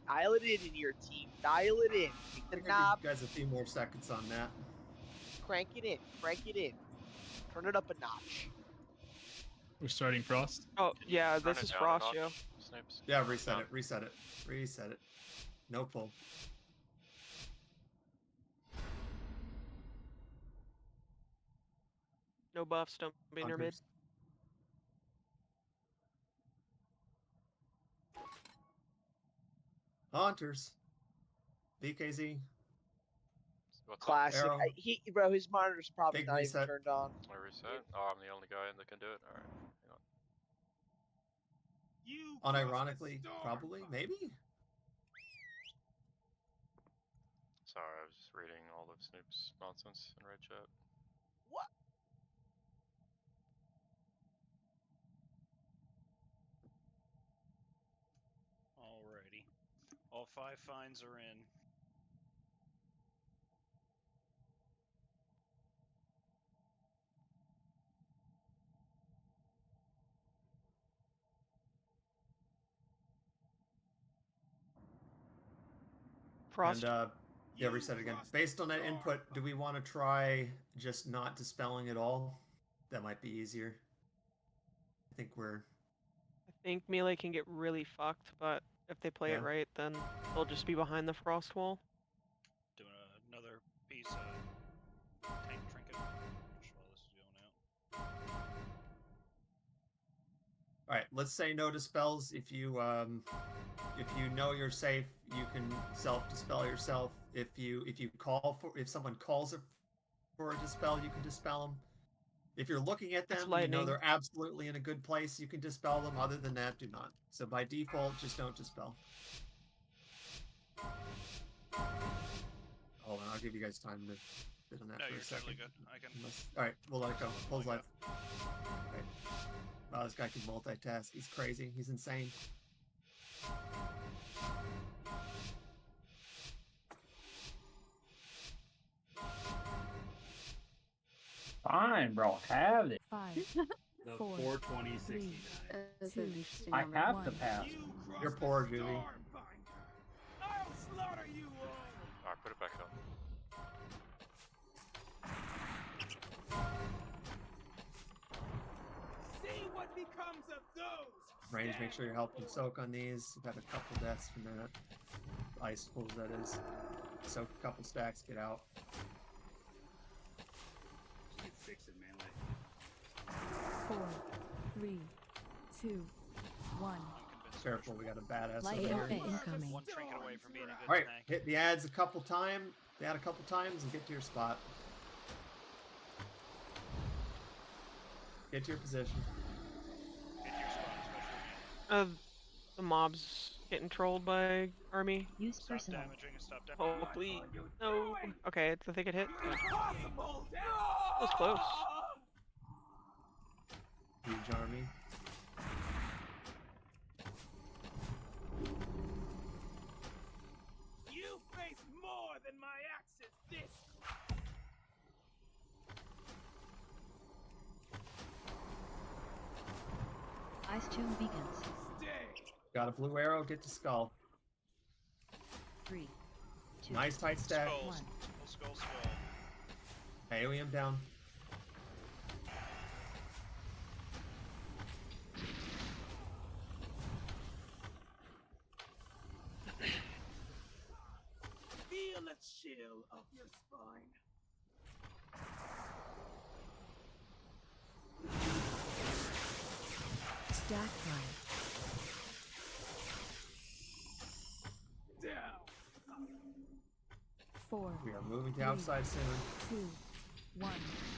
Dial it in your team. Dial it in. Take the knob. You guys a few more seconds on that. Crank it in. Crank it in. Turn it up a notch. We're starting Frost. Oh yeah, Turn this it is down a Frost, notch, yo. Snipes. Yeah, Turn it reset down. it. Reset it. Reset it. No pull. No buffs, don't be near mid. Hunters. BKZ. What's Classic. Arrow. Bro, his monitor's probably Big not reset. even turned on. I reset. Oh, I'm the only guy that can do it. All right. Hang on. Unironically, probably, maybe. Sorry, I was just reading all of Snoop's nonsense in red chat. What? Alrighty. All 5 finds are in. Frost. And yeah, reset again. Based on that input, do we want to try just not dispelling at all? That might be easier. I think we're. I think melee can get really fucked, but if they play it Yeah. right, then they'll just be behind the frost wall. another piece of tank trinket just while this is going out. All right, let's say no dispels. If you know you're safe, you can self-dispel yourself. If someone calls for a dispel, you can dispel them. If you're looking at them, That's you know lightning. they're absolutely in a good place, you can dispel them. Other than that, do not. So by default, just don't dispel. Hold on, I'll give you guys time to sit on that No, for you're a second. totally good. I can. All right, we'll let it go. Pulls life. Right. Wow, this guy can multitask. He's crazy. He's insane. Fine, bro. Have it. 5, The 4, 420 3, 69. That's 2, an interesting I number. have to 1. pass. You're poor, Julie. I'll slaughter you all. Alright, put it back up. See what becomes of those. Range, make sure you're helping soak on these. We've had a couple deaths from that. Ice pulls, that is. Soak a couple stacks, get out. Just get fixed in melee. 4, 3, 2, 1. Careful, we got a badass Light over here. effect incoming. One trinket away from being a good Alright, tank. hit the ads a couple times. Add a couple times and get to your spot. Get to your position. Get to your spot, especially. The mobs getting trolled by army. Use Stop personal. damaging and stop damaging. Oh please, no. Okay, I think it hit. Impossible. That was close. Huge army. You face more than my axe's disc. Ice Tomb Beacons. Stay. Got a blue arrow, get to skull. 3, 2, Nice tight stack. Skull, 1. skull, skull. AoE him down. Feel a chill up your spine. Stack high. Down. 4, We are moving to outside soon. 2, 1.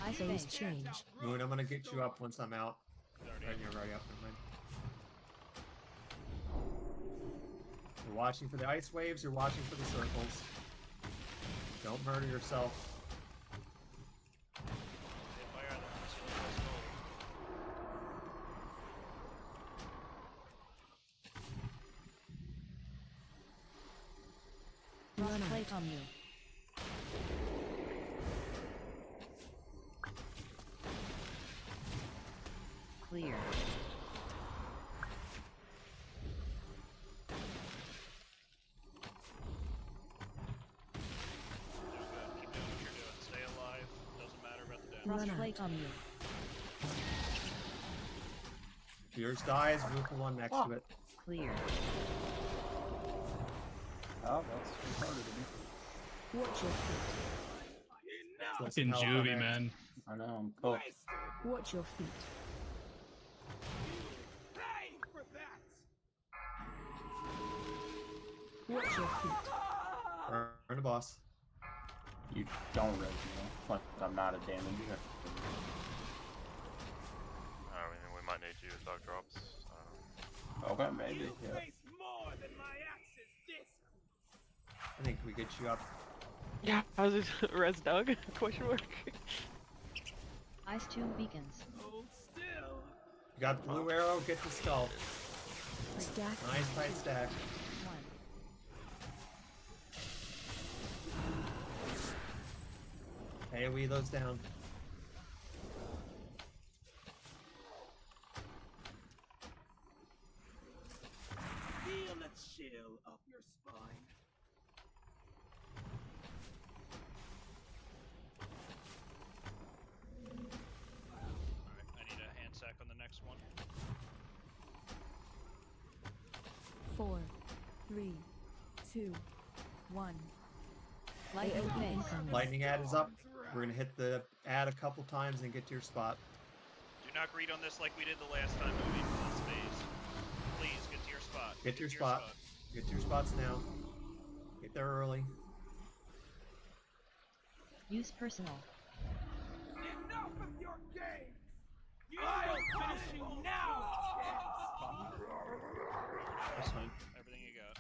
Ice Phase Phase. change. Moon, I'm gonna get you up once I'm out. Right, you're right up. Never mind. You're watching for the ice waves, you're watching for the circles. Don't murder yourself. Hit by either. Skull. Frostplate on you. Clear. Keep doing what you're doing. Stay alive. Doesn't matter about the damage. Run out. Frostplate on you. If yours dies, move the one next to it. Clear. Oh, that's retarded of me. Watch your feet. So Fucking hell juvie, effect. man. I know, I'm cooked. Watch your feet. Pay for that. Watch your feet. Burn the boss. You don't res me. Like, I'm not a damager. I mean, we might need you with dog drops. Okay, maybe. You Yeah. face more than my axe's disc. I think we get you up. Yeah, how's it res Doug? Question mark. Ice Tomb Beacons. Hold still. You got the blue arrow, get the skull. Stack Nice high. tight stack. 1. AoE those down. Feel a chill up your spine. Alright, I need a hand sack on the next one. 4, 3, 2, 1. Lightning incoming. Lightning ad is up. We're gonna hit the ad a couple times and get to your spot. Do not greet on this like we did the last time we waited for this phase. Please get to your spot. Get to your spot. Get to your spots now. Get there early. Use personal. Enough of your games! I'll finish you now, That's fine. Everything you got.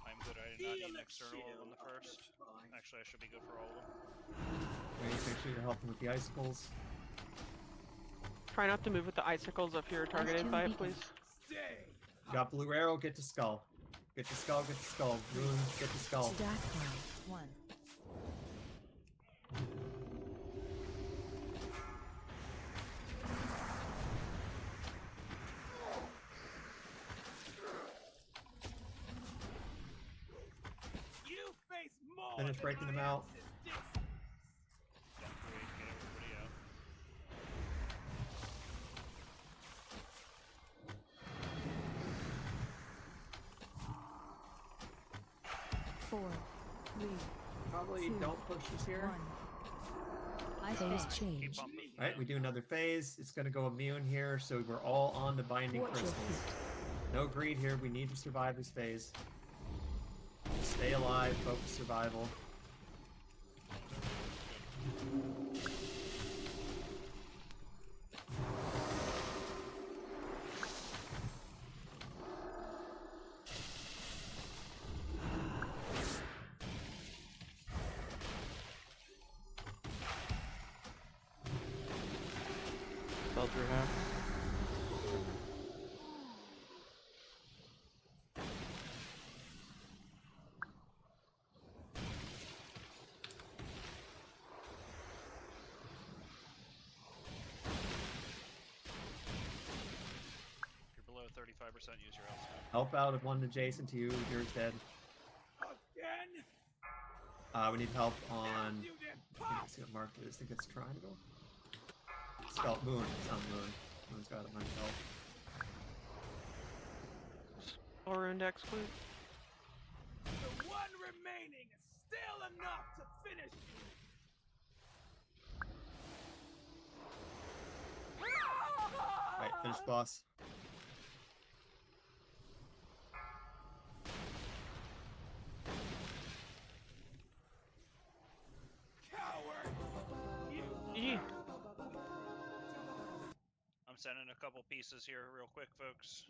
I'm good. I did not need an external on the first. Actually, I should be good for all of them. Make sure you're helping with the icicles. Try not to move with the icicles if you're targeted by it, please. Got blue arrow, get to skull. Get to skull, get to skull. Moon, get to skull. Stack pile. 1. You face more. Finish breaking them out. Get everybody out. 4, 3, Probably 2, don't push this here. 1. Phase change. Alright, we do another phase. It's gonna go immune here, so we're all on the binding Watch your crystals. No greed here, we need to survive this phase. Stay alive, focus survival. Fell through half. If you're below 35%, use your L skill. Help out of one adjacent to you, yours dead. Again? We need help on. I think see what mark it is. I think it's triangle. Skull Moon. It's not Moon. Moon's got a bunch of health. Or index, please. The one remaining is still enough to finish you. Alright, finish boss. GG. I'm sending a couple pieces here real quick, folks.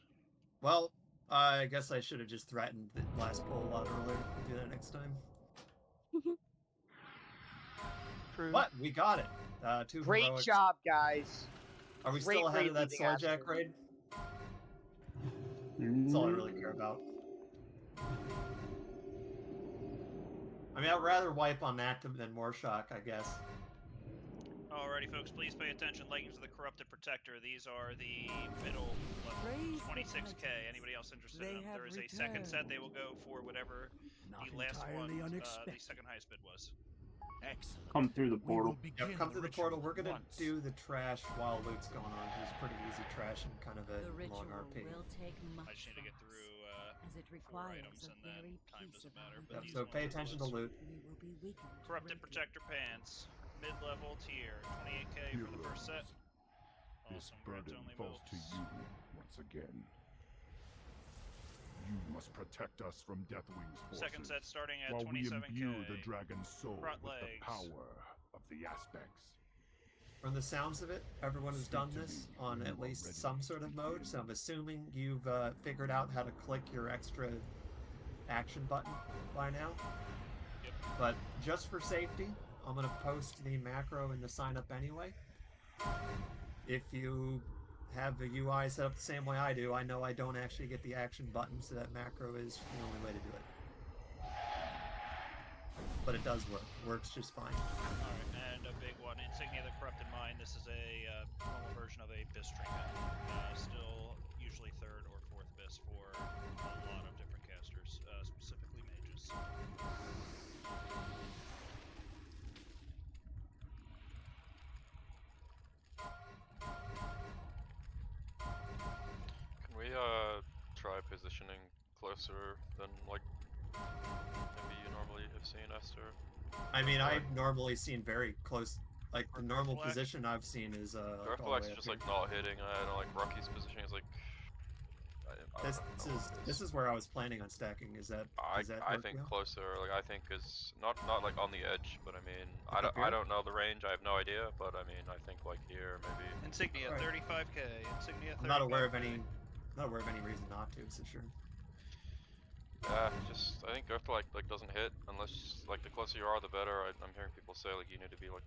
Well, I guess I should have just threatened the last pull a lot earlier. We'll do that next time. True. But we got it. 2 Great heroics. job, guys. Are we Great still ahead of that leading Soul Jack Aster. raid? That's all I really care about. I mean, I'd rather wipe on that than more shock, I guess. Alrighty, folks, please pay attention. Leggings of the Corrupted Protector. These are the middle level, 26k. Anybody else interested in them? There is a second set. They will go for whatever the last one, the second highest bid was. Excellent. Come through the portal. Yep, come through the portal. We're gonna do the trash while loot's going on, because it's pretty easy trash and kind of a long RP. I just need to get through as it 4 requires items, and then time doesn't matter. Yep, But so these pay ones are attention to close. loot. Corrupted Protector Pants, mid-level tier, 28k for the first set. This Awesome, burden grant only falls to moves. you once again. You must protect us from Deathwing's forces. Second set starting at while we 27k. imbue the dragon's soul Front with legs. the power of the aspects. From the sounds of it, everyone has done this on at least some sort of mode, so I'm assuming you've figured out how to click your extra action button by now. Yep. But just for safety, I'm going to post the macro in the sign up anyway. If you have the UI set up the same way I do, I know I don't actually get the action button, so that macro is the only way to do it. But it does work. Works just fine. Alright, and a big one, Insignia of the Corrupted Mind. This is a normal version of a BIS trinket. Still usually 3rd or 4th BIS for a lot of different casters, specifically mages. Can we positioning closer than like maybe you normally have seen, Esther. I mean, I've normally seen very close. Like the normal Garthalax? position I've seen is like all the Garthalax way is up just here. like not hitting. I don't like Rocky's positioning is like. This is where I was planning on stacking. Is that I work think well? closer. Like I think is not like on the edge, but I mean Like up I here? don't know the range. I have no idea, but I mean I think like here maybe. Insignia Alright. 35k. Insignia 35k. I'm not aware of any reason not to. So sure. Just I think Garth like doesn't hit unless like the closer you are the better. I'm hearing people say like you need to be like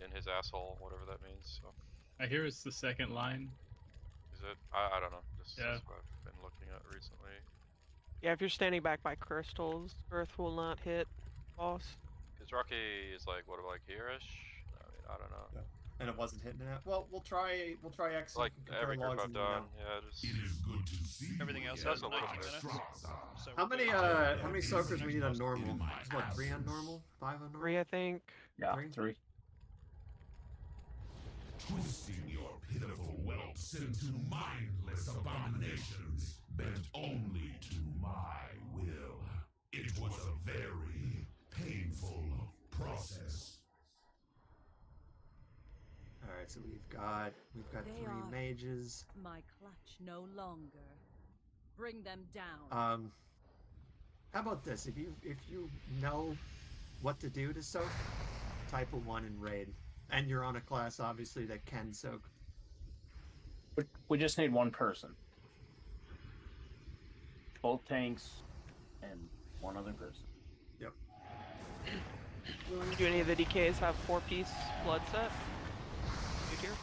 in his asshole, whatever that means. So I hear it's the second line. is it? I don't know. Just Yeah. that's what I've been looking at recently. Yeah, if you're standing back by crystals, Earth will not hit boss. Because Rocky is like what about like here-ish? I mean I don't know. Yeah. And it wasn't hitting it. Well, we'll try X. Like and compare every group logs I've and done, yeah, just. It is good to see Everything you else again, has 19 minutes. Strata. So How we're many good. soakers we need on normal? It's what, 3 on normal? 5 on normal? 3, I think. Yeah, 3. Twisting your pitiful whelps into mindless abominations, bent only to my will. It was a very painful process. All right, so we've got They 3 are mages. my clutch no longer. Bring them down. How about this? If you know what to do to soak, type a 1 in raid, and you're on a class obviously that can soak. We just need one person. Both tanks and one other person. Yep. Do any of the DKs have 4-piece blood set? You here?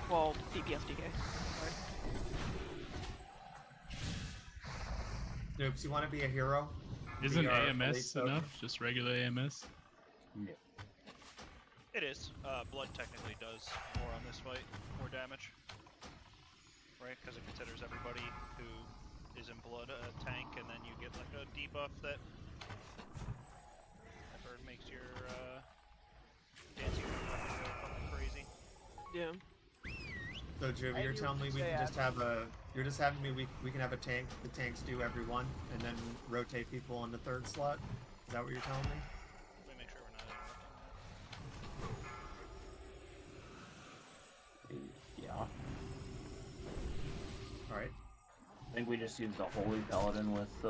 Well, DPS DK. Sorry. Noops, you want to be a hero? Isn't Be our elite AMS soaker? enough? Just regular AMS? Yeah. It is. Blood technically does more on this fight, more damage. Right? Because it considers everybody who is in blood a tank, and then you get like a debuff that I've heard makes your dancing go fucking crazy. Yeah. So Juvie, you're telling me we can just have a. You're just having me. We can have a tank. The tanks do every one, and then rotate people on the 3rd slot. Is that what you're telling me? Let me make sure we're not interrupting that. Yeah. Alright. I think we just use the Holy Paladin with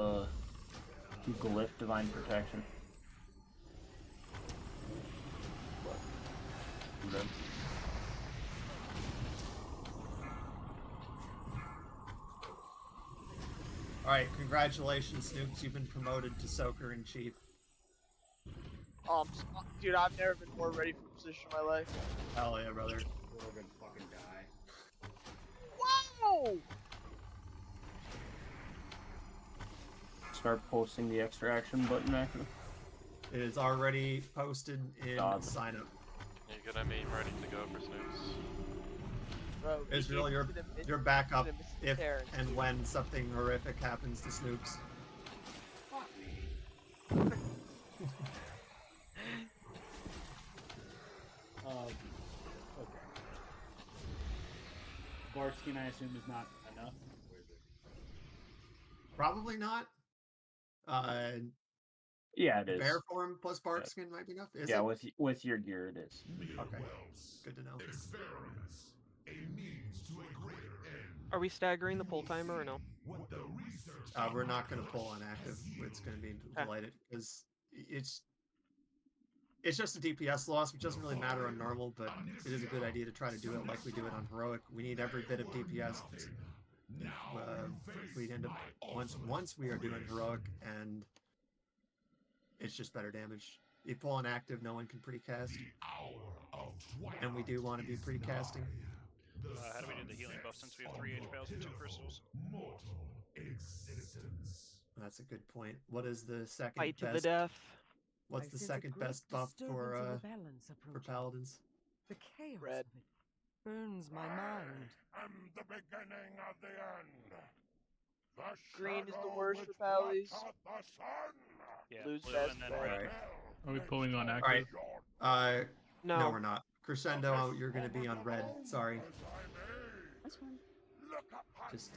Glyph Divine Protection. But, good. Alright, congratulations, Snoops. You've been promoted to Soaker in Chief. Dude, I've never been more ready for a position in my life. Hell yeah, brother. We're gonna fucking die. Whoa! Start posting the extraction button active. It is already posted in sign up. You gonna mean ready to go for Snoops? Bro, Israel, you're back up if and when something horrific happens to Snoops. Okay. Bark skin, I assume, is not enough. Or is it? Probably not. Yeah, it is. Bear form plus bark skin might be enough. Is yeah, it? with your gear, it is. Okay. Good to know. Experiments, a means to a greater end. Are we staggering the pull timer or no? What the research We're not going to pull on active. It's going to be delighted because it's just a DPS loss, which doesn't really matter on normal, but it is a good idea to try to do it like we do it on heroic. We need every bit of DPS. If we end up once we are doing heroic, and it's just better damage. You pull on active, no one can precast, and we do want to be precasting. How do we do the healing buff since we have 3 HPLs and 2 crystals? That's a good point. What is the second Fight to best? the death. What's the second best buff for paladins? The chaos Red. of it burns my mind. And the beginning of the end. The Green is the shadow worst which for Pallies. blots out the sun. Yeah, Blue's blue best and then for red. Alright. Are we pulling on active? Alright. No. No, we're not. Crescendo, you're going to be on red. Sorry. That's fine. Just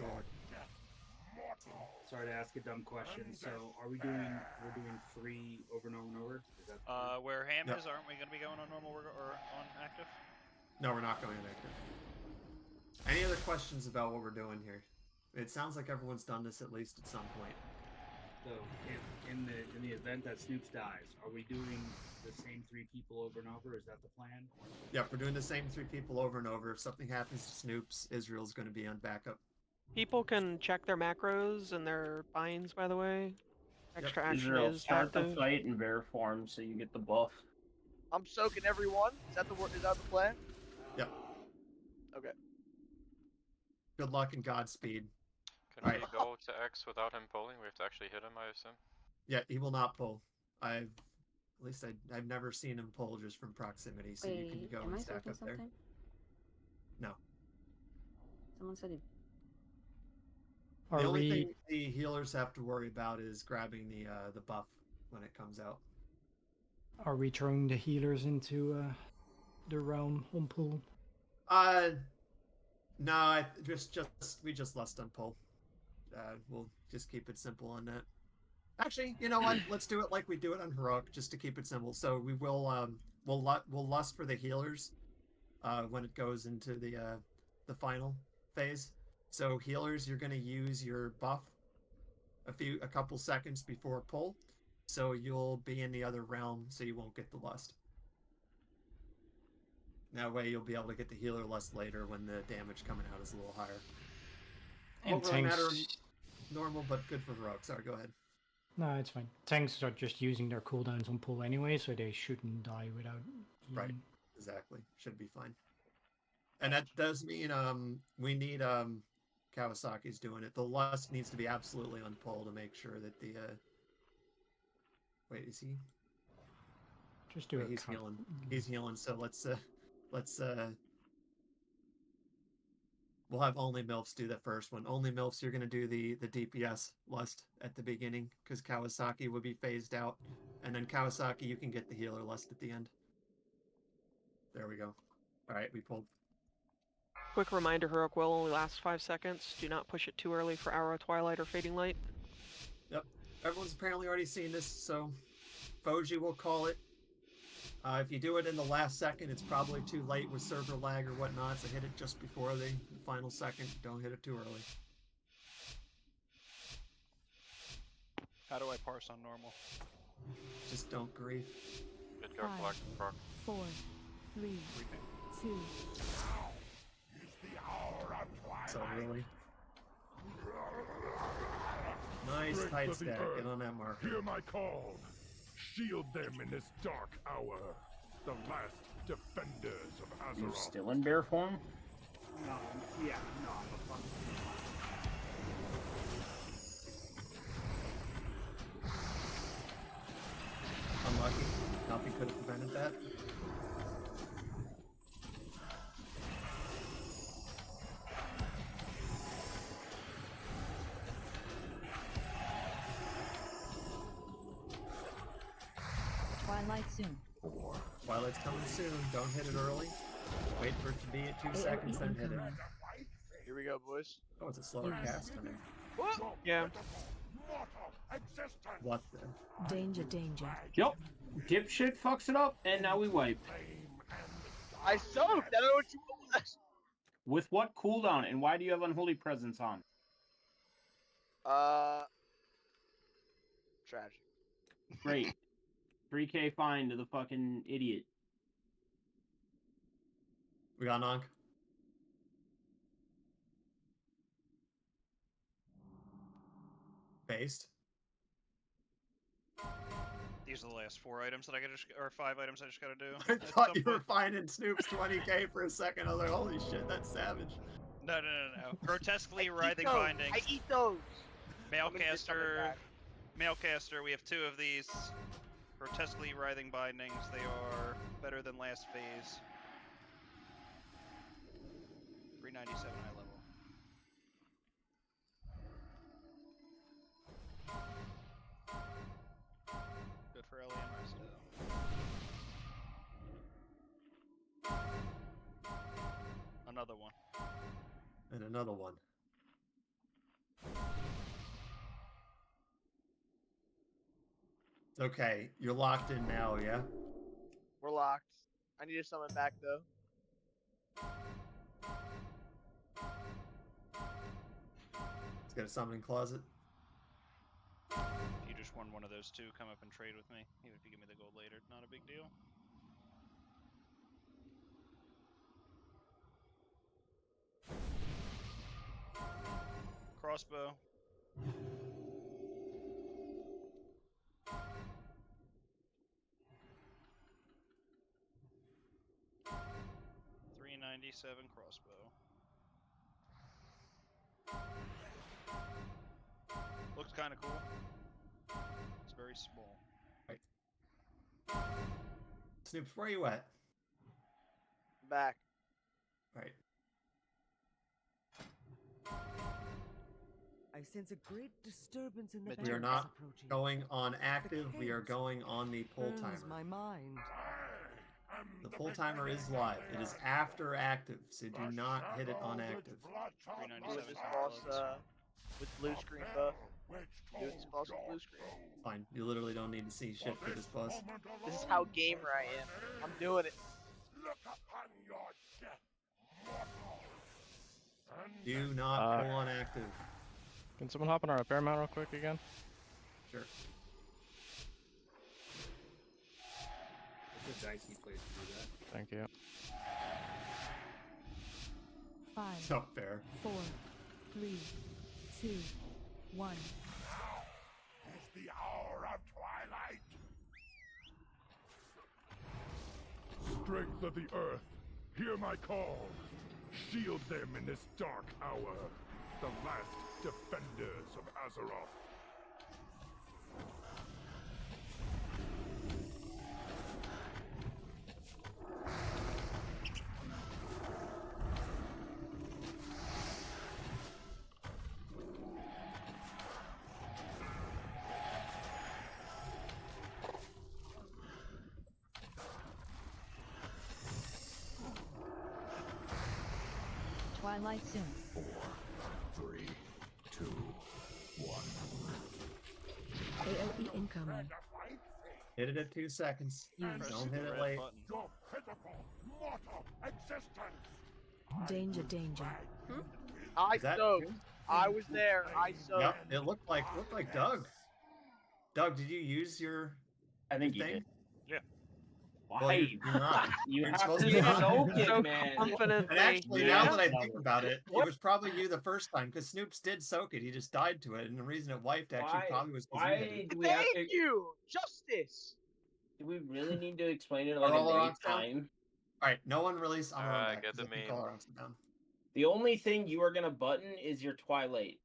sorry to ask a dumb question. So are we're doing 3 over and over and over? Is that Where Ham Yep. is, aren't we going to be going on normal or on active? No, we're not going active. Any other questions about what we're doing here? It sounds like everyone's done this at least at some point. So if in the event that Snoops dies, are we doing the same 3 people over and over? Is that the plan? Yep, we're doing the same 3 people over and over. If something happens to Snoops, Israel's going to be on backup. People can check their macros and their binds, by the way. Extra action Israel, is start the active. fight in bear form so you get the buff. I'm soaking everyone. Is that the plan? Yep. Okay. Good luck and Godspeed. Can we go to X without him pulling? We have to actually hit him, I assume. Yeah, he will not pull. I've never seen him pull just from proximity, so you can go am and I stack soaking up there. something? No. Someone said he. The only thing the healers have to worry about is grabbing the buff when it comes out. Are we throwing the healers into the realm on pool? No, we just let them pull. We'll just keep it simple on that. Actually, you know what? Let's do it like we do it on heroic, just to keep it simple. So we will we'll lust for the healers when it goes into the final phase. So healers, you're going to use your buff a couple seconds before pull, so you'll be in the other realm, so you won't get the lust. That way, you'll be able to get the healer lust later when the damage coming out is a little higher. And Won't really matter tanks. normal, but good for heroic. Sorry, go ahead. No, it's fine. Tanks are just using their cooldowns on pull anyway, so they shouldn't die without. Right. Exactly. Should be fine. And that does mean we need Kawasaki's doing it. The lust needs to be absolutely on pull to make sure that the wait, is he? Just do it. He's healing. He's healing, so let's we'll have only MILFs do that first one. Only MILFs, you're gonna do the DPS lust at the beginning, because Kawasaki would be phased out. And then Kawasaki, you can get the healer lust at the end. There we go. Alright, we pulled. Quick reminder, Heroic will only last 5 seconds. Do not push it too early for Arrow, Twilight, or Fading Light. Yep. Everyone's apparently already seen this, so Foji will call it. If you do it in the last second, it's probably too late with server lag or whatnot, so hit it just before the final second. Don't hit it too early. How do I parse on normal? Just don't grief. Good guard, black, rock. 4, 3, 2. So really. Nice tight stack. Get on that marker. Hear my call. Shield them in this dark hour. The last defenders of You Azeroth. still in bear form? No, yeah, no, I'm a fucking. Unlucky. Nothing could have prevented that. Twilight soon. Twilight's coming soon. Don't hit it early. Wait for it to be at 2 seconds, then hit it. Here we go, boys. Oh, it's a slower cast time. Yeah. What the? Danger, danger. Yup. Dipshit fucks it up, and now we wipe. I soaked. I don't know what you want. With what cooldown, and why do you have Unholy Presence on? Tragic. Great. 3K fine to the fucking idiot. We got Nonk. Based. These are the last 4 items that I gotta or 5 items I just gotta do. I thought you were finding Snoop's 20k for a second. I was like, holy shit, that's savage. No. Grotesquely writhing those. bindings. I eat those. Mailcaster. Mailcaster. We have 2 of these. Grotesquely writhing bindings. They are better than last phase. 397 high level. Good for Ellie and Resto. Another one. And another one. Okay, you're locked in now, yeah? We're locked. I need to summon back though. Let's get a summoning closet. If you just won one of those two, come up and trade with me. Even if you give me the gold later, not a big deal. Crossbow. $397 crossbow. Looks kind of cool. It's very small. Right. Snoops, where are you at? Back. Right. I sense a great disturbance in the We are banks not approaching. going on active. We are chaos going on the pull Burns timer. my mind. The pull timer is live. It is after active, so do not hit it on active. Doing this boss with blue screen buff. Doing this boss with blue screen. Fine. You literally don't need to see shit for this boss. This is how gamer I am. I'm doing it. Do not pull on active. Can someone hop on our repair mount real quick again? Sure. It's a dicey place to do that. Thank you. 5, It's not fair. 4, 3, 2, 1. It's the hour of twilight. Strength of the earth, hear my call. Shield them in this dark hour. The last defenders of Azeroth. Twilight soon. 4, 3, 2, 1. AOE incoming. Hit it at 2 seconds. Don't hit it late. Your pitiful, mortal existence. Danger, danger. I Is that soaked. good? I was there. I soaked. Yep, it looked like Doug. Doug, did you use your? I think your you thing? did. Yeah. Well, Why? you're not. You You're have supposed to to not. soak it, So man. confidently. And actually, Yeah. now that I think about it, it was probably you the first time because Snoops did soak it. He just died to it, and the reason it wiped actually probably was because you hit Why it. do we have to? Thank you. Justice. Do we really need to explain it Are like all a our day rocks down? time? All right, no one release. I'm Alright, back, get the 'cause I think meme. all our rocks are down. The only thing you are gonna button is your Twilight,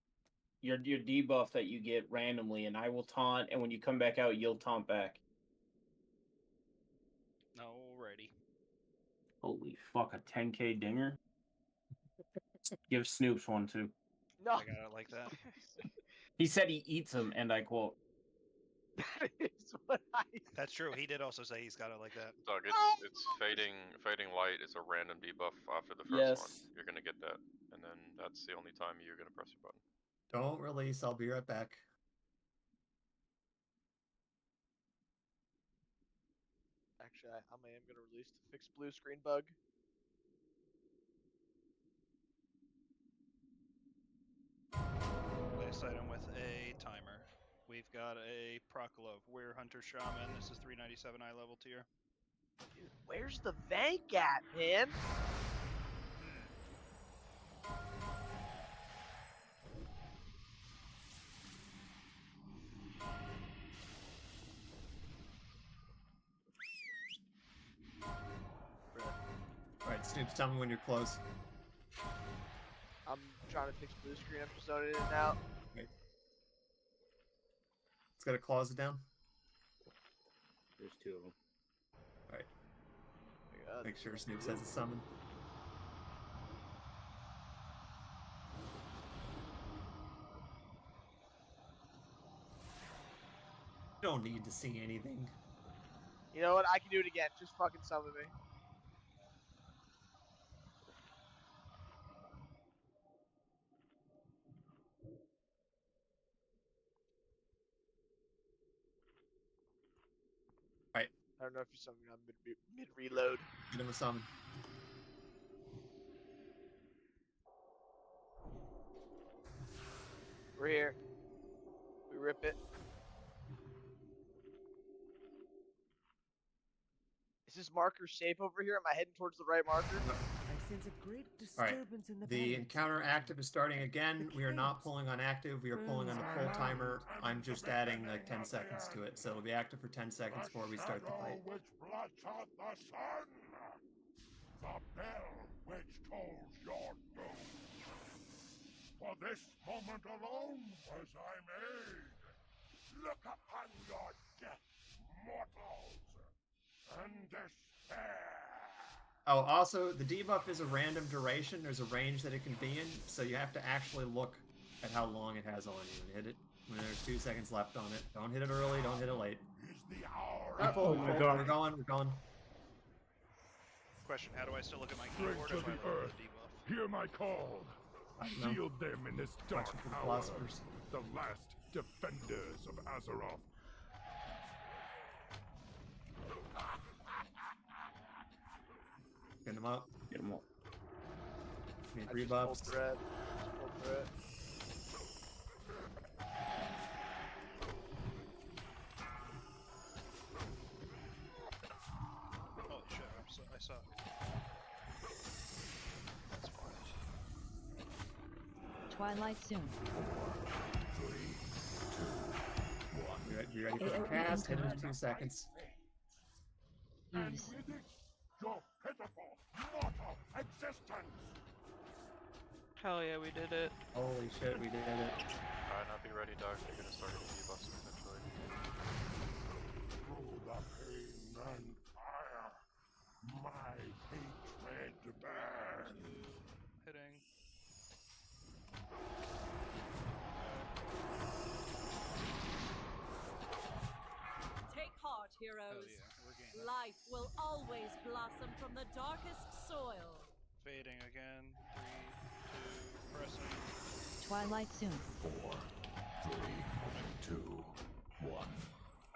your debuff that you get randomly, and I will taunt, and when you come back out, you'll taunt back. Alrighty. Holy fuck, a 10k dinger? Give Snoops one too. No. I got it like that. He said he eats them, and I quote. That is what I That's true. He did also say he's got it like that. Doug, it's fading light. It's a random debuff after the first one. Yes. You're gonna get that, and then that's the only time you're gonna press your button. Don't release. I'll be right back. Actually, I am going to release the fix blue screen bug. Last item with a timer. We've got a Proclove, Aerohunter Shaman. This is 397 eye level tier. Dude, where's the Vank at, man? All right, Snoops, tell me when you're close. I'm trying to fix blue screen. I'm just zoning in and out. Right. Let's get a closet down. There's 2 of them. All right. Oh my God. Make sure Snoops has a summon. You don't need to see anything. You know what? I can do it again. Just fucking summon me. I don't know if you're summoning on mid reload. Get him a summon. We're here. We rip it. Is this marker safe over here? Am I heading towards the right marker? I sense a great Alright. disturbance in the The balance. encounter active is starting again. We are not pulling on active. We are pulling on the full timer. I'm just adding like 10 seconds to it. So it'll be active for 10 seconds before we start the fight. Which blots out the sun. The bell which tolls your doom. For this moment alone was I made. Look upon your death, mortals, and despair. Oh, also, the debuff is a random duration. There's a range that it can be in, so you have to actually look at how long it has on you and hit it when there's 2 seconds left on it. Don't hit it early, don't hit it late. Oh my god. We're going. Question: how do I still look at my Straight keyboard to if I the look at earth. the debuff? Hear my call. No. Shield them in this dark Watching for the hour. philosophers. The last defenders of Azeroth. Get them up. Get them up. Need I just rebuffs. pulled thread. Just pulled thread. Holy shit! I suck. That's fine. Twilight soon. You ready for the cast? Hit it in 2 seconds. And Use. with it, your pitiful, mortal existence. Hell yeah, we did it. Holy shit, we did it. Alright, now be ready, Doc. You're gonna start getting debuffs eventually. Through the pain and fire, my hatred burns. Hitting. Take heart, heroes. Hell yeah, we're gaining. Life will always blossom from the darkest soil. Fading again. 3, 2, pressing. Twilight soon. 4, 3, 2, 1.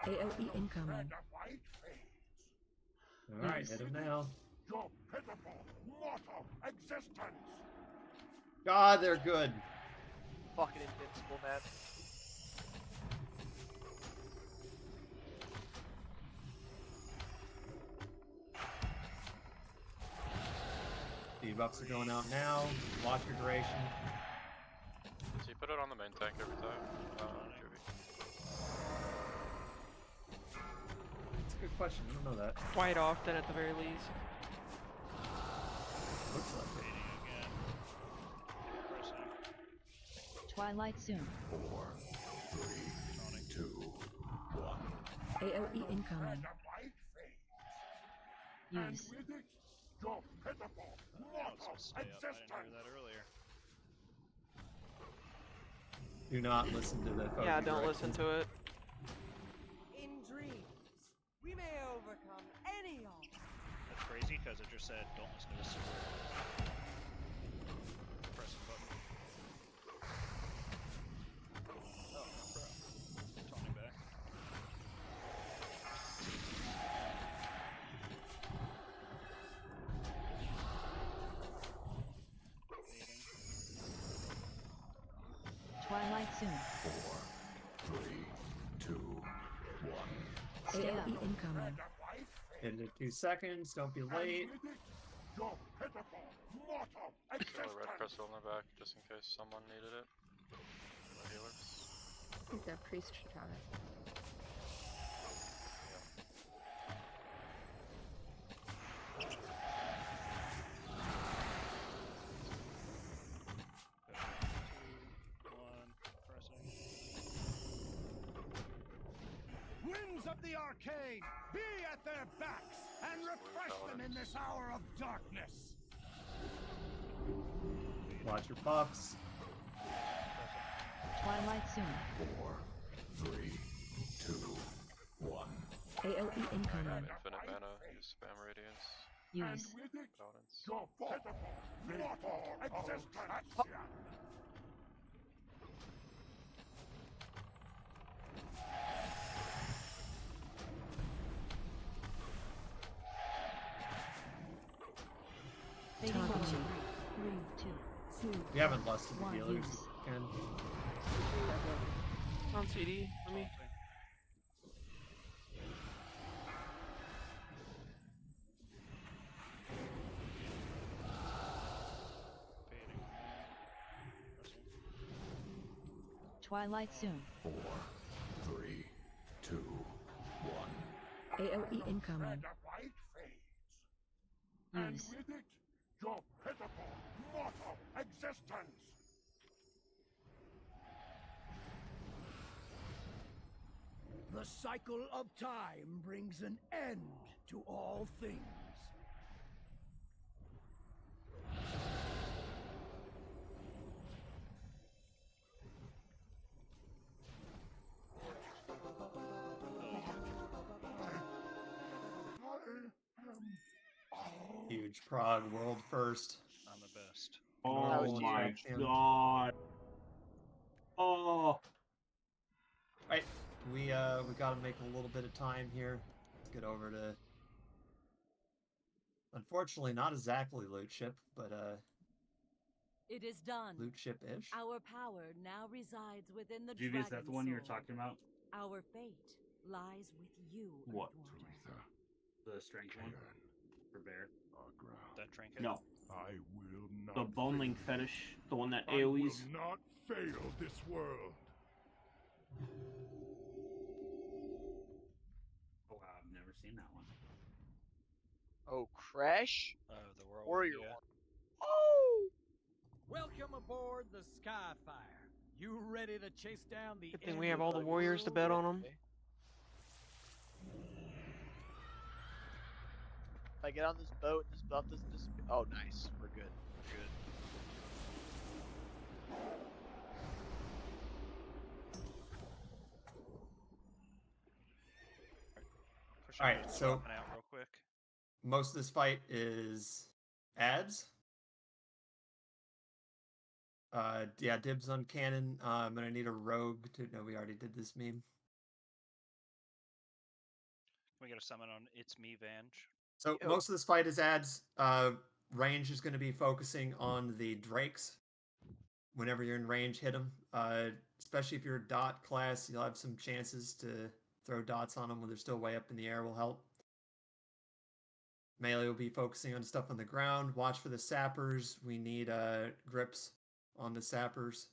AOE incoming. And the fight fades. Alright, hit him now. Your pitiful, mortal existence. God, they're good. Fucking invincible, man. Debuffs are going out now. Watch your duration. So you put it on the main tank every time? Juvie. That's a good question. I don't know that. Quite often, at the very least. Looks like it. Fading again. Pressing. Twilight soon. 4, 3, 2, 1. AOE incoming. And the fight fades. And Use. with it, your pitiful, mortal Stay up. I didn't existence. hear that earlier. Do not listen to the Foggy Yeah, don't directions. listen to it. In dreams, we may overcome any odds. That's crazy because it just said don't listen to this. Pressing button. Oh, bro. Tony back. Fading. Twilight soon. 4, 3, 2, 1. AOE incoming. And the fight fades. In 2 seconds, don't be late. And with it, your pitiful, mortal Got a red existence. crystal in the back just in case someone needed it. The healers. I think the priest should have it. Winds of the arcane, be at their backs and refresh them in this hour of darkness. Watch your buffs. Twilight soon. 4, 3, 2, 1. AOE incoming. Infinite mana, use spam radiance. Use. And with it, Balance. your pitiful, mortal existence. We haven't lusted the One healers. use. Can On CD for me. Twilight soon. 4, 3, 2, 1. AOE incoming. And a white fades. And Use. with it, your pitiful, mortal existence. The cycle of time brings an end to all things. huge Prague world first. I'm the best. Oh my god. Oh. Right, we gotta make a little bit of time here. Let's get over to. Unfortunately, not exactly loot ship, but It is done. loot ship-ish. Our power now resides within the Juvius, that's the one you were soul. talking about? Our fate lies with you. What? The strength one? For Bear? That trinket? No. I will not The bone link fetish, the one that I will AoEs. not fail this world. Oh wow, I've never seen that one. Oh, Crash? The world. Warrior Yeah. one. Oh! Welcome aboard the Skyfire. You ready to chase down the Good thing end we have of all the the warriors to world? bet on them. If I get on this boat and this buff doesn't disappear. Oh, nice. We're good. We're good. Push Alright, it, so dropping out real quick. most of this fight is ads. Yeah, dibs on cannon. I'm gonna need a rogue to. No, we already did this meme. Can we get a summon on It's Me Vange? So most of this fight is ads. Range is going to be focusing on the drakes. Whenever you're in range, hit them. Especially if you're a dot class, you'll have some chances to throw dots on them when they're still way up in the air. Will help. Melee will be focusing on stuff on the ground. Watch for the sappers. We need grips on the sappers.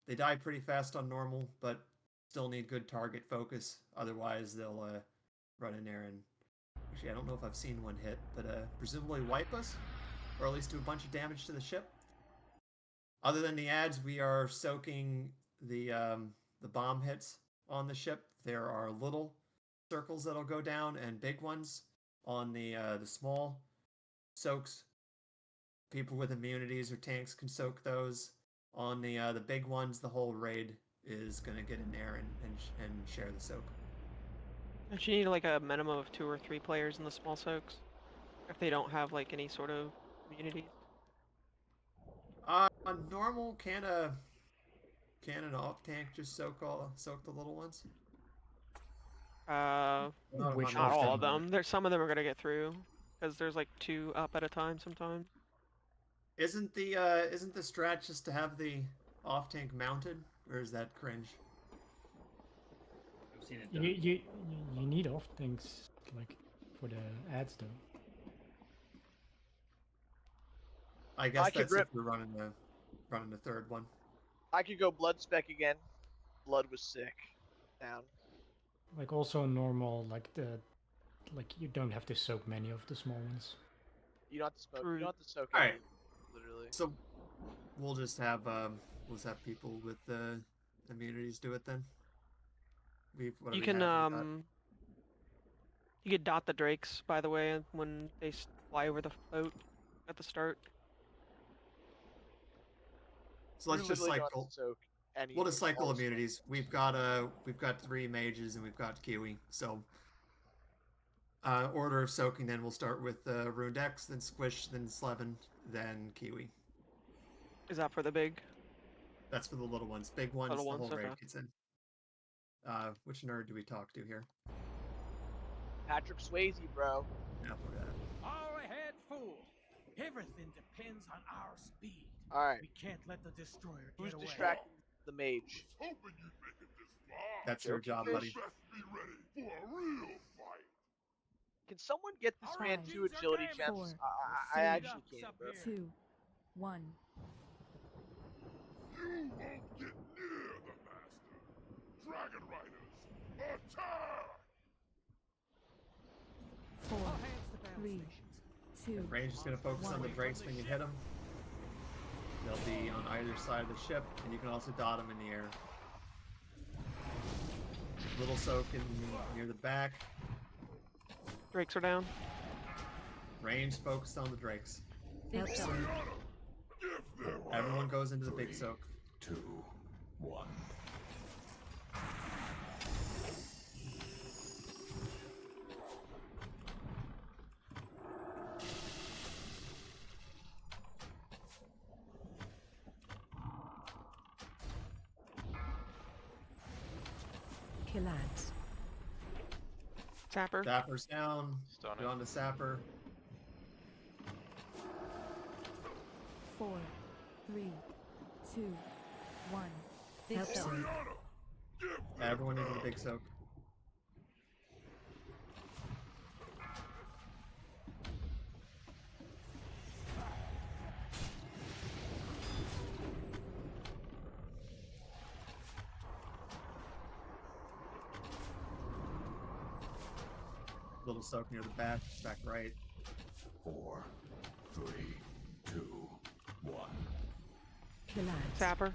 They die pretty fast on normal, but still need good target focus. Otherwise, they'll run in there and. Actually, I don't know if I've seen one hit, but presumably wipe us, or at least do a bunch of damage to the ship. Other than the ads, we are soaking the bomb hits on the ship. There are little circles that'll go down and big ones on the small soaks. People with immunities or tanks can soak those. On the big ones, the whole raid is gonna get in there and share the soak. Don't you need like a minimum of 2 or 3 players in the small soaks? If they don't have like any sort of immunity? On normal, can an off tank just soak the little ones? Not all of them. There's some of them are gonna get through, because there's like 2 up at a time sometimes. Isn't the strat just to have the off tank mounted, or is that cringe? I've seen it You need off things like for the ads though. I guess I could that's if rip- we're running the third one. I could go blood spec again. Blood was sick. Down. Like also normal, like you don't have to soak many of the small ones. You don't have to smoke. You don't have to soak All any, right. literally. So we'll just have people with immunities do it then. You can you could dot the drakes, by the way, when they fly over the boat at the start. So let's just literally don't cycle. have to soak any. We'll just cycle all the immunities. We've got 3 mages and we've got Kiwi. So order of soaking, then we'll start with Rundex, then Squish, then Slevin, then Kiwi. Is that for the big? That's for the little ones. Big ones, Little the ones, whole raid okay. gets in. Which nerd do we talk to here? Patrick Swayze, bro. Yeah, All ahead, fool. Everything depends on our speed. All right. We can't let the destroyer Who's get away. distracting the mage? Hoping you'd make it this far. That's your Joking job, fish? buddy. Best be ready for a real fight. Can someone get this Our man teams 2 are agility damaged. checks? Four, I Speed actually ups can't, up bro. here. 2, 1. You won't get near the master. Dragon Riders, attack! 4, All hands to battle 3, stations. 2. Range is going to focus on the drakes when you hit them. They'll be on either side of the ship, and you can also dot them in the air. Little soak in near the back. Drakes are down. Range focused on the drakes. Big soak. Everyone goes into the big soak. 2, 1. Kill ads. Sapper. Sapper's down. Stunning. Go on to Sapper. 4, 3, 2, 1. Big soak. Everyone into the big soak. Little soak near the back right. 4, 3, 2, 1. Kill ads. Sapper.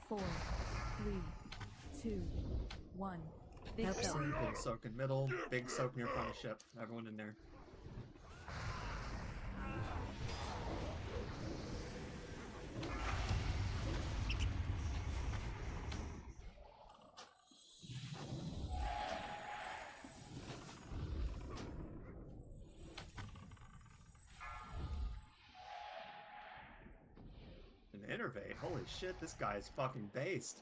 4, 3, 2, 1. Big soak. Little soak in middle. Big soak near front of ship. Everyone in there. An innervate? Holy shit, this guy's fucking based.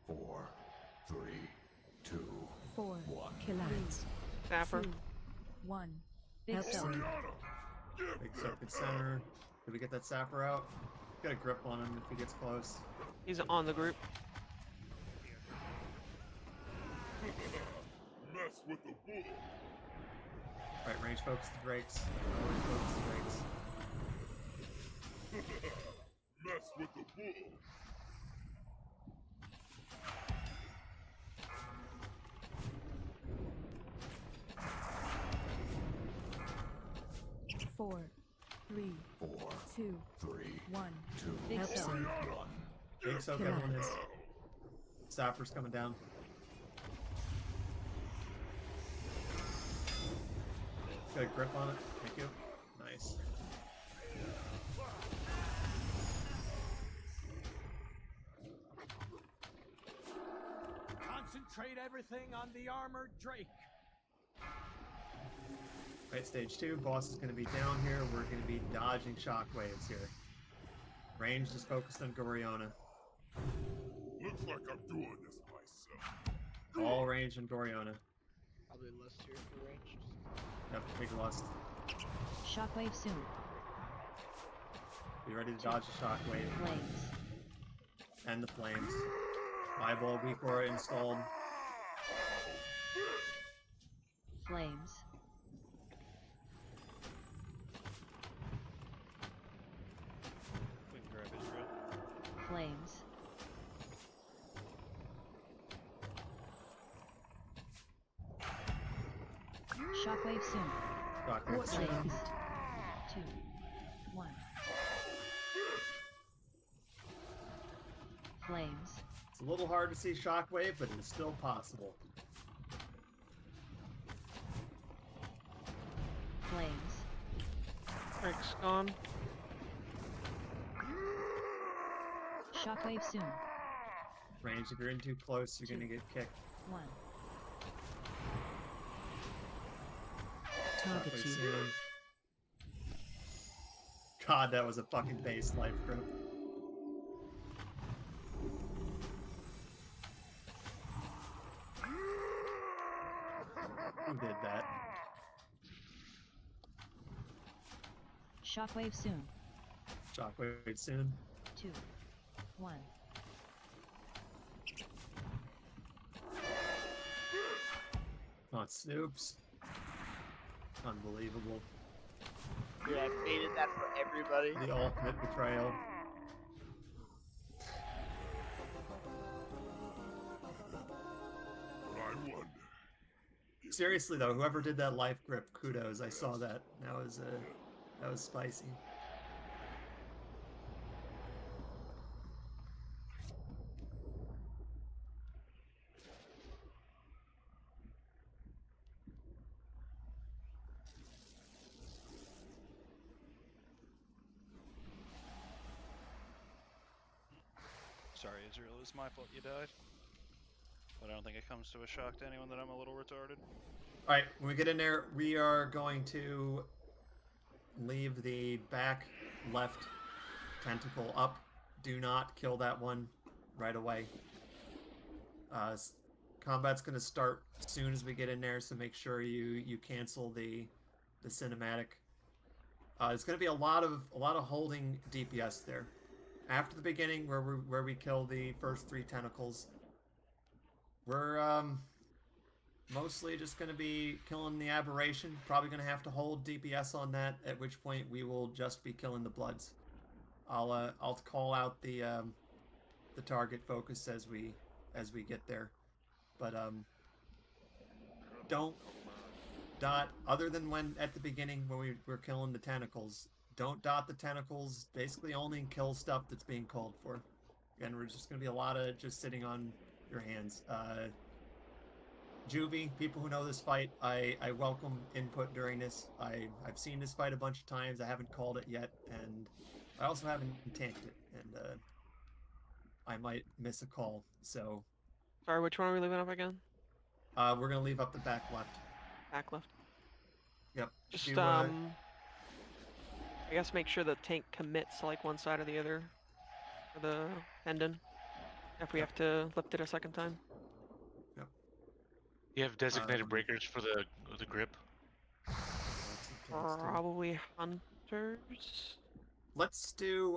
4, 3, 2, 4. 1. Kill ads. Sapper. 2, 1. Big soak. Big soak in center. Did we get that Sapper out? Get a grip on him if he gets close. He's on the group. Mess with the bull. Right, range focus the drakes. Range focus the drakes. Mess with the bull. 4, 3, 4, 2, 3, 1. 2, Big soak. 1. Big soak, Kill everyone ads. is. Sapper's coming down. Got a grip on it. Thank you. Nice. Concentrate everything on the armored Drake. Right, stage 2. Boss is going to be down here. We're going to be dodging shockwaves here. Range is focused on Goriona. Looks like I'm doing this myself. All range on Goriona. Probably less here for range. Yep, big lust. Shockwave soon. Be ready to dodge the shockwave. Flames. And the flames. Eyeball weak aura installed. Flames. We can grab Israel. Flames. Shockwave soon. Shockwave soon. Flames. 2, 1. Flames. It's a little hard to see shockwave, but it's still possible. Flames. Drake's gone. Shockwave soon. Range, if you're in too close, you're gonna get kicked. 1. Shockwave Target you. soon. God, that was a fucking base life grip. Who did that? Shockwave soon. Shockwave soon. 2, 1. Not Snoops. Unbelievable. Dude, I hated that for everybody. The ultimate betrayal. I won. Seriously though, whoever did that life grip, kudos. I saw that. That was spicy. Sorry, Israel, it was my fault you died. But I don't think it comes to a shock to anyone that I'm a little retarded. Alright, when we get in there, we are going to leave the back left tentacle up. Do not kill that one right away. Combat's going to start as soon as we get in there, so make sure you cancel the cinematic. It's going to be a lot of holding DPS there. After the beginning, where we kill the first 3 tentacles, we're mostly just going to be killing the aberration. Probably going to have to hold DPS on that, at which point we will just be killing the bloods. I'll call out the target focus as we get there, but don't dot, other than when at the beginning when we're killing the tentacles. Don't dot the tentacles. Basically only kill stuff that's being called for. Again, we're just going to be a lot of just sitting on your hands. Juvie, people who know this fight, I welcome input during this. I've seen this fight a bunch of times. I haven't called it yet, and I also haven't tanked it, and I might miss a call. So, Sorry, which one are we leaving up again? we're gonna leave up the back left. Back left. Yep. Just Do, I guess make sure the tank commits to like one side or the other for the Hendon. If we have to lift it a second time. Yep. You have designated breakers for the grip. Probably hunters. Let's do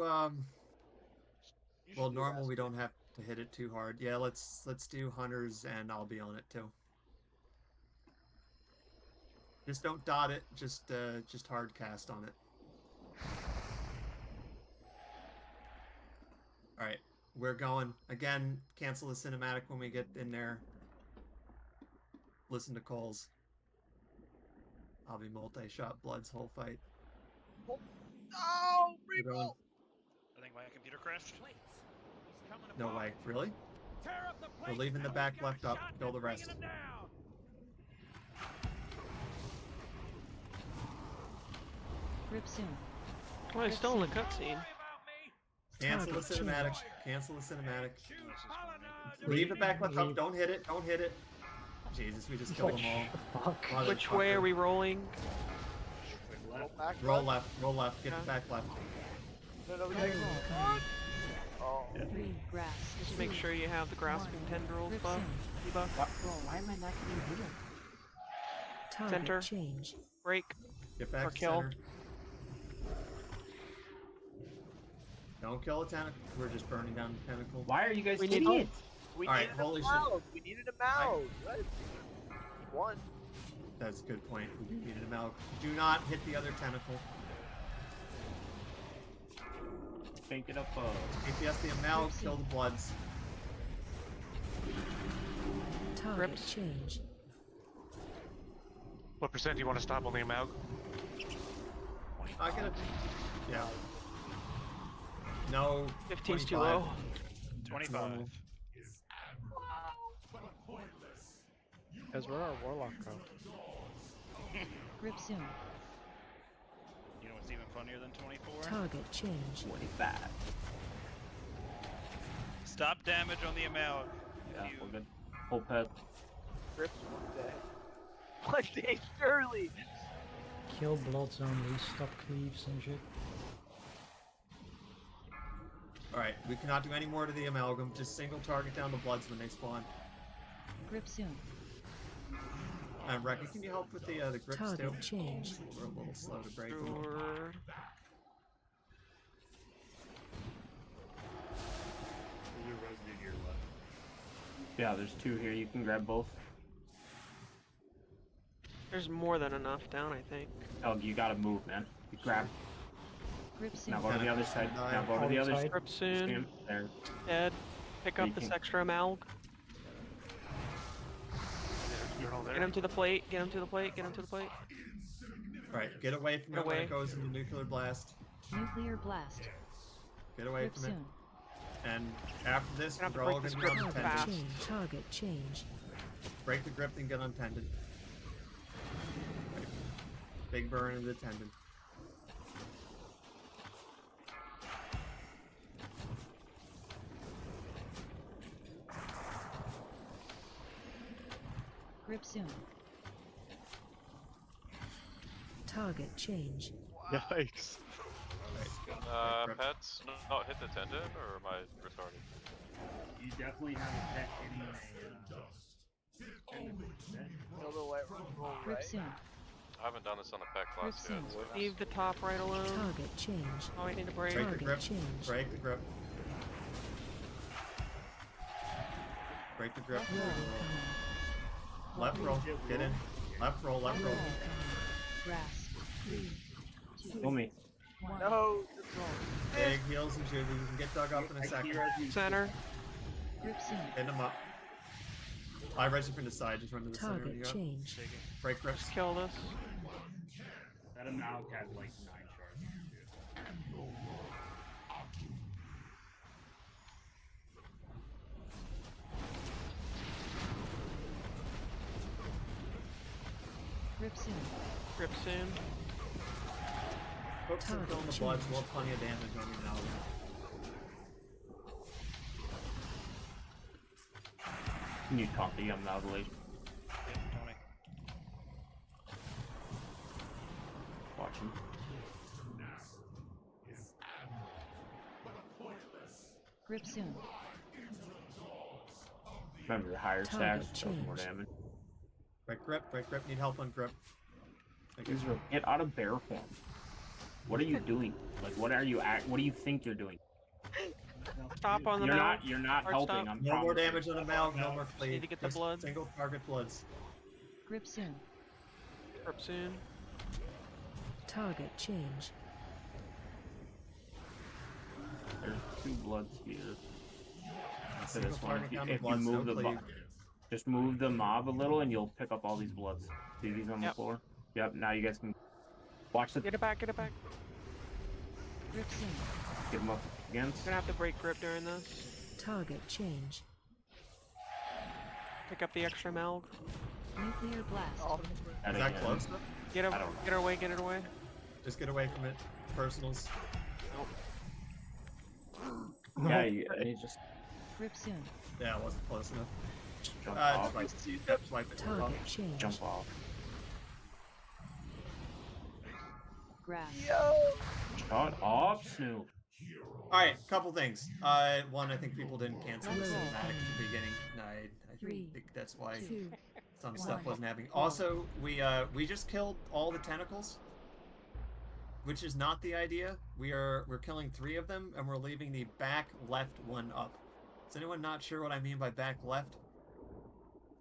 well, normal we don't have to hit it too hard. Yeah, let's do hunters, and I'll be on it too. Just don't dot it, just hard cast on it. Alright, we're going. Again, cancel the cinematic when we get in there. Listen to calls. I'll be multi-shot Blood's whole fight. Oh, reroll! I think my computer crashed. No way. Really? We're leaving the back left up. Kill the rest. Grip soon. Oh, he's still in the cutscene. Cancel the cinematic. Cancel the cinematic. Leave it back left up. Don't hit it. Don't hit it. Jesus, we just killed them all. Which way are we rolling? Roll left. Roll left. Get the back left. Green grass. Just make sure you have the grasping tendrils buff. Debuff. Why am I not getting hit? Center. Change. Break. Get back or to kill. center. Don't kill a tentacle. We're just burning down the tentacle. Why are you guys We hitting need- it? We Alright, needed holy a shit. mouth. We needed a mouth. What? One. That's a good point. We do need an amalgam. Do not hit the other tentacle. Bank it up. DPS the amalgam, kill the bloods. Target change. What percent do you want to stop on the amalgam? I get it. Yeah. No. 15's too 25. low. 25. Guys, where our warlock go? Grip soon. You know what's even funnier than 24? Target change. 25. Stop damage on the amount. Yeah, we're good. Whole pet. Grips one day. One day, surely. Kill bloods only, stop cleaves and shit. Alright, we cannot do any more to the amalgam. Just single target down the bloods when they spawn. Grip soon. Recky, can you help with the grips Target too? change. We're a little slow to break them. Sure. Yeah, there's 2 here. You can grab both. There's more than enough down, I think. Oh, you gotta move, man. You grab. Grip soon. Now go to the other side. Now go to the other side. Grip soon. There. Ed, pick up this extra amalg. You're all there. Get him to the plate. Get him to the plate. Get him to the plate. Right, get away from Get it when away. it goes into nuclear blast. Nuclear blast. Get away Grip from it. soon. And after this, Gonna have to we're all break going this to be on grip the fast. tendon. Target change. Break the grip and get on tendon. Right. Big burn in the tendon. Grip soon. Target change. Yikes. Pets not hit the tendon, or am I retarded? You definitely have a pet hitting Kill the white roll, Grip right? soon. I haven't done this on a pet class Grip yet. soon. So Leave the top right alone. Target change. Oh, I need to break. Break the Target grip. change. Break the grip. Break the grip. Roll coming. Left roll. Get in. Left roll. Left roll. Roll coming. Grasp. 3, 2, Kill me. 1. No. Roll. Big heals and juvie. You can get dug up in a second. Center. Grip soon. Hit him up. I res you from the side. Just run to the center. Target You go. change. Break grips. Kill this. That amalg has like 9 shards. Grip soon. Grip soon. Focus on killing the bloods. We'll have plenty of damage on you now. Can you talk to him now, Blade? Tony. Watch him. Grip soon. Remember the higher Target stacks does more change. damage. Break grip. Break grip. Need help on grip. Israel, get out of bear form. What are you doing? Like, what are you what do you think you're doing? Stop on the You're mount. not. You're not Hard helping. stop. I'm No more promising. damage on the mouth. No more bleed. Need to get the Just blood. Single target bloods. Grip soon. Grip soon. Target change. There's 2 bloods here. For Single this one, target if you, down the if you bloods, no move the bleed. just move the mob a little, and you'll pick up all these bloods. See these on the floor? Yep. Now you guys can watch the. Get it back. Get it back. Grip soon. Get them up against. Gonna have to break grip during this. Target change. Pick up the extra amalg. Nuclear blast. Is that close enough? Get it. Get her away. Get it away. Just get away from it. Personals. Yeah, you just Grip soon. Yeah, it wasn't close enough. jump off. Swipe it. Target change. Jump off. Grasp. Shut up, Snoop. Alright, couple things. One, I think people didn't cancel the cinematic at the beginning. I think that's why some stuff wasn't happening. Also, we just killed all the tentacles, which is not the idea. We're killing 3 of them, and we're leaving the back left one up. Is anyone not sure what I mean by back left?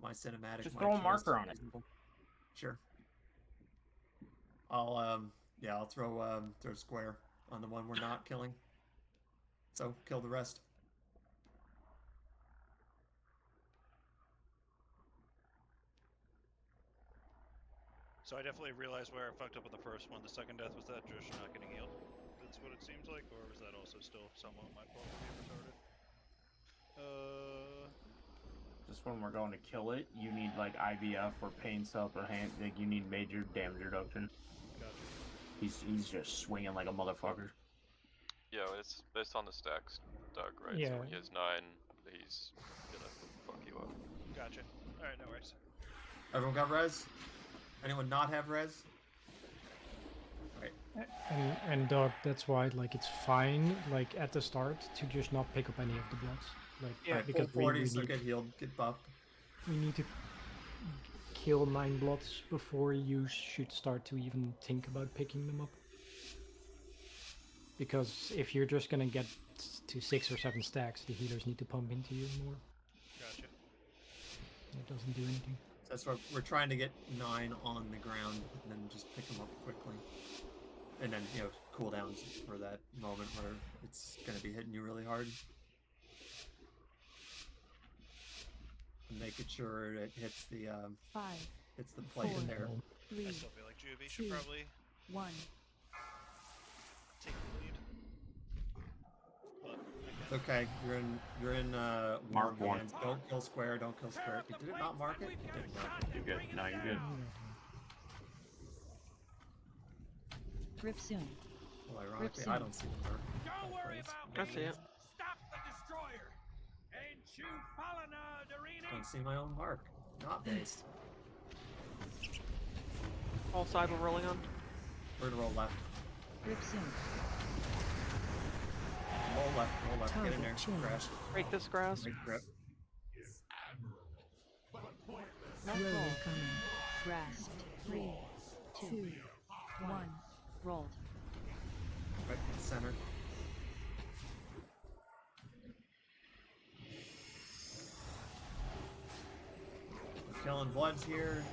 My cinematic. Just might throw a choose marker on it. reasonable. Sure. I'll throw square on the one we're not killing. So kill the rest. So I definitely realized where I fucked up with the first one. The second death was that Josh not getting healed. That's what it seems like, or was that also still somewhat my fault for being retarded? Just when we're going to kill it, you need like IVF or pain self or hand. Like you need major damage reduction. Gotcha. He's just swinging like a motherfucker. Yeah, it's based on the stacks, Doug, right? Yeah. So when he has 9, he's gonna fuck you up. Gotcha. Alright, no worries. Everyone got res? Anyone not have res? Right. And Doug, that's why like it's fine like at the start to just not pick up any of the bloods. Like Yeah, because full 40s, so need, get healed, get buffed. we need to kill 9 bloods before you should start to even think about picking them up. Because if you're just gonna get to 6 or 7 stacks, the healers need to pump into you more. Gotcha. It doesn't do anything. That's why we're trying to get 9 on the ground and then just pick them up quickly. And then, you know, cooldowns for that moment where it's going to be hitting you really hard. And making sure it hits the plate in there. 3, I still feel like Juvie should probably 1. take the lead. But It's okay. You're in Mark warm 1. hands. Don't kill square. Don't kill square. Did it not mark it? It didn't mark it. You're good. No, you're good. Grip soon. Well, ironically, I don't see the mark. Don't worry about I see it. Stop the destroyer. And you Falana Darini. Don't see my own mark. Not based. All side we're rolling on. We're to roll left. Grip soon. Roll left. Get in there. Crash. Break this grass. Break grip. Roll incoming. Grasped. 3, 2, 1. Rolled. Right in the center. We're killing bloods here.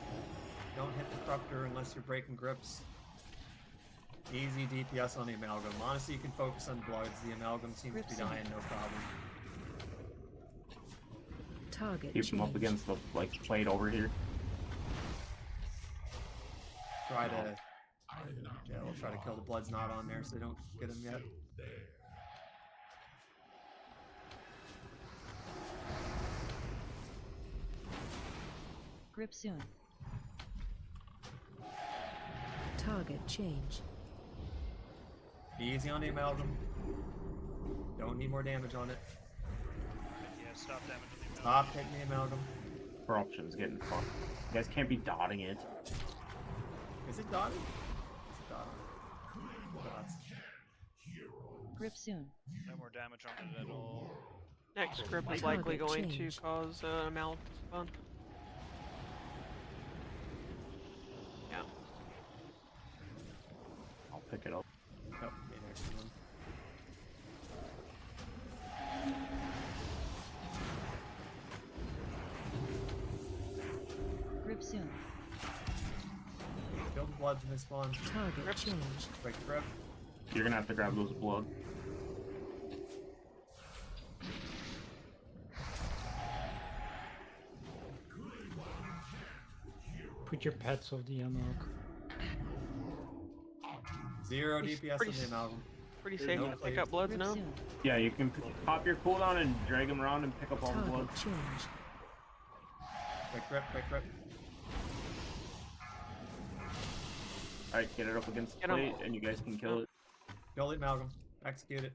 Don't hit the corruptor unless you're breaking grips. Easy DPS on the amalgam. Honestly, you can focus on bloods. The amalgam seems to be dying, no problem. Target. Keep them up against the plate over here. Try to. Yeah, we'll try to kill the bloods not on there so they don't get him yet. Grip soon. Target change. Easy on the amalgam. Don't need more damage on it. Yeah, stop damage on the amalgam. Stop hitting the amalgam. Corruption's getting fucked. You guys can't be dotting it. Is it dotted? It's dotted. Dots. Grip soon. No more damage on it at all. Next grip is likely going to cause an amount of fun. Yeah. I'll pick it up. Oh, okay, next one. Grip soon. Kill the bloods in this spawn. Target change. Break the grip. You're gonna have to grab those blood. Put your pets off the ammo. 0 He's DPS pretty on the amalgam. Pretty safe to pick up bloods now. Yeah, you can pop your cooldown and drag them around and pick up all the blood. Change. Break grip. Alright, get it up against the Get 'em. plate and you guys can kill it. Kill the amalgam. Execute it.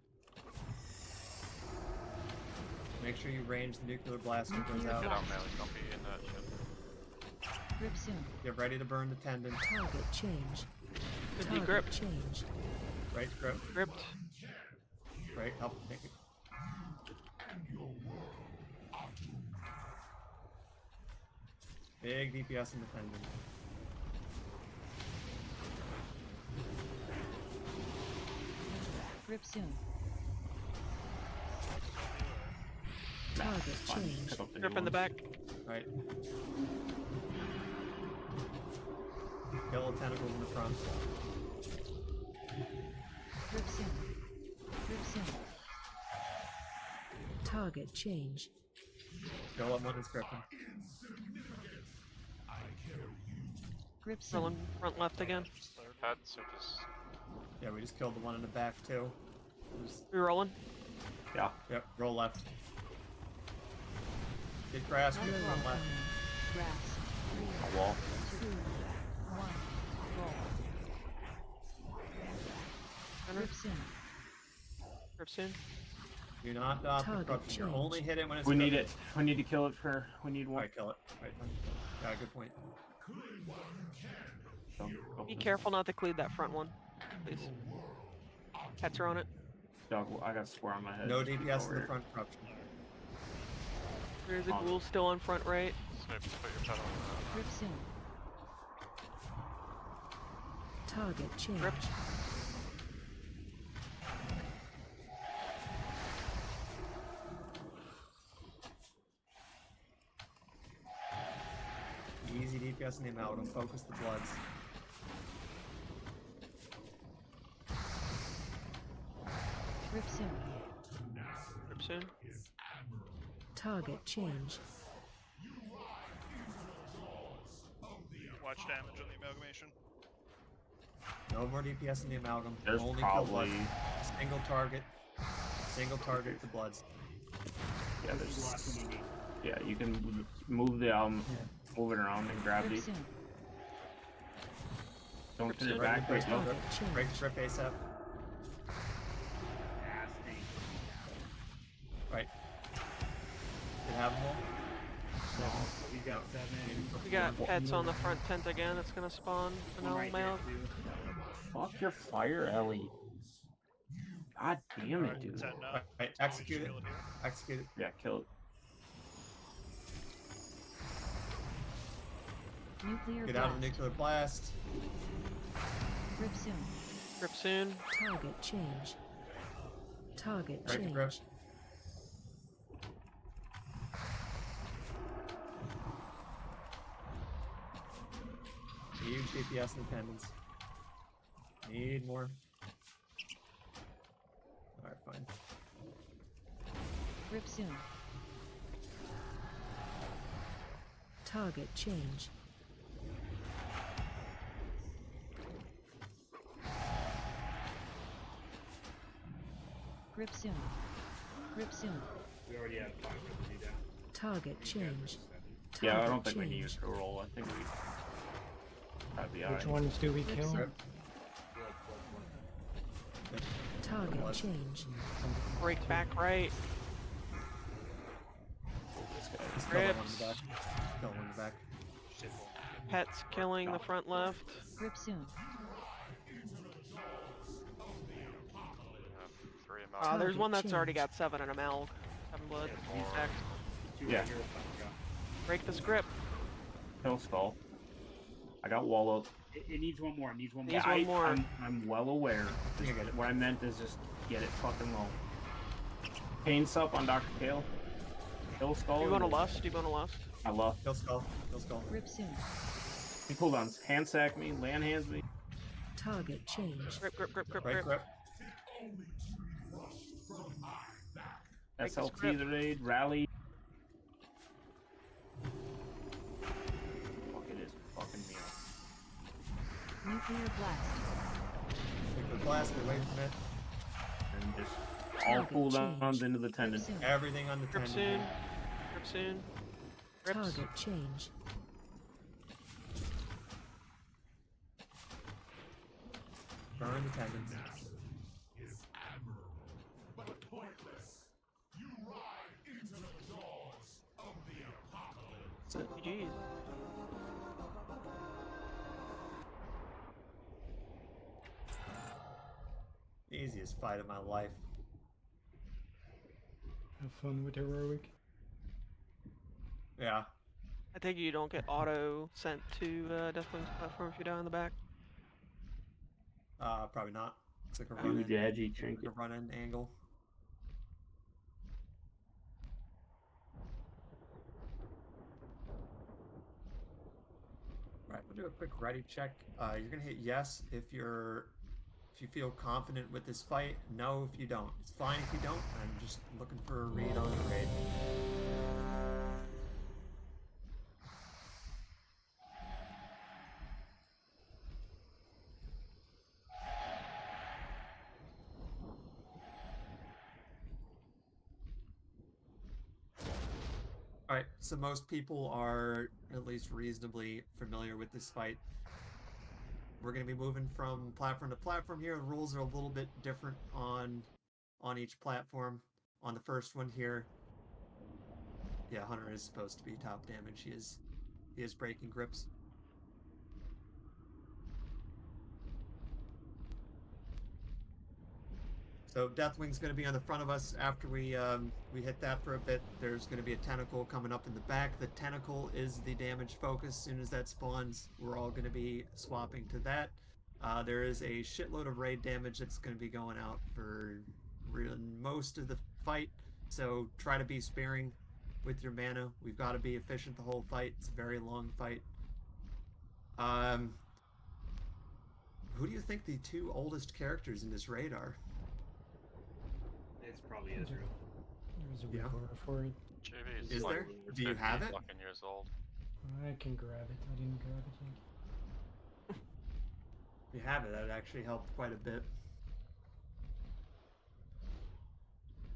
Make sure you range the nuclear blast when it goes out. Get out, Melee. Don't be in that shit. Grip soon. Get ready to burn the tendon. Target change. Could be gripped. Change. Right grip. Gripped. Right up. Take it. Big DPS in the tendon. Grip soon. Target change. Grip in the back. Right. Kill the tentacles in the front. Grip soon. Grip soon. Target change. Kill up one that's gripping. Grip soon. Rolling front left again. Pets or just Yeah, we just killed the one in the back too. We rolling? Yeah. Yep, roll left. Get grass, get front left. Grass. A wall. 2, 1. Roll. Grip soon. Grip soon. Do not dot the Target corruption. You change. only hit it when it's We need gripping. it. We need to kill it for. We need one. Alright, kill it. Right, fine. Yeah, good point. Be careful not to cleave that front one, please. Pets are on it. Doug, I got a square on my head. No Just keep DPS over in the here. front corruption. There's a ghoul still on front right. Snoop, put your pet on Grip soon. Target change. Gripped. DPS in the amalgam. Focus the bloods. Rip soon. Rip soon. Target change. Watch damage on the amalgamation. No more DPS in the amalgam. There's Only probably kill bloods. Single target the bloods. Yeah, there's. Yeah, you can move the move it around and grab these. Don't turn it back. Break strip ASAP. Right. Did have them all? You got 7. We got pets on the front tent again. It's gonna spawn an mail. Fuck your fire, Ellie. God damn it, dude. Right, execute it. Execute it. Yeah, kill it. Nuclear Get blast. out of the nuclear blast. Rip soon. Rip soon. Target change. Target Break the change. grip. Huge DPS independence. Need more. Alright, fine. Rip soon. Target change. Grip soon. Grip soon. We already have 5 to do that. Target change. Yeah, I don't Target think we need change. to roll. I think we. That'd be Which alright. ones do we kill? Target change. Break back right. Just kill Rips. one in the back. Kill one in the back. Pets killing the front left. Grip soon. There's one that's Target already change. got 7 in a malg. 7 blood. Defect. Yeah. Break the script. Kill skull. I got wall up. It needs one more. It needs one more. Needs one more. I'm well aware. You get it. What I meant is just get it fucking low. Pain sup on Dr. Kale. Kill skull. Do you want to lust? Do you want to lust? I love. Kill skull. Kill skull. Rip soon. He cooldowns. Hand sack me. Land hands me. Target change. Grip, grip, grip, grip, Break grip. grip. Break the SLT script. the raid. Rally. Fuck it is fucking me up. Nuclear blast. Take the blast away from it. And just all Target cooldowns change. into the tendon. Soon. Everything on the Grip tendon. soon. Grip soon. Rips. Target change. Burn the tendons. GG. Easiest fight of my life. Have fun with heroic. Yeah. I think you don't get auto sent to Deathwing's platform if you die in the back. Probably not. It's like a You run in. dadgy trinket. A run in angle. Right, we'll do a quick ready check. You're gonna hit yes if you feel confident with this fight. No if you don't. It's fine if you don't. I'm just looking for a read on the raid. Alright, so most people are at least reasonably familiar with this fight. We're going to be moving from platform to platform here. The rules are a little bit different on each platform. On the first one here, yeah, Hunter is supposed to be top damage. He is breaking grips. So Deathwing's going to be on the front of us after we hit that for a bit. There's going to be a tentacle coming up in the back. The tentacle is the damage focus. As soon as that spawns, we're all going to be swapping to that. There is a shitload of raid damage that's going to be going out for most of the fight. So try to be sparing with your mana. We've got to be efficient the whole fight. It's a very long fight. Who do you think the 2 oldest characters in this raid are? It's probably Israel. There's a recorder for it. JV Is like there? Do you 50 have it? fucking years old. I can grab it. I didn't grab it yet. If you have it, that would actually help quite a bit.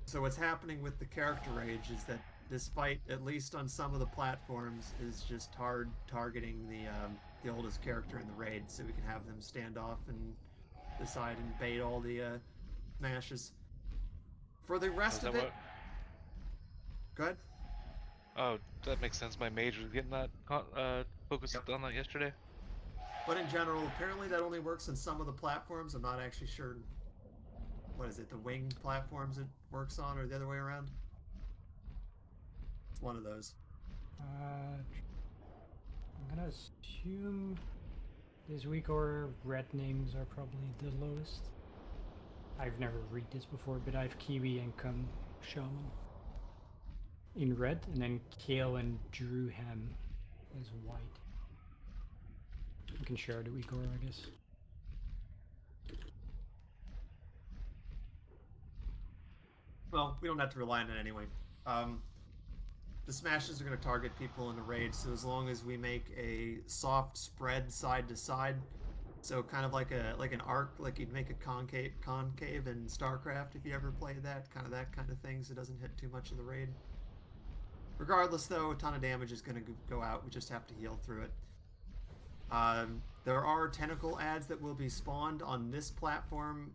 So what's happening with the character rage is that this fight, at least on some of the platforms, is just hard targeting the oldest character in the raid, so we can have them stand off and decide and bait all the smashes. For the rest of it, go ahead. Oh, that makes sense. My mage was getting that focus on that yesterday. But in general, apparently that only works on some of the platforms. I'm not actually sure. What is it? The wing platforms it works on, or the other way around? It's one of those. I'm gonna assume this week or red names are probably the lowest. I've never read this before, but I have Kiwi and Kung Shaman in red, and then Kale and Drewham is white. You can share the week or I guess. Well, we don't have to rely on it anyway. The smashes are going to target people in the raid, so as long as we make a soft spread side to side, so kind of like an arc, like you'd make a concave in StarCraft if you ever played that kind of thing, so it doesn't hit too much of the raid. Regardless, though, a ton of damage is going to go out. We just have to heal through it. There are tentacle ads that will be spawned on this platform.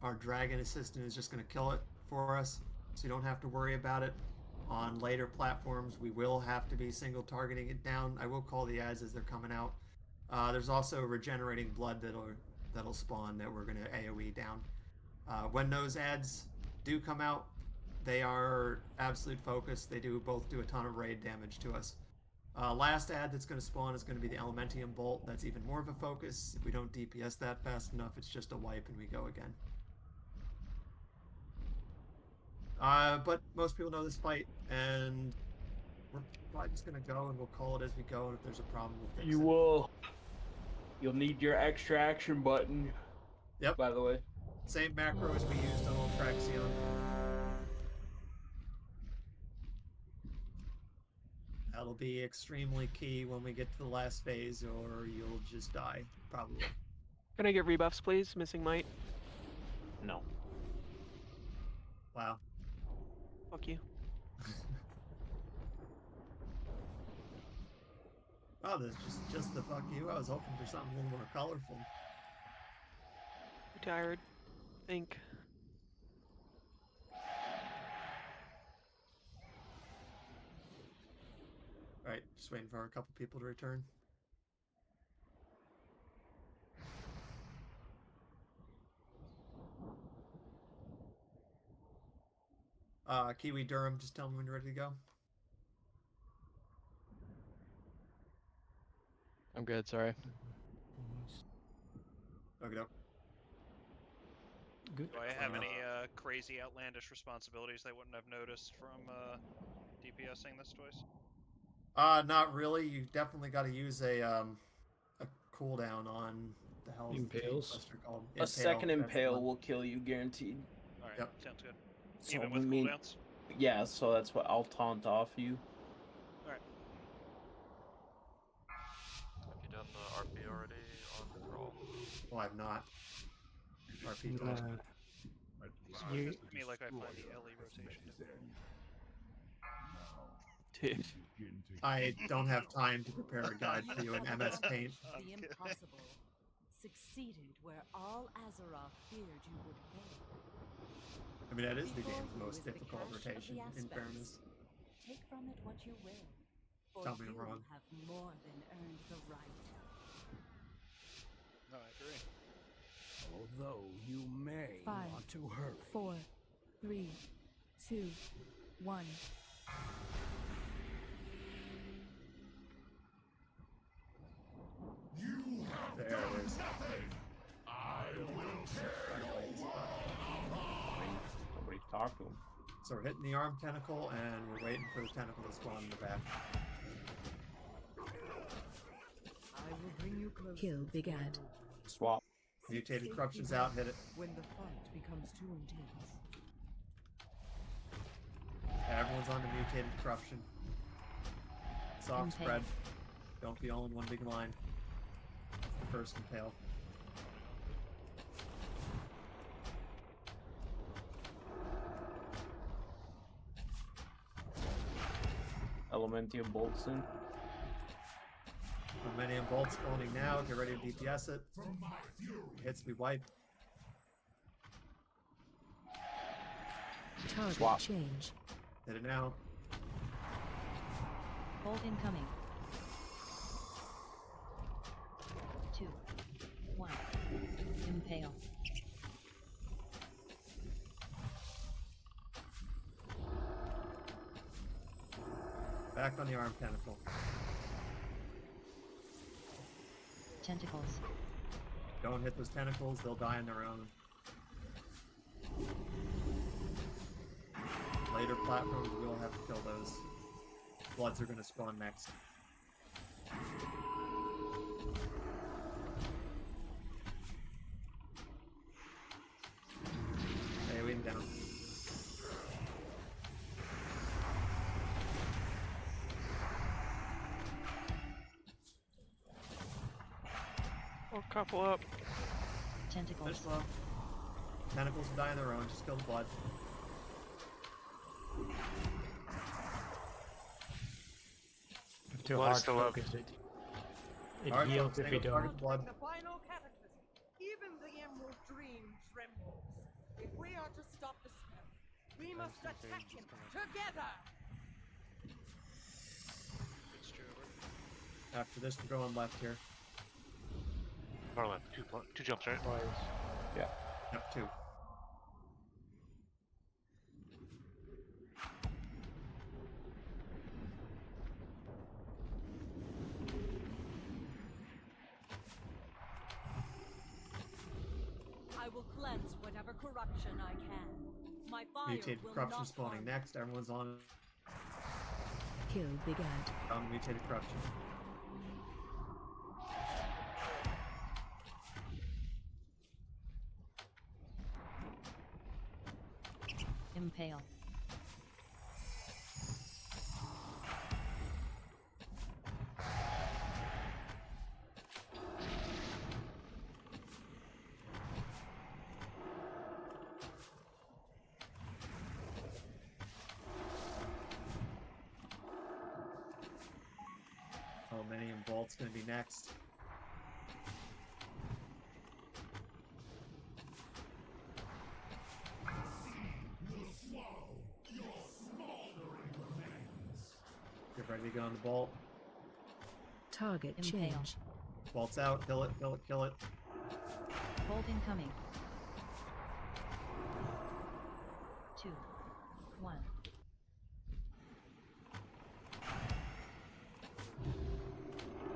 Our dragon assistant is just going to kill it for us, so you don't have to worry about it. On later platforms, we will have to be single targeting it down. I will call the ads as they're coming out. There's also regenerating blood that'll spawn that we're going to AoE down. When those ads do come out, they are absolute focus. They both do a ton of raid damage to us. Last ad that's going to spawn is going to be the Elementium Bolt. That's even more of a focus. If we don't DPS that fast enough, it's just a wipe and we go again. But most people know this fight, and we're probably just going to go and we'll call it as we go, and if there's a problem, we'll fix it. You'll need your extra action button. Yep. By the way. Same macro as we used on Ultraxion. That'll be extremely key when we get to the last phase, or you'll just die, probably. Can I get rebuffs, please? Missing might. No. Wow. Fuck you. Oh, that's just the fuck you. I was hoping for something a little more colorful. Too tired. Think. Alright, just waiting for a couple people to return. Kiwi Durham, just tell me when you're ready to go. I'm good, sorry. Okay. Good. Do I have any crazy outlandish responsibilities they wouldn't have noticed from DPSing this twice? Not really. You definitely got to use a cooldown on the hell Impales. A second impale will kill you, guaranteed. Alright, Yep. sounds good. So Even with we mean- cooldowns? Yeah, so that's what I'll taunt off you. Alright. Have you done the RP already on Thrall? Well, I've not. RP Nah. time. You- Feels to me like I find the LE rotation difficult. Dude. I don't have time to prepare a guide for you in MS Paint. The impossible succeeded where all Azeroth feared you would fail. I mean, that is the Before game's you most is the difficult cache of the rotation, in aspects. fairness. Take from it what you will, for Tell me I'm you wrong. have more than earned the right. No, I agree. Although you may 5, want to hurry. 4, 3, 2, 1. There it is. Somebody talk to him. So we're hitting the arm tentacle, and we're waiting for the tentacle to spawn in the back. Kill Big Ad. Swap. Mutated Corruption's out, hit it. When the fight becomes too intense. Everyone's on the Mutated Corruption. Soft Impale. spread. Don't be all in one big line. That's the first impale. Elementium bolt soon. Momentum Bolt spawning now. Get ready to DPS it. Hits be wiped. Target Swap. change. Hit it now. Bolt incoming. 2, 1. Impale. Back on the arm tentacle. Tentacles. Don't hit those tentacles, they'll die on their own. Later platforms, we'll have to kill those. Bloods are going to spawn next. Hey, we down. We'll couple up. Tentacles. Finish low. Tentacles will die on their own, just kill the blood. If too Blood hard is still up. focus it. It Alright, heals folks, if you single target don't. blood. The final cataclysm. Even the Emerald Dream trembles. If we are to stop the spell, we must attack him together. It's true. After this, we're going left here. Far left. Two jumps, right? Yeah. Yep, 2. I will cleanse whatever corruption I can. My fire Mutated will corruption not spawning harm. next. Everyone's on Kill Big Ad. the mutated corruption. Impale. Millennium Bolt's gonna be next. Get ready to get on the bolt. Target Impale. change. Bolt's out. Kill it, kill it, kill it. Bolt incoming. 2, 1.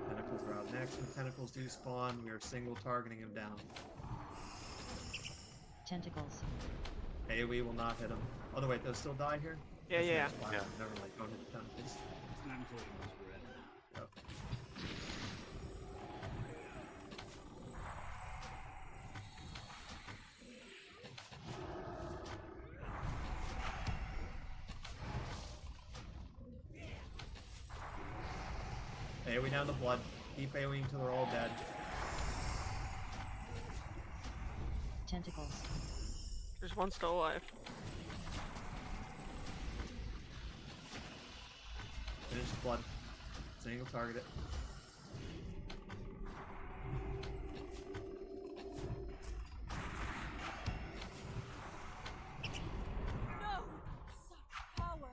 Tentacles are out next. When tentacles do spawn, we are single targeting him down. Tentacles. AoE will not hit him. Oh, no, wait, they'll still die here? Yeah, That's the yeah. next platform. Never mind, don't hit the tentacles. It's not until you must red. Yep. AoE down the blood. Keep AoEing until they're all dead. Tentacles. There's one still alive. Finish the blood. Single target it. No! Such power!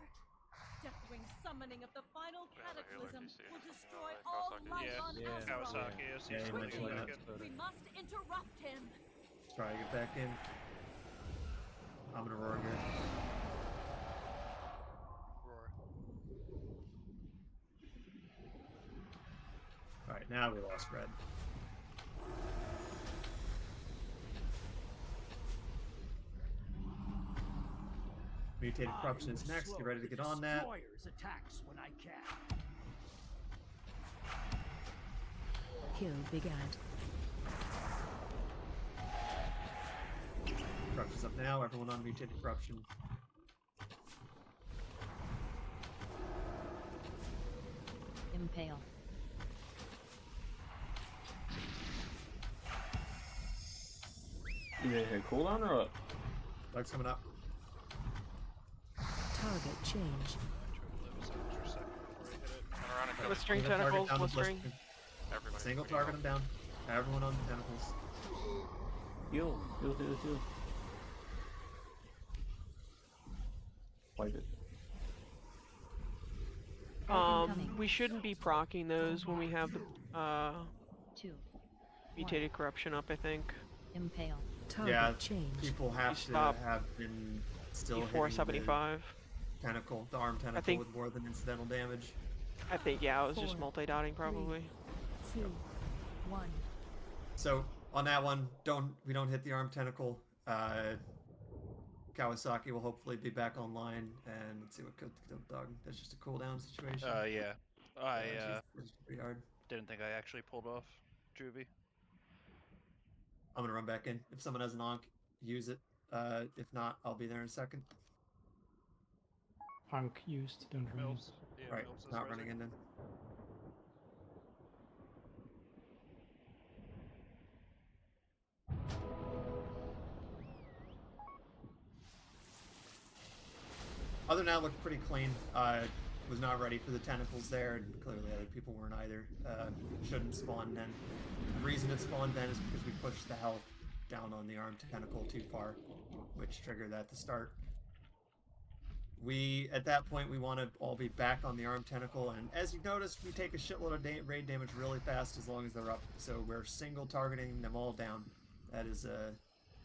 Deathwing summoning of the final cataclysm will destroy all life on Azeroth. Kawasaki, yes, Yeah, he's you really mentioned good. that. We must interrupt him. Try to get back in. I'm gonna roar here. Roar. Alright, now we lost red. Mutated corruption is next. Get ready to get on that. Destroyer's attacks when I can. Kill began. Corruption's up now. Everyone on mutated corruption. Impale. Is it a cooldown or what? Bug's coming up. Target change. Blistering Single target tentacles, down the blistering. Everybody. Single target them down. Everyone on the tentacles. Heal. Heal. Wipe it. We shouldn't be proccing those when we have the 2. mutated corruption up, I think. Impale. Target Yeah, change. people have to stop have been still hitting E475. the tentacle, the arm tentacle think- with more than incidental damage. I think, yeah, I was just 4, multi-dotting probably. 2, 1. So on that one, we don't hit the arm tentacle. Kawasaki will hopefully be back online, and let's see what killed the dog. That's just a cooldown situation. Yeah. I It's pretty hard. didn't think I actually pulled off Juvie. I'm gonna run back in. If someone has an onk, use it. If not, I'll be there in a second. Punk used, don't remember. Mills. Yeah, Right, Mills is not rising. running in then. Other than that, looked pretty clean. Was not ready for the tentacles there, and clearly other people weren't either. Shouldn't spawn then. The reason it spawned then is because we pushed the health down on the arm tentacle too far, which triggered that to start. At that point, we want to all be back on the arm tentacle, and as you've noticed, we take a shitload of raid damage really fast as long as they're up, so we're single targeting them all down. That is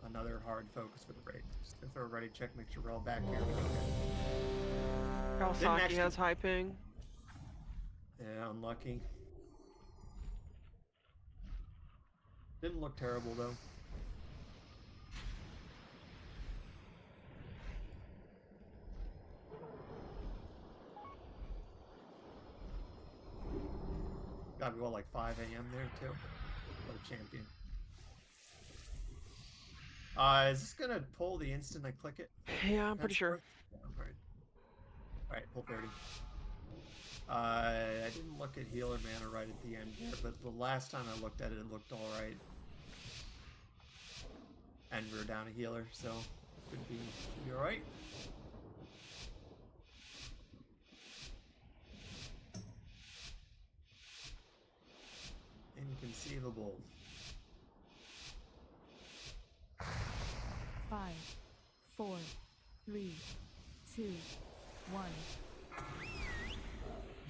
another hard focus for the raid. Just to throw a ready check, make sure we're all back here. Kawasaki has high ping. Yeah, unlucky. Didn't look terrible though. Gotta be like 5 a.m. there too. What a champion. Is this gonna pull the instant I click it? Yeah, I'm pretty sure. Yeah, Alright, pull 30. I didn't look at healer mana right at the end there, but the last time I looked at it, it looked alright. And we were down a healer, so should be alright. Inconceivable. 5, 4, 3, 2, 1.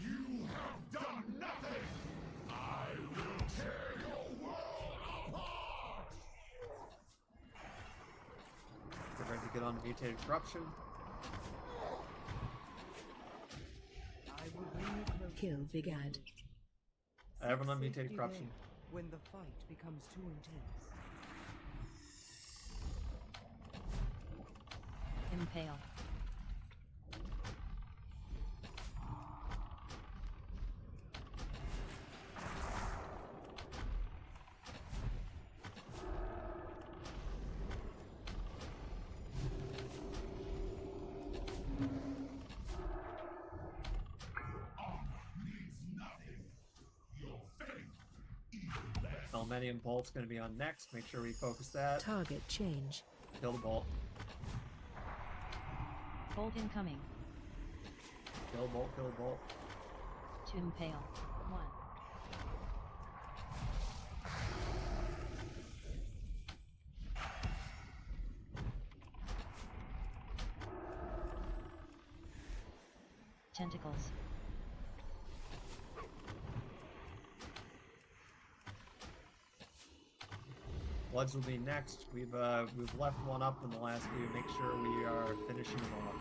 You have done nothing! I will tear your world apart! Get ready to get on mutated corruption. I will bring you closer. Kill began. Everyone on mutated corruption. When the fight becomes too intense. Impale. Millennium Bolt's going to be on next. Make sure we focus that. Target change. Kill the bolt. Bolt incoming. Kill the bolt, kill the bolt. To impale. 1. Tentacles. Bloods will be next. We've left one up in the last view. Make sure we are finishing them off.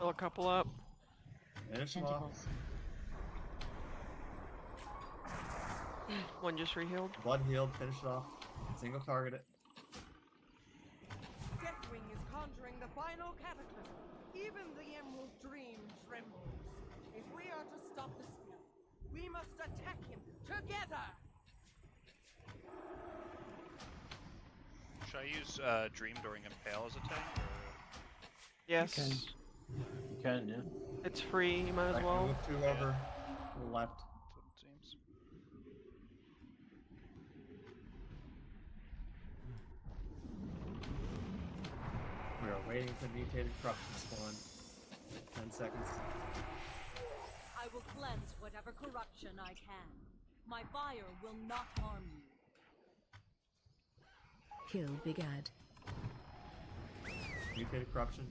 Still a couple up. Finish them off. One just rehealed. Blood healed. Finish it off. Single target it. Deathwing is conjuring the final cataclysm. Even the Emerald Dream trembles. If we are to stop the spell, we must attack him together. Should I use Dream during Impale as a tank? Or... Yes. You can, yeah. It's free, you might as Alright, well. Move 2 over to the left. That's what it seems. We are waiting for mutated corruption spawn. 10 seconds. I will cleanse whatever corruption I can. My fire will not harm you. Kill Big Ad. Mutated corruption.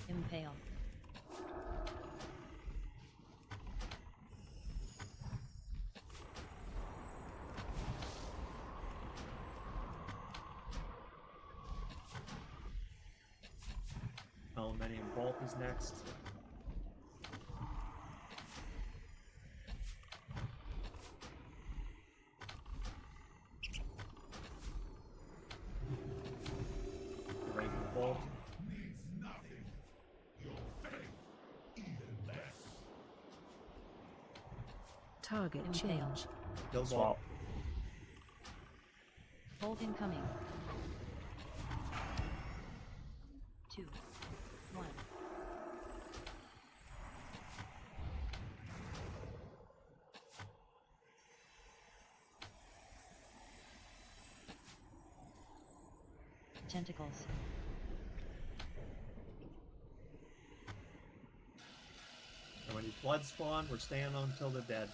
Impale. Aluminium Bolt is next. Ready for the bolt. Target change. Kill bolt. Bolt incoming. 2, 1. Tentacles. And when these blood spawn, we're staying on until they're dead.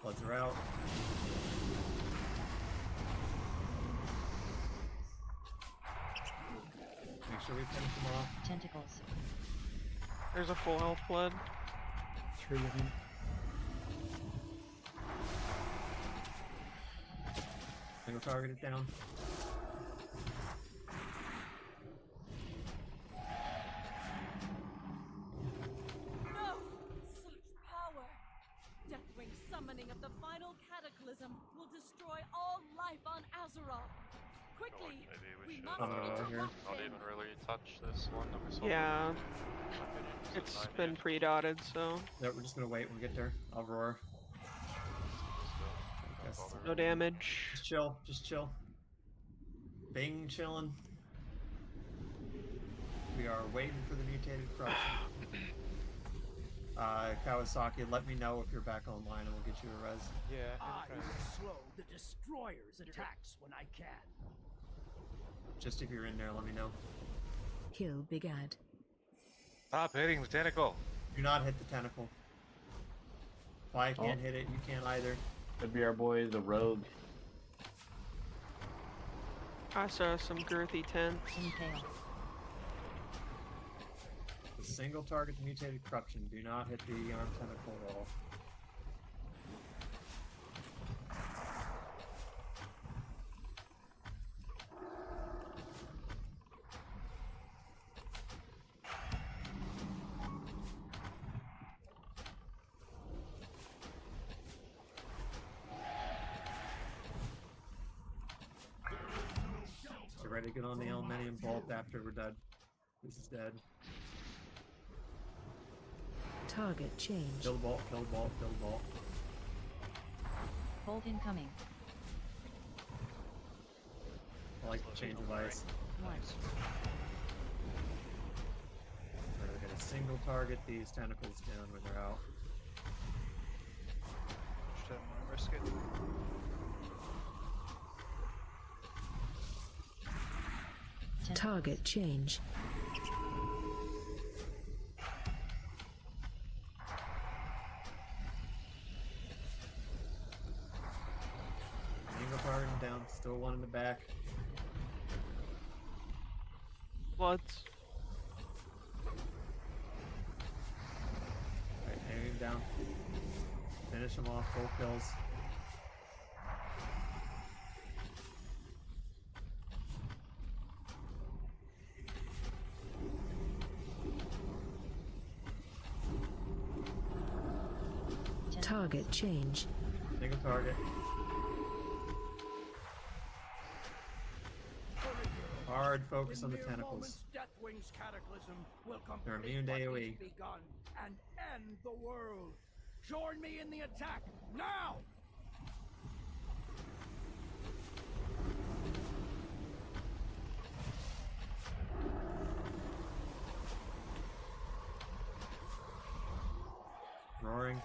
Bloods are out. Make sure we finish them off. Tentacles. There's a full health blood. 3 of them. Single target it down. No! Such power! Deathwing summoning of the final cataclysm will destroy all life on Azeroth. Quickly! Maybe we should here. not even really touch this one that we saw. Yeah. It's been pre-dotted, so Yeah, we're just gonna wait when we get there. I'll roar. no damage. Just chill, just chill. Bing chillin'. We are waiting for the mutated corruption. Kawasaki, let me know if you're back online and we'll get you a res. Yeah. I will slow the destroyer's attacks when I can. Just if you're in there, let me know. Kill Big Ad. Stop hitting the tentacle. Do not hit the tentacle. If I can't hit it, you can't either. Could be our boy, the rogue. I saw some girthy tents. Impale. The single target mutated corruption. Do not hit the arm tentacle wall. So ready to get on the aluminium bolt after we're done. This is dead. Target change. Kill the bolt, kill the bolt, kill the bolt. Bolt incoming. I like the change of ice. Nice. We're gonna single target these tentacles down when they're out. Just wanna risk it. Target change. Single target down, still one in the back. Bloods. Alright, aim down. Finish him off, full kills. Target change. Single target. Hard focus on the tentacles. Deathwing's cataclysm will They're complete immune to what AoE. is begun and end the world. Join me in the attack now. Roaring.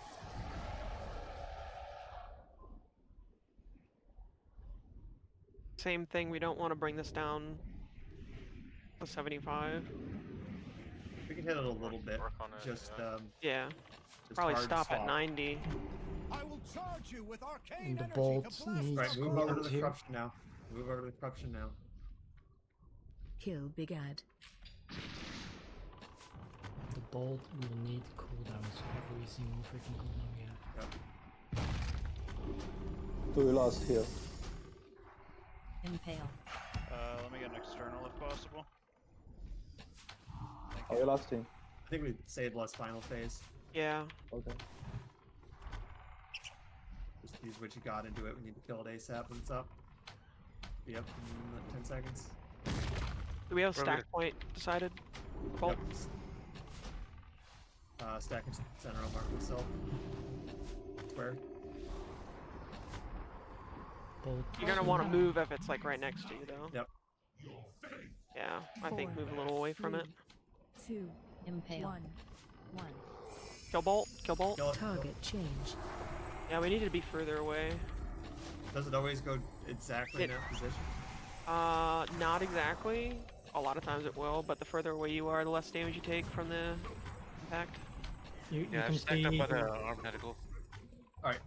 Same thing, we don't want to bring this down to 75. We can hit it a little bit. Work on it, Just Yeah. just Probably hard stop at swap. 90. I will charge you with arcane And the energy bolts to blast need Right, move over to the too. corruption now. Move over to the corruption now. Kill Big Ad. The bolt will need cooldowns. Every single freaking cooldown we have. Yep. Do we last here? Impale. Let me get an external if possible. Are we last team? I think we saved less final phase. Yeah. Okay. Just use what you got into it. We need to kill it ASAP when it's up. Be up in 10 seconds. Do we have a Where are we stack point decided? Bolt? Yep. Stack and center, I'll mark myself. Square. Bolt. You're gonna want to move if it's like right next to you, though. Yep. Yeah, I think move a little away from it. 2. Impale. 1. Kill bolt. Kill bolt. Kill it. Target change. Yeah, we need to be further away. Does it always go exactly in that position? Not exactly. A lot of times it will, but the further away you are, the less damage you take from the impact. You Yeah, can I'm stacked up see by the arm tentacle. Alright.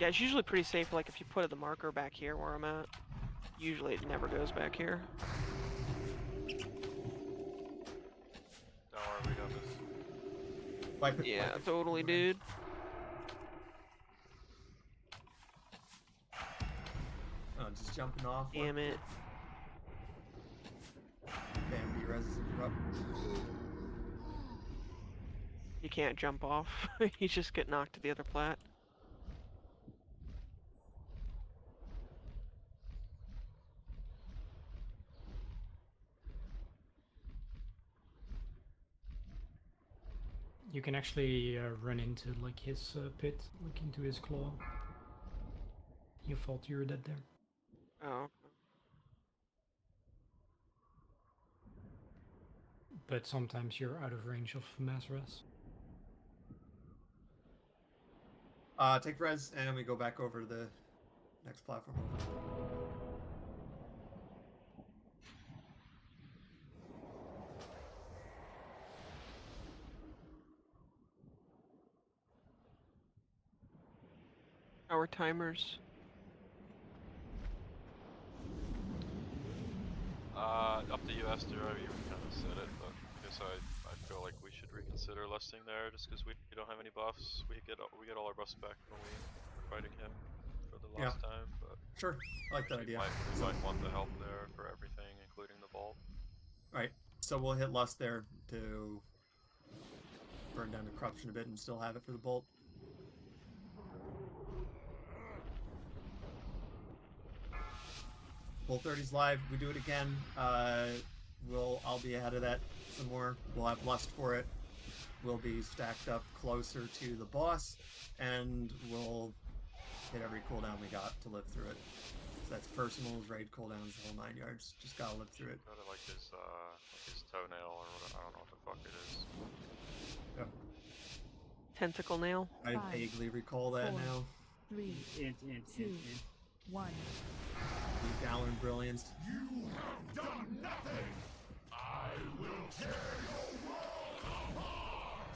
Yeah, it's usually pretty safe. Like if you put the marker back here where I'm at, usually it never goes back here. Don't worry, we got this. Wipe it. Yeah, wipe it. totally, dude. Oh, just jumping off. Damn it. Bam, B-res is interrupt. You can't jump off. You just get knocked to the other plat. you can actually run into like his pit, like into his claw. You thought you were dead there. Oh. But sometimes you're out of range of mass res. Take res, and we go back over to the next platform. Our timers. Up to you, Esther. You kind of said it, but I guess I feel like we should reconsider lusting there, just because we don't have any buffs. We get all our buffs back when we were fighting him for the last time. But sure, I like that idea. We might want the help there for everything, including the vault. Alright, so we'll hit lust there to burn down the corruption a bit and still have it for the bolt. Bolt 30's live. We do it again. I'll be ahead of that some more. We'll have lust for it. We'll be stacked up closer to the boss, and we'll hit every cooldown we got to live through it. So that's personals, raid cooldowns, the whole 9 yards. Just gotta live through it. Kind of like his toenail or what, I don't know what the fuck it is. Yep. Tentacle nail. I vaguely recall that 4, now. 3, 2, 1. The Galler Brilliance. You have done nothing! I will tear your world apart!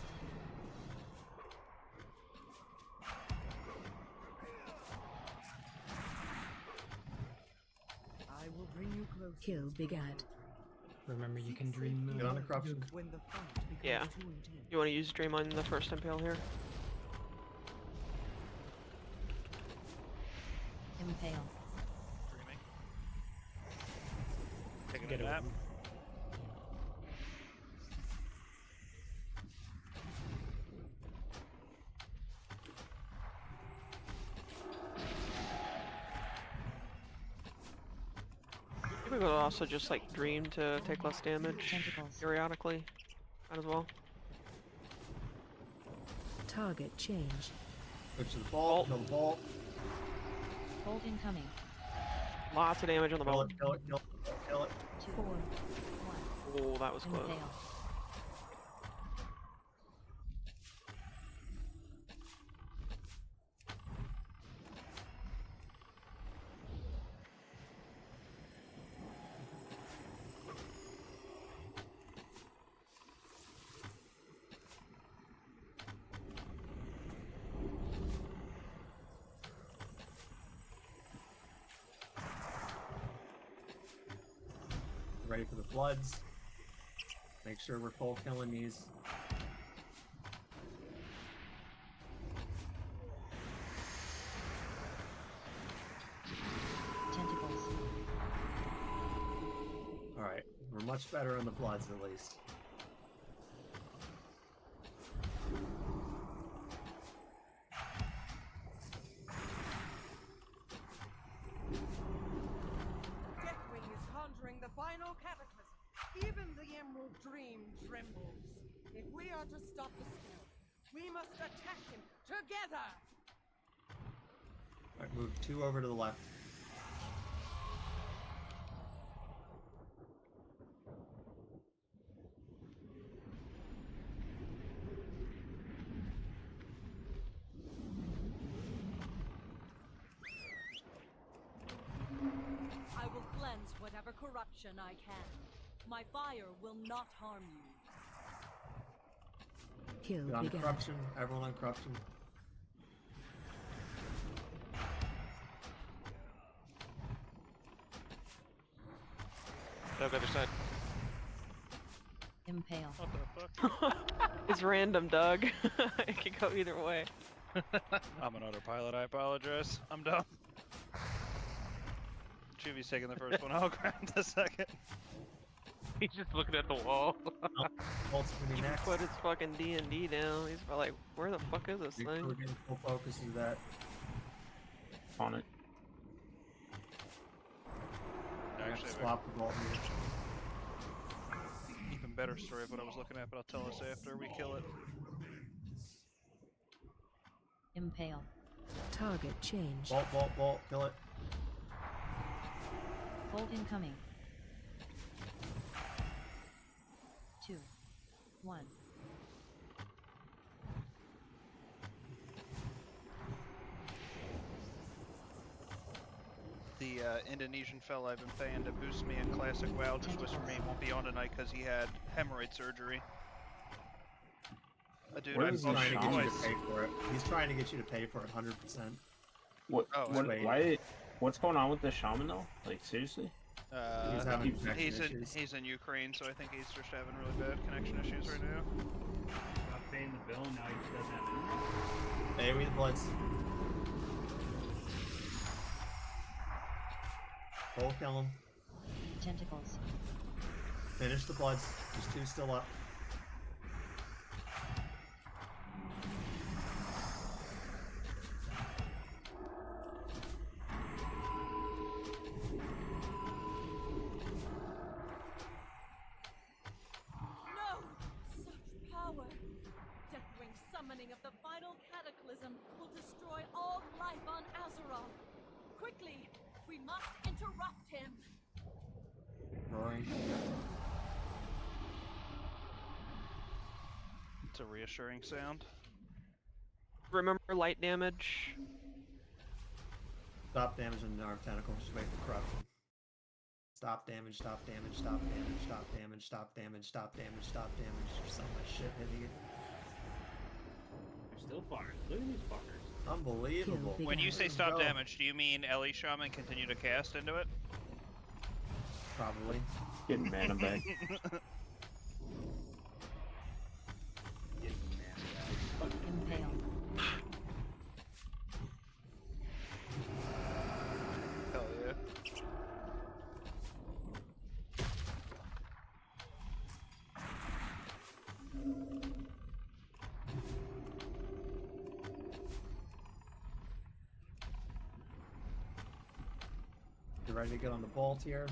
I will bring you close. Kill Big Ad. Remember, you can dream. Get on the corruption. When the fight becomes Yeah. too intense. You want to use Dream on the first impale here? Impale. Dreaming. Taking Get a nap. over. We could also just like Dream to take less damage Tentacles. periodically. Might as well. Target change. Go to the ball. Kill the ball. Bolt incoming. Lots of damage on the Kill ball. it. Kill it. Kill it. Kill it. 4, 1. Oh, that was close. Impale. Ready for the floods. Make sure we're full killing these. Tentacles. Alright, we're much better on the floods at least. Deathwing is conjuring the final cataclysm. Even the Emerald Dream trembles. If we are to stop the spell, we must attack him together. Alright, move 2 over to the left. I will cleanse whatever corruption I can. My fire will not harm you. Kill Get on began. corruption. Everyone on corruption. Dug other side. Impale. What the fuck? It's random, Doug. It could go either way. I'm an autopilot, I apologize. I'm dumb. Juvy's taking the first one, I'll grab the second. He's just looking at the wall. Bolt's gonna be next. Put his fucking D&D down. He's probably like, where the fuck is this Make sure thing? we're getting full focus of that. On it. I have Actually, to I swap the bolt here. have an even better story of what I was looking at, but I'll tell us after we kill it. Impale. Target change. Bolt, bolt, bolt. Kill it. Bolt incoming. 2, 1. The Indonesian fella I've been paying to boost me in Classic WoW just whispered me he won't be on tonight because he had hemorrhoid surgery. A dude Where I is He's he trying to get you shaman? to pay for it. He's trying to get you to pay for it 100%. What? Oh, what? wait. Why? What's going on with the shaman though? Like seriously? He's having connection he's in issues. he's in Ukraine, so I think he's just having really bad connection issues right now. Not paying the bill, now he just doesn't have it. Hey, we the bloods. Full kill him. Tentacles. Finish the bloods. There's 2 still up. No! Such power! Deathwing summoning of the final cataclysm will destroy all life on Azeroth. Quickly! We must interrupt him! Roaring. It's a reassuring sound. Remember light damage? Stop damage on the arm tentacle. Just wait for corruption. Stop damage, stop damage, stop damage, stop damage, stop damage, stop damage, stop damage. There's so much shit hitting you. They're still firing. Look at these fuckers. Unbelievable. When you say stop Go. damage, do you mean Ellie Shaman continue to cast into it? Probably. Getting mana back. Impale. Hell yeah. You ready to get on the bolt here?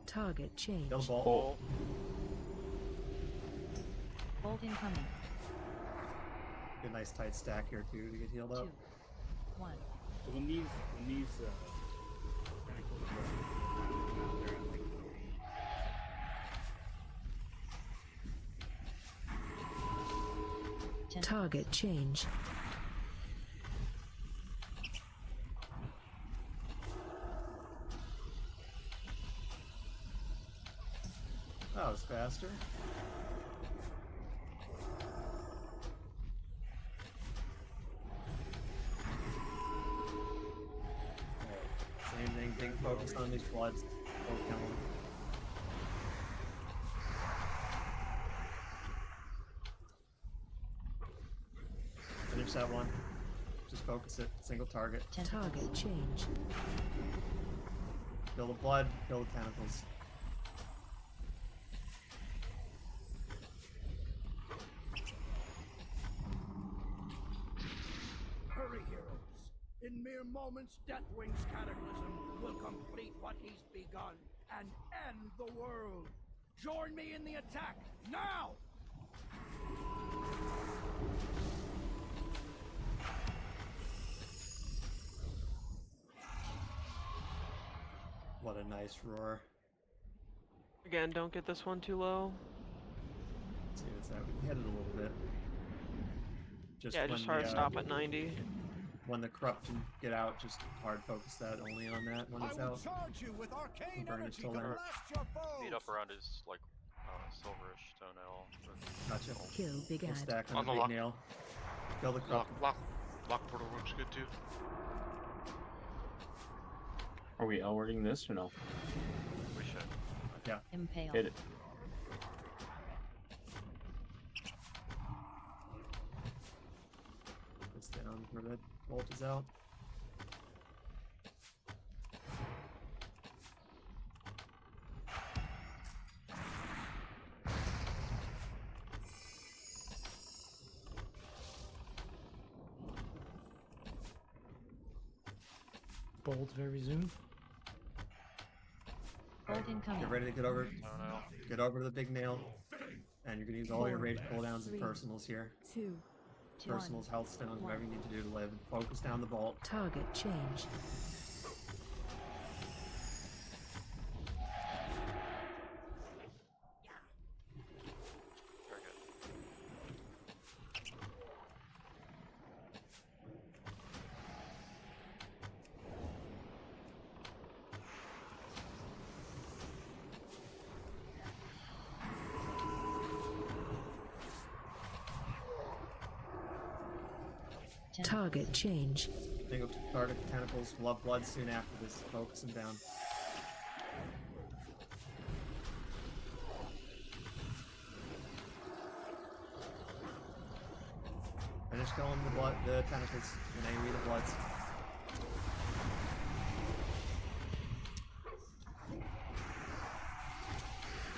Target change. Kill the bolt. Bolt incoming. Get a nice tight stack here too to get healed up. 2, 1. So when these tentacles go, they're at like 30. Target change. That was faster. Same thing, big focus on these bloods. Don't kill them. Finish that one. Just focus it. Single target. Target change. Kill the blood, kill the tentacles. Hurry, heroes. In mere moments, Deathwing's cataclysm will complete what he's begun and end the world. Join me in the attack, now! What a nice roar. Again, don't get this one too low. See, it's that we hit it a little bit. Just when hard the, stop at 90. When the corruption get out, just hard focus that only on that when it's out. Charge you with arcane Burn it energy till to there. blast your foes. Meet up around his like silverish toenail. Gotcha. Kill big We'll ad. stack on On the the big lock. nail. Kill the corruption. Lock portal room's good too. Are we L-wording this or no? We should. Yeah. Impale. Hit it. It's down where the bolt is out. Bolt very soon. Bolt incoming. Get ready to get over. Toenail. Get over to the big nail. And you're gonna use all your 4, rage cooldowns and 3, personals here. 2, Personals, health stones, whatever you need to do to live. Focus down the bolt. Target change. Very good. Target change. Single target tentacles will have blood soon after this. Focus them down. Finish killing the tentacles and AoE the bloods.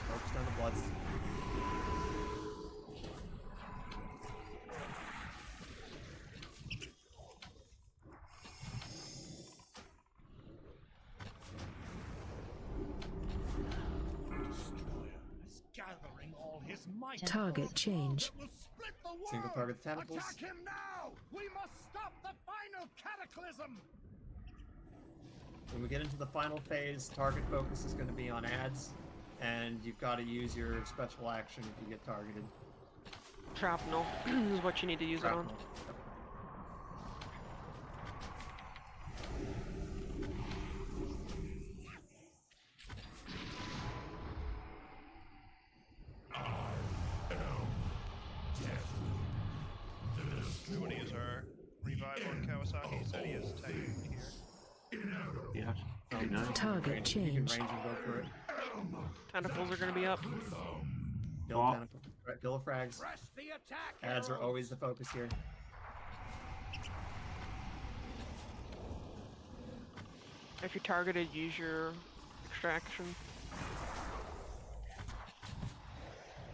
Focus down the bloods. Gathering all his might. Target change. That will split the world. Single target tentacles. Attack him now! We must stop the final cataclysm! When we get into the final phase, target focus is going to be on ads, and you've got to use your special action if you get targeted. Shrapnel is what you need to use it on. Shrapnel. said he has a tank here. Yeah. Oh, Nice. Target you can change. range and go for it. Tentacles are gonna be up. Kill Oh. tentacle. Kill the frags. Press the attack Ads are arrows. always the focus here. If you're targeted, use your extraction.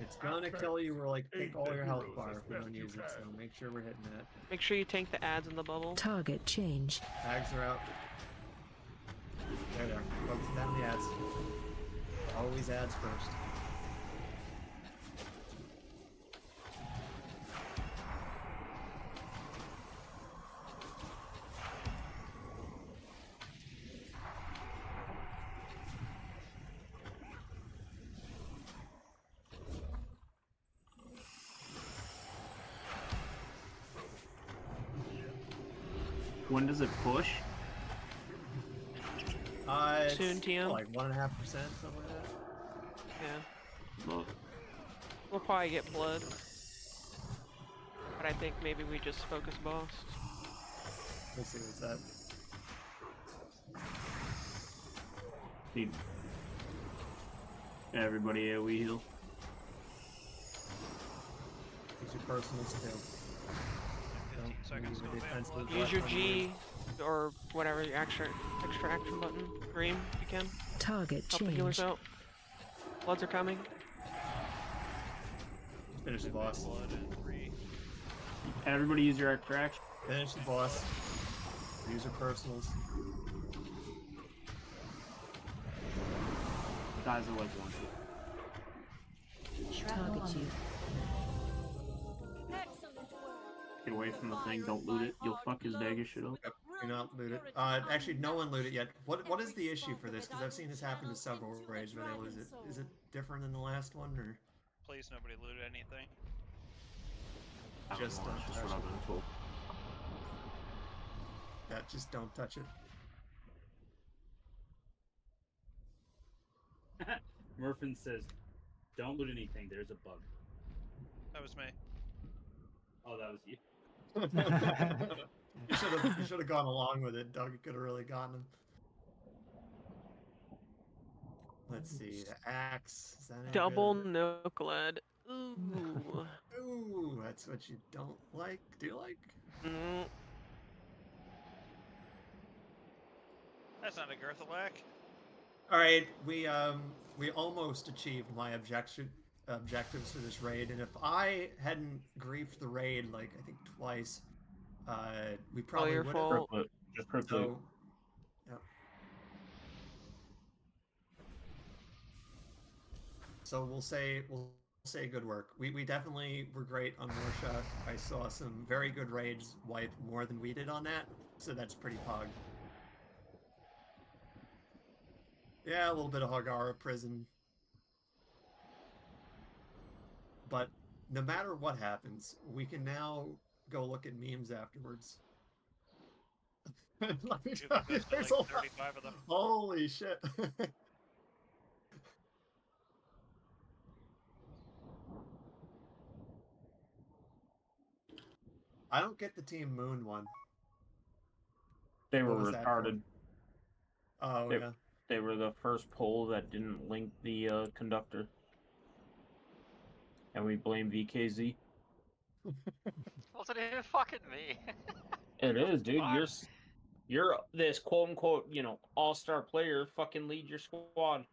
It's gonna kill you or like take all your health bar if we don't use it, so make sure we're hitting that. Make sure you tank the ads in the bubble. Target change. Tags are out. There they are. Focus down the ads. Always ads first. When does it push? Soon, It's TM. like 1.5%, something like that. Yeah. Well, We'll probably get blood. But I think maybe we just focus boss. We'll see what's that. need everybody AoE heal. Use your personals too. 15 seconds till defensive. Use your G or whatever your extraction button. Dream if you can. Target Help the healers change. out. Bloods are coming. Finish the boss. Blood in 3. Everybody use your extraction. Finish the boss. Use your personals. Guys are like one. Target you. Excellent work. Get away from the thing. Don't loot it. You'll fuck his dagger shit up. Do not loot it. Actually, no one loot it yet. What is the issue for this? Because I've seen this happen to several raids where they lose it. Is it different than the last one, or Please, nobody loot anything. I don't just know, don't that's just touch what I've it? been told. Yeah, just don't touch it. Murphin says, "Don't loot anything. There's a bug." That was me. Oh, that was you. You should have gone along with it. Doug could have really gotten him. Let's see. The axe. Is that any Double good? Nuclead. Ooh. Ooh, that's what you don't like. Do you like? Mm. That's not a Girthalak. All right, we almost achieved my objectives for this raid, and if I hadn't griefed the raid like I think twice, we probably your would fault. have. Just cripplet. So, yeah. So we'll say good work. We definitely were great on Rorschach. I saw some very good raids wipe more than we did on that, so that's pretty pog. Yeah, a little bit of Hagara prison. But no matter what happens, we can now go look at memes afterwards. Let me tell you, Posted there's like a lot. 35 of them. Holy shit. I don't get the Team Moon one. They What were was that for? retarded. Oh, They, yeah. they were the first poll that didn't link the conductor. And we blame VKZ. Wasn't even fucking me. It is, dude. Fuck. You're this quote unquote, all-star player. Fucking lead your squad.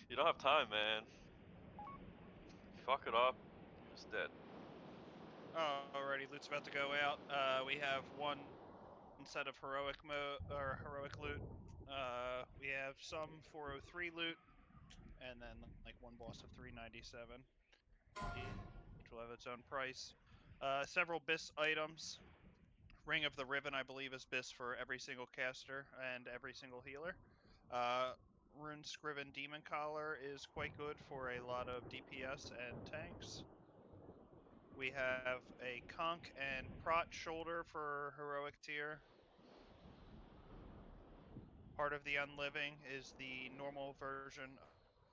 You don't have time, man. Fuck it up. You're just dead. Alrighty, loot's about to go out. We have one set of heroic loot. We have some 403 loot, and then like one boss of 397. Each will have its own price. Several BIS items. Ring of the Riven, I believe, is BIS for every single caster and every single healer. Rune Scriven Demon Collar is quite good for a lot of DPS and tanks. We have a Conch and Prot shoulder for heroic tier. Part of the Unliving is the normal version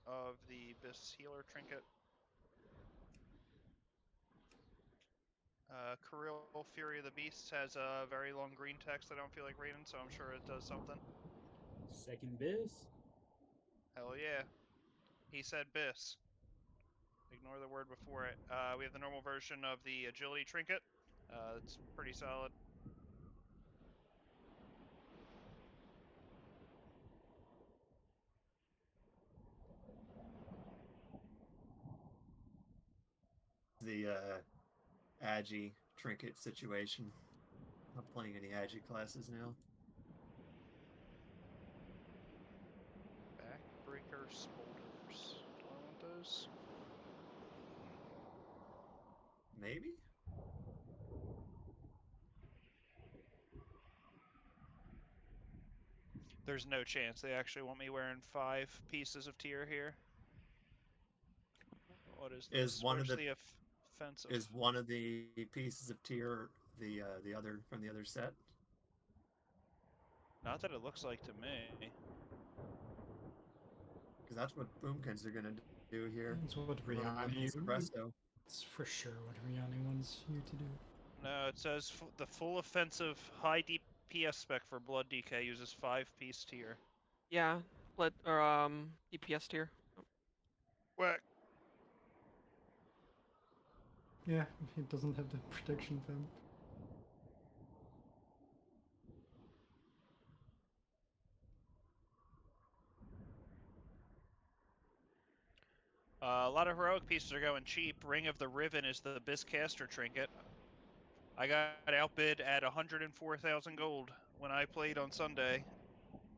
of the BIS healer trinket. Kirill careful. Fury of the Beasts has a very long green text I don't feel like reading, so I'm sure it does something. Second bis. Hell yeah. He said bis. Ignore the word before it. We have the normal version of the agility trinket. It's pretty solid. The Agi trinket situation. Not playing any Agi classes now. Backbreaker Spolders. Do I want those? Maybe? There's no chance they actually want me wearing 5 pieces of tier here. What is this? Is one Where's of the offensive? Is one of the pieces of tier the other from the other set? Not that it looks like to me. Because that's what Boomkins are gonna do here. That's what A little more Rihanna. presto. It's for sure what Rihanna wants you to do. No, it says the full offensive high DPS spec for Blood DK uses 5-piece tier. Yeah, DPS tier. Whack. Yeah, it doesn't have the protection fam. A lot of heroic pieces are going cheap. Ring of the Riven is the Biscaster trinket. I got outbid at 104,000 gold when I played on Sunday.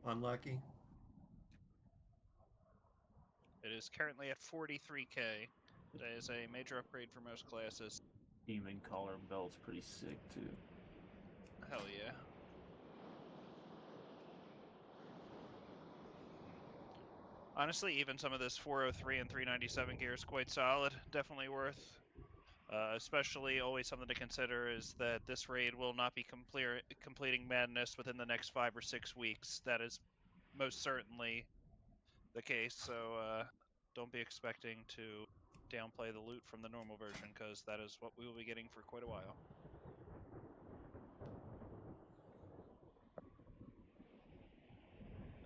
Unlucky. It is currently at 43k. That is a major upgrade for most classes. Demon collar belt's pretty sick too. Hell yeah. Honestly, even some of this 403 and 397 gear is quite solid. Definitely worth. Especially, always something to consider is that this raid will not be completing Madness within the next 5 or 6 weeks. That is most certainly the case, so don't be expecting to downplay the loot from the normal version, because that is what we will be getting for quite a while.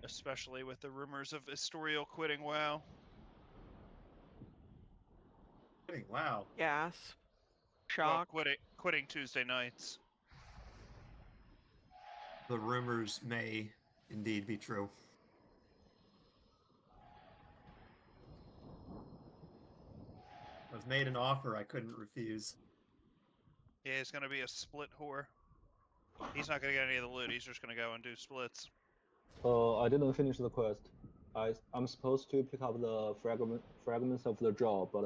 Especially with the rumors of Historial quitting WoW. Wow. Gasp. Well, Shock. quitting Tuesday nights. The rumors may indeed be true. I was made an offer I couldn't refuse. Yeah, he's gonna be a split whore. He's not gonna get any of the loot, he's just gonna go and do splits. I didn't finish the quest. I'm supposed to pick up the fragments of the jaw, but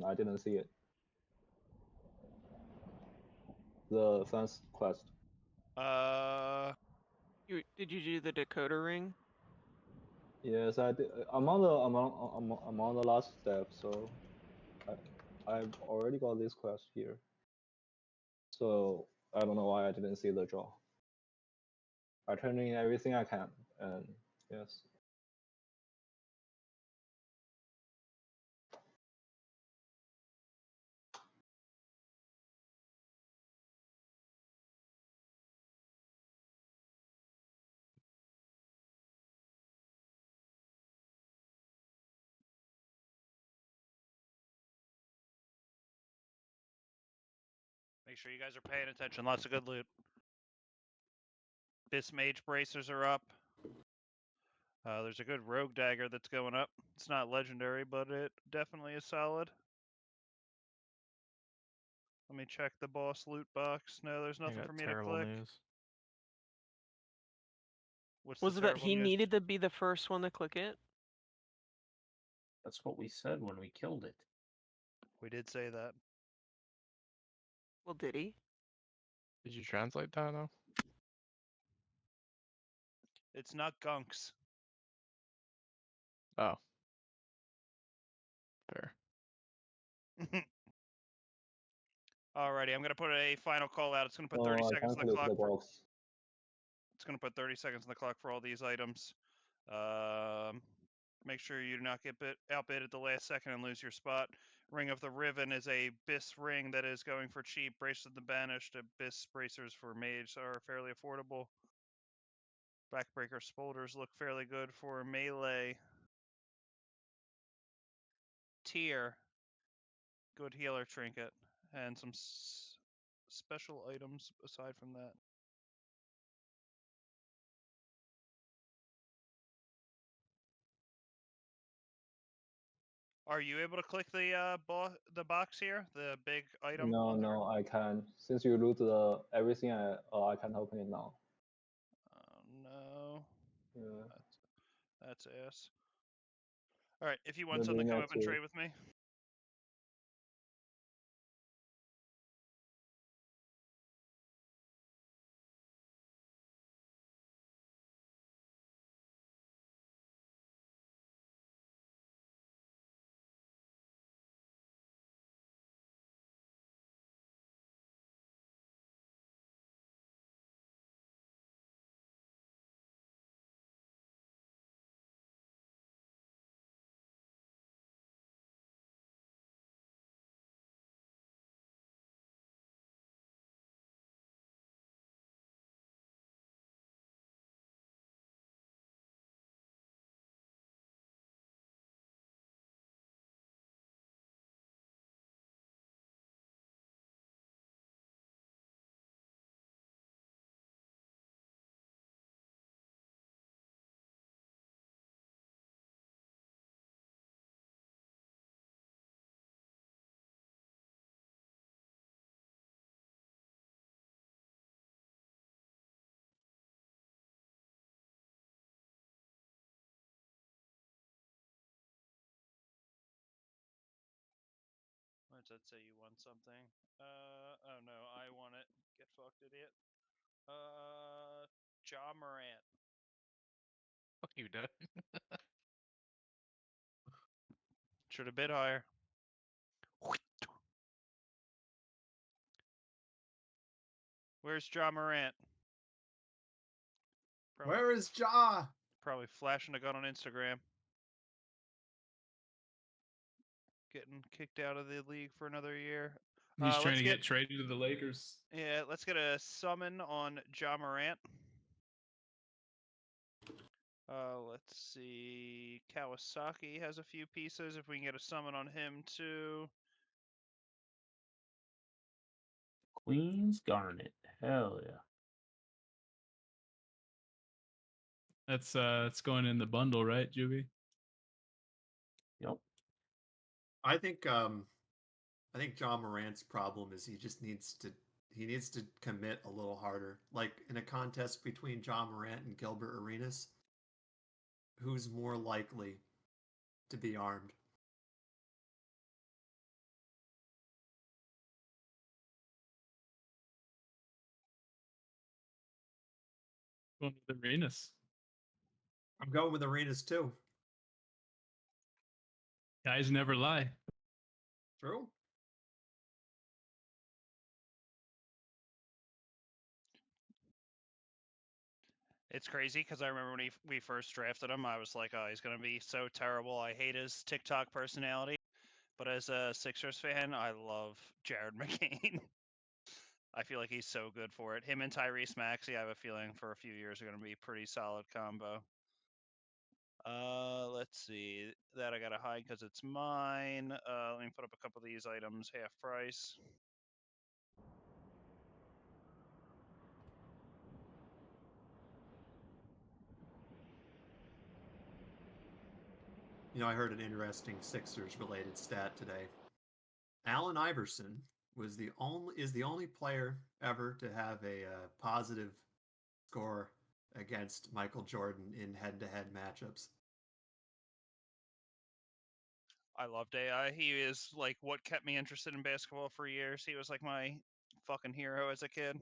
I didn't see it. The fence quest. Did you do the decoder ring? Yes, I did. I'm on the last step, so I've already got this quest here. So I don't know why I didn't see the jaw. I turned in everything I can, and yes. Make sure you guys are paying attention. Lots of good loot. This mage bracers are up. There's a good rogue dagger that's going up. It's not legendary, but it definitely is solid. Let me check the boss loot box. No, there's nothing for me to click. News. What's Was the it that terrible he news? needed to be the first one to click it? That's what we said when we killed it. We did say that. Well, did he? Did you translate that though? It's not gunks. Oh. Fair. Alrighty, I'm gonna put a final call out. It's gonna put No, 30 I seconds can't on the click clock. the box. It's gonna put 30 seconds on the clock for all these items. Make sure you do not get outbid at the last second and lose your spot. Ring of the Riven is a Bis ring that is going for cheap. Brace of the Banished, Bis bracers for mage are fairly affordable. Backbreaker Spolders look fairly good for melee. Tier, good healer trinket, and some special items aside from that. Are you able to click the box here, the big item? No, no, I can't. Since you loot the everything, I can't open it now. Oh no. Yeah. That's ass. All right, if you want They're something, doing come that up and too. trade with me. What does that say? You want something? Oh no, I want it. Get fucked, idiot. Ja Morant. Fuck you, Doug. Should have bid higher. Where's Ja Morant? Where is Ja? Probably flashing a gun on Instagram. Getting kicked out of the league for another year. He's trying to get traded to the Lakers. Yeah, let's get a summon on Ja Morant. Let's see. Kawasaki has a few pieces. If we can get a summon on him too. Queen's Garnet. Hell yeah. That's going in the bundle, right, Juvie? Yep. I think John Morant's problem is he needs to commit a little harder. Like in a contest between John Morant and Gilbert Arenas, who's more likely to be armed? Going with Arenas. I'm going with Arenas too. Guys never lie. True. It's crazy because I remember when we first drafted him, I was like, oh, he's going to be so terrible. I hate his TikTok personality. But as a Sixers fan, I love Jared McCain. I feel like he's so good for it. Him and Tyrese Maxey, I have a feeling for a few years are going to be a pretty solid combo. Let's see. That I got to hide because it's mine. Let me put up a couple of these items half price. You know, I heard an interesting Sixers related stat today. Allen Iverson is the only player ever to have a positive score against Michael Jordan in head-to-head matchups. I loved AI. He is like what kept me interested in basketball for years. He was like my fucking hero as a kid.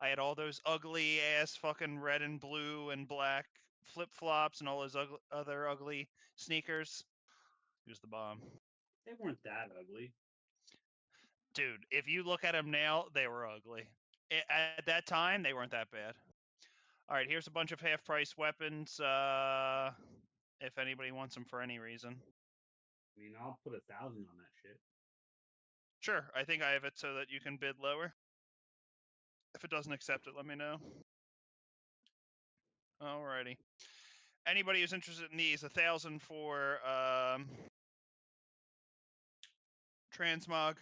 I had all those ugly ass fucking red and blue and black flip flops and all those other ugly sneakers. He was the bomb. They weren't that ugly. Dude, if you look at them now, they were ugly. At that time, they weren't that bad. All right, here's a bunch of half-price weapons. If anybody wants them for any reason. I mean, I'll put 1,000 on that shit. Sure, I think I have it so that you can bid lower. If it doesn't accept it, let me know. Alrighty. Anybody who's interested in these, 1,000 for transmog.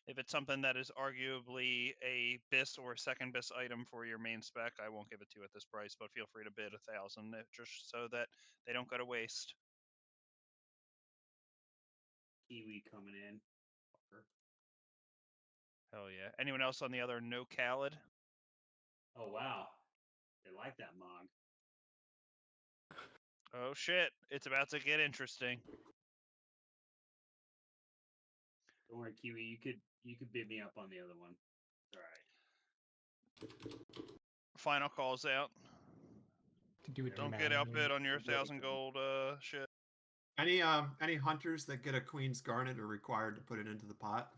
If it's something that is arguably a BIS or a second BIS item for your main spec, I won't give it to you at this price, but feel free to bid 1,000 just so that they don't go to waste. Kiwi coming in. Fucker. Hell yeah. Anyone else on the other no Khaled? Oh wow, they like that mog. Oh shit, it's about to get interesting. Don't worry, Kiwi. You could bid me up on the other one. All right. Final calls out. To do it Don't get manually. outbid on your 1,000 gold shit. Any hunters that get a Queen's Garnet are required to put it into the pot.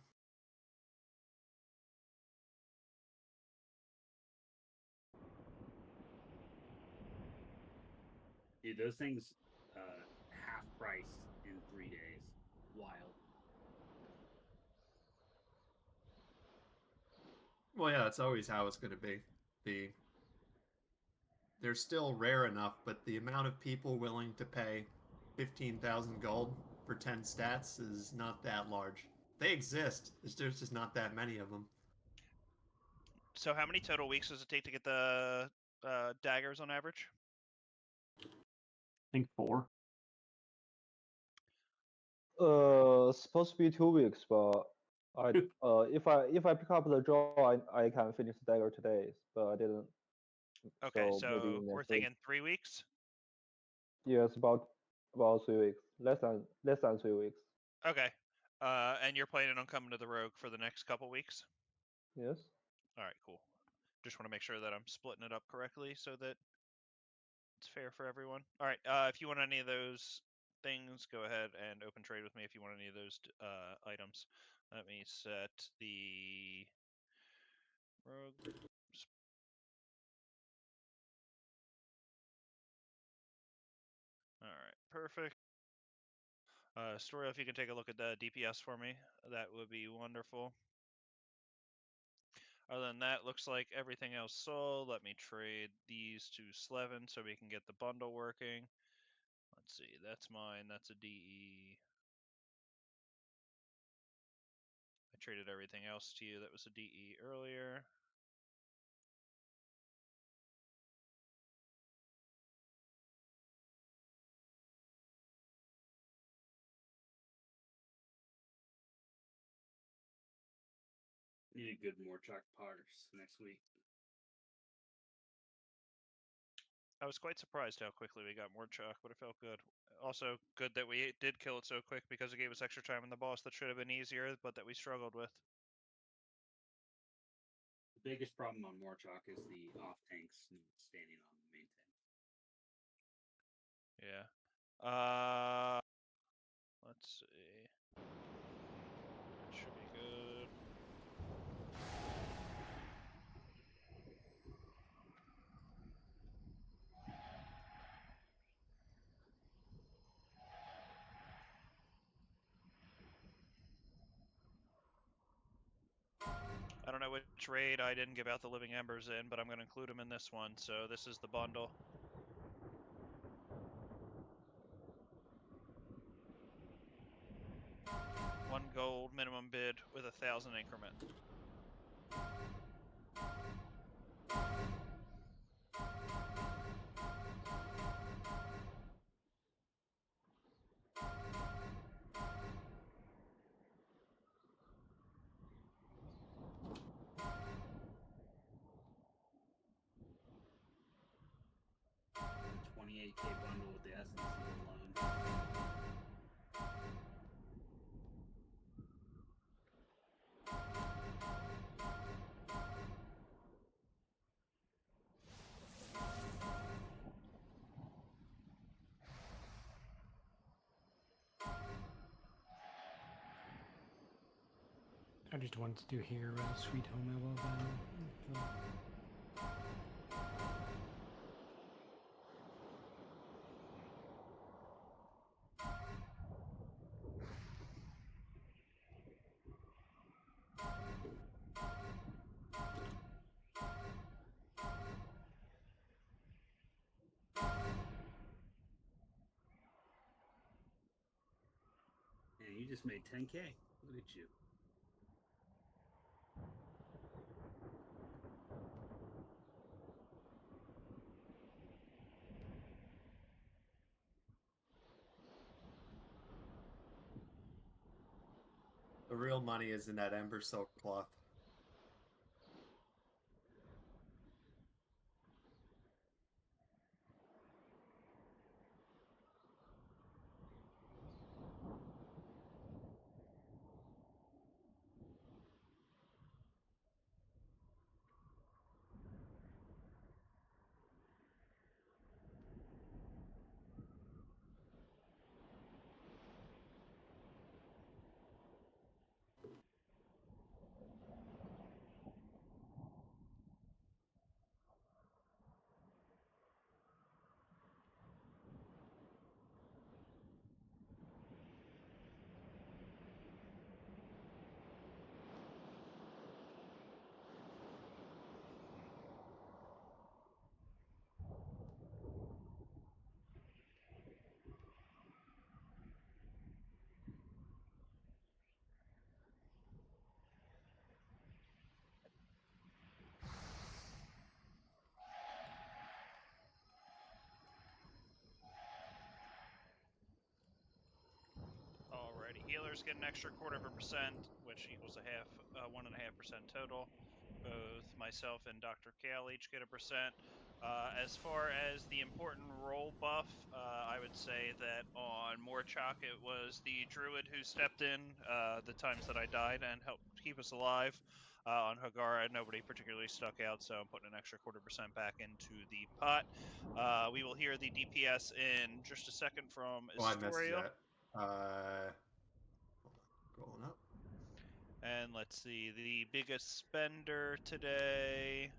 Dude, those things half price in 3 days. Wild. Well, yeah, that's always how it's going to be. They're still rare enough, but the amount of people willing to pay 15,000 gold for 10 stats is not that large. They exist. There's just not that many of them. So how many total weeks does it take to get the daggers on average? I think 4. Supposed to be 2 weeks, but if I pick up the draw, I can finish the dagger today, but I didn't. Okay, maybe so we're next week. thinking 3 weeks? Yes, about 3 weeks. Less than 3 weeks. Okay. And you're planning on coming to the Rogue for the next couple weeks? Yes. Alright, cool. Just want to make sure that I'm splitting it up correctly so that it's fair for everyone. Alright, if you want any of those things, go ahead and open trade with me if you want any of those items. Let me set the Rogue. Alright, perfect. Story, if you can take a look at the DPS for me, that would be wonderful. Other than that, looks like everything else sold. Let me trade these to Slevin so we can get the bundle working. Let's see, that's mine, that's a DE. I traded everything else to you that was a DE earlier. Need a good Morchok parse next week. I was quite surprised how quickly we got more chalk, but it felt good. Also, good that we did kill it so quick because it gave us extra time in the boss that should have been easier, but that we struggled with. The biggest problem on Morchok is the off tanks standing on the main tank. Yeah. Let's see. That should be good. I don't know which raid I didn't give out the Living Embers in, but I'm going to include them in this one. So this is the bundle. $1 gold minimum bid with 1,000 increment. The 28K bundle with the essence alone. I just wanted to hear Sweet Home Alabama. Man, you just made 10K. Look at you. The real money is in that ember silk cloth. Alrighty, healers get an extra 0.25%, which equals 1.5% total. Both myself and Dr. Kale each get 1%. As far as the important roll buff, I would say that on Morchok it was the druid who stepped in the times that I died and helped keep us alive. On Hagara, nobody particularly stuck out, so I'm putting an extra 0.25% back into the pot. We will hear the DPS in just a second from Oh, I missed Astoria. that. Hold on, scrolling up. And let's see, the biggest spender today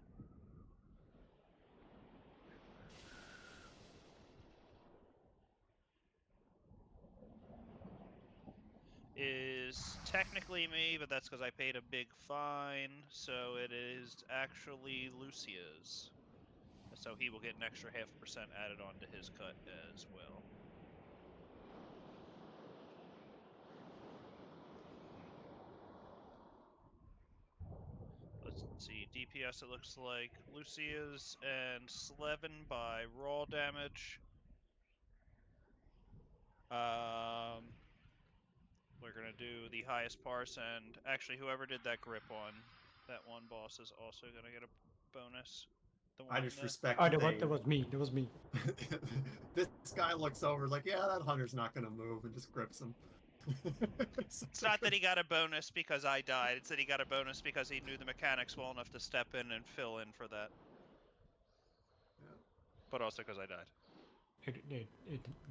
is technically me, but that's because I paid a big fine. So it is actually Lucia's. So he will get an extra 0.5% added onto his cut as well. Let's see, DPS it looks like Lucia's and Slevin by raw damage. We're gonna do the highest parse, and actually whoever did that grip on that one boss is also gonna get a bonus. The one I just that... respect Oh, that that was me. That was me. This guy looks over like, yeah, that hunter's not gonna move, and just grips him. It's not that he got a bonus because I died. It's that he got a bonus because he knew the mechanics well enough to step in and fill in for that. Yeah. But also because I died. It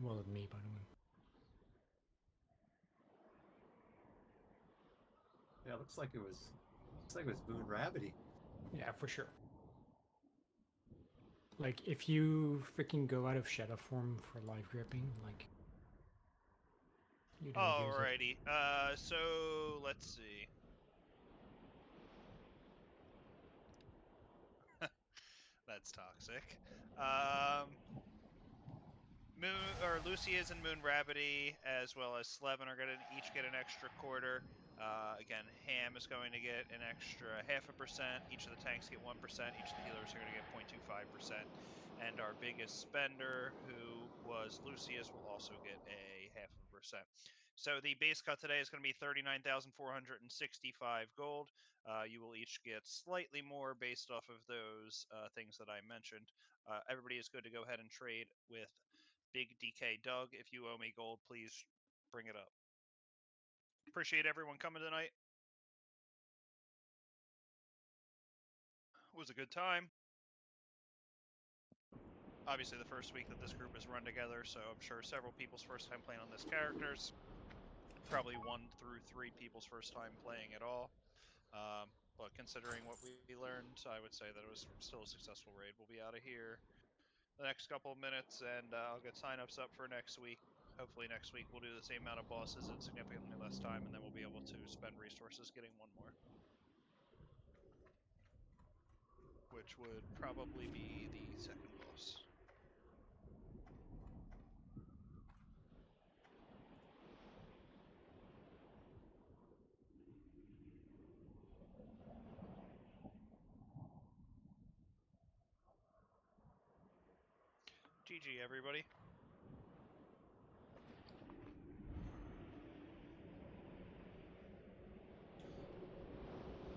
wasn't me, by the way. Yeah, it looks like it was Moon Rabbity. Yeah, for sure. Like, if you freaking go out of shadow form for live gripping, like, you don't use it. Alrighty. So let's see. That's toxic. Lucia's and Moon Rabbity, as well as Slevin, are going to each get an extra 1/4. Again, Ham is going to get an extra 0.5%. Each of the tanks get 1%. Each of the healers are going to get 0.25%. And our biggest spender, who was Lucius, will also get a 0.5%. So the base cut today is going to be 39,465 gold. You will each get slightly more based off of those things that I mentioned. Everybody is good to go ahead and trade with Big DK Doug. If you owe me gold, please bring it up. Appreciate everyone coming tonight. It was a good time. Obviously, the first week that this group has run together, so I'm sure several people's first time playing on this characters. Probably 1 through 3 people's first time playing at all. But considering what we learned, I would say that it was still a successful raid. We'll be out of here the next couple of minutes, and I'll get signups up for next week. Hopefully next week we'll do the same amount of bosses in significantly less time, and then we'll be able to spend resources getting one more. Which would probably be the second boss. GG, everybody.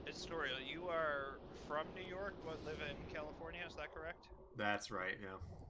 Historia, you are from New York but live in California, is that correct? That's right, yeah.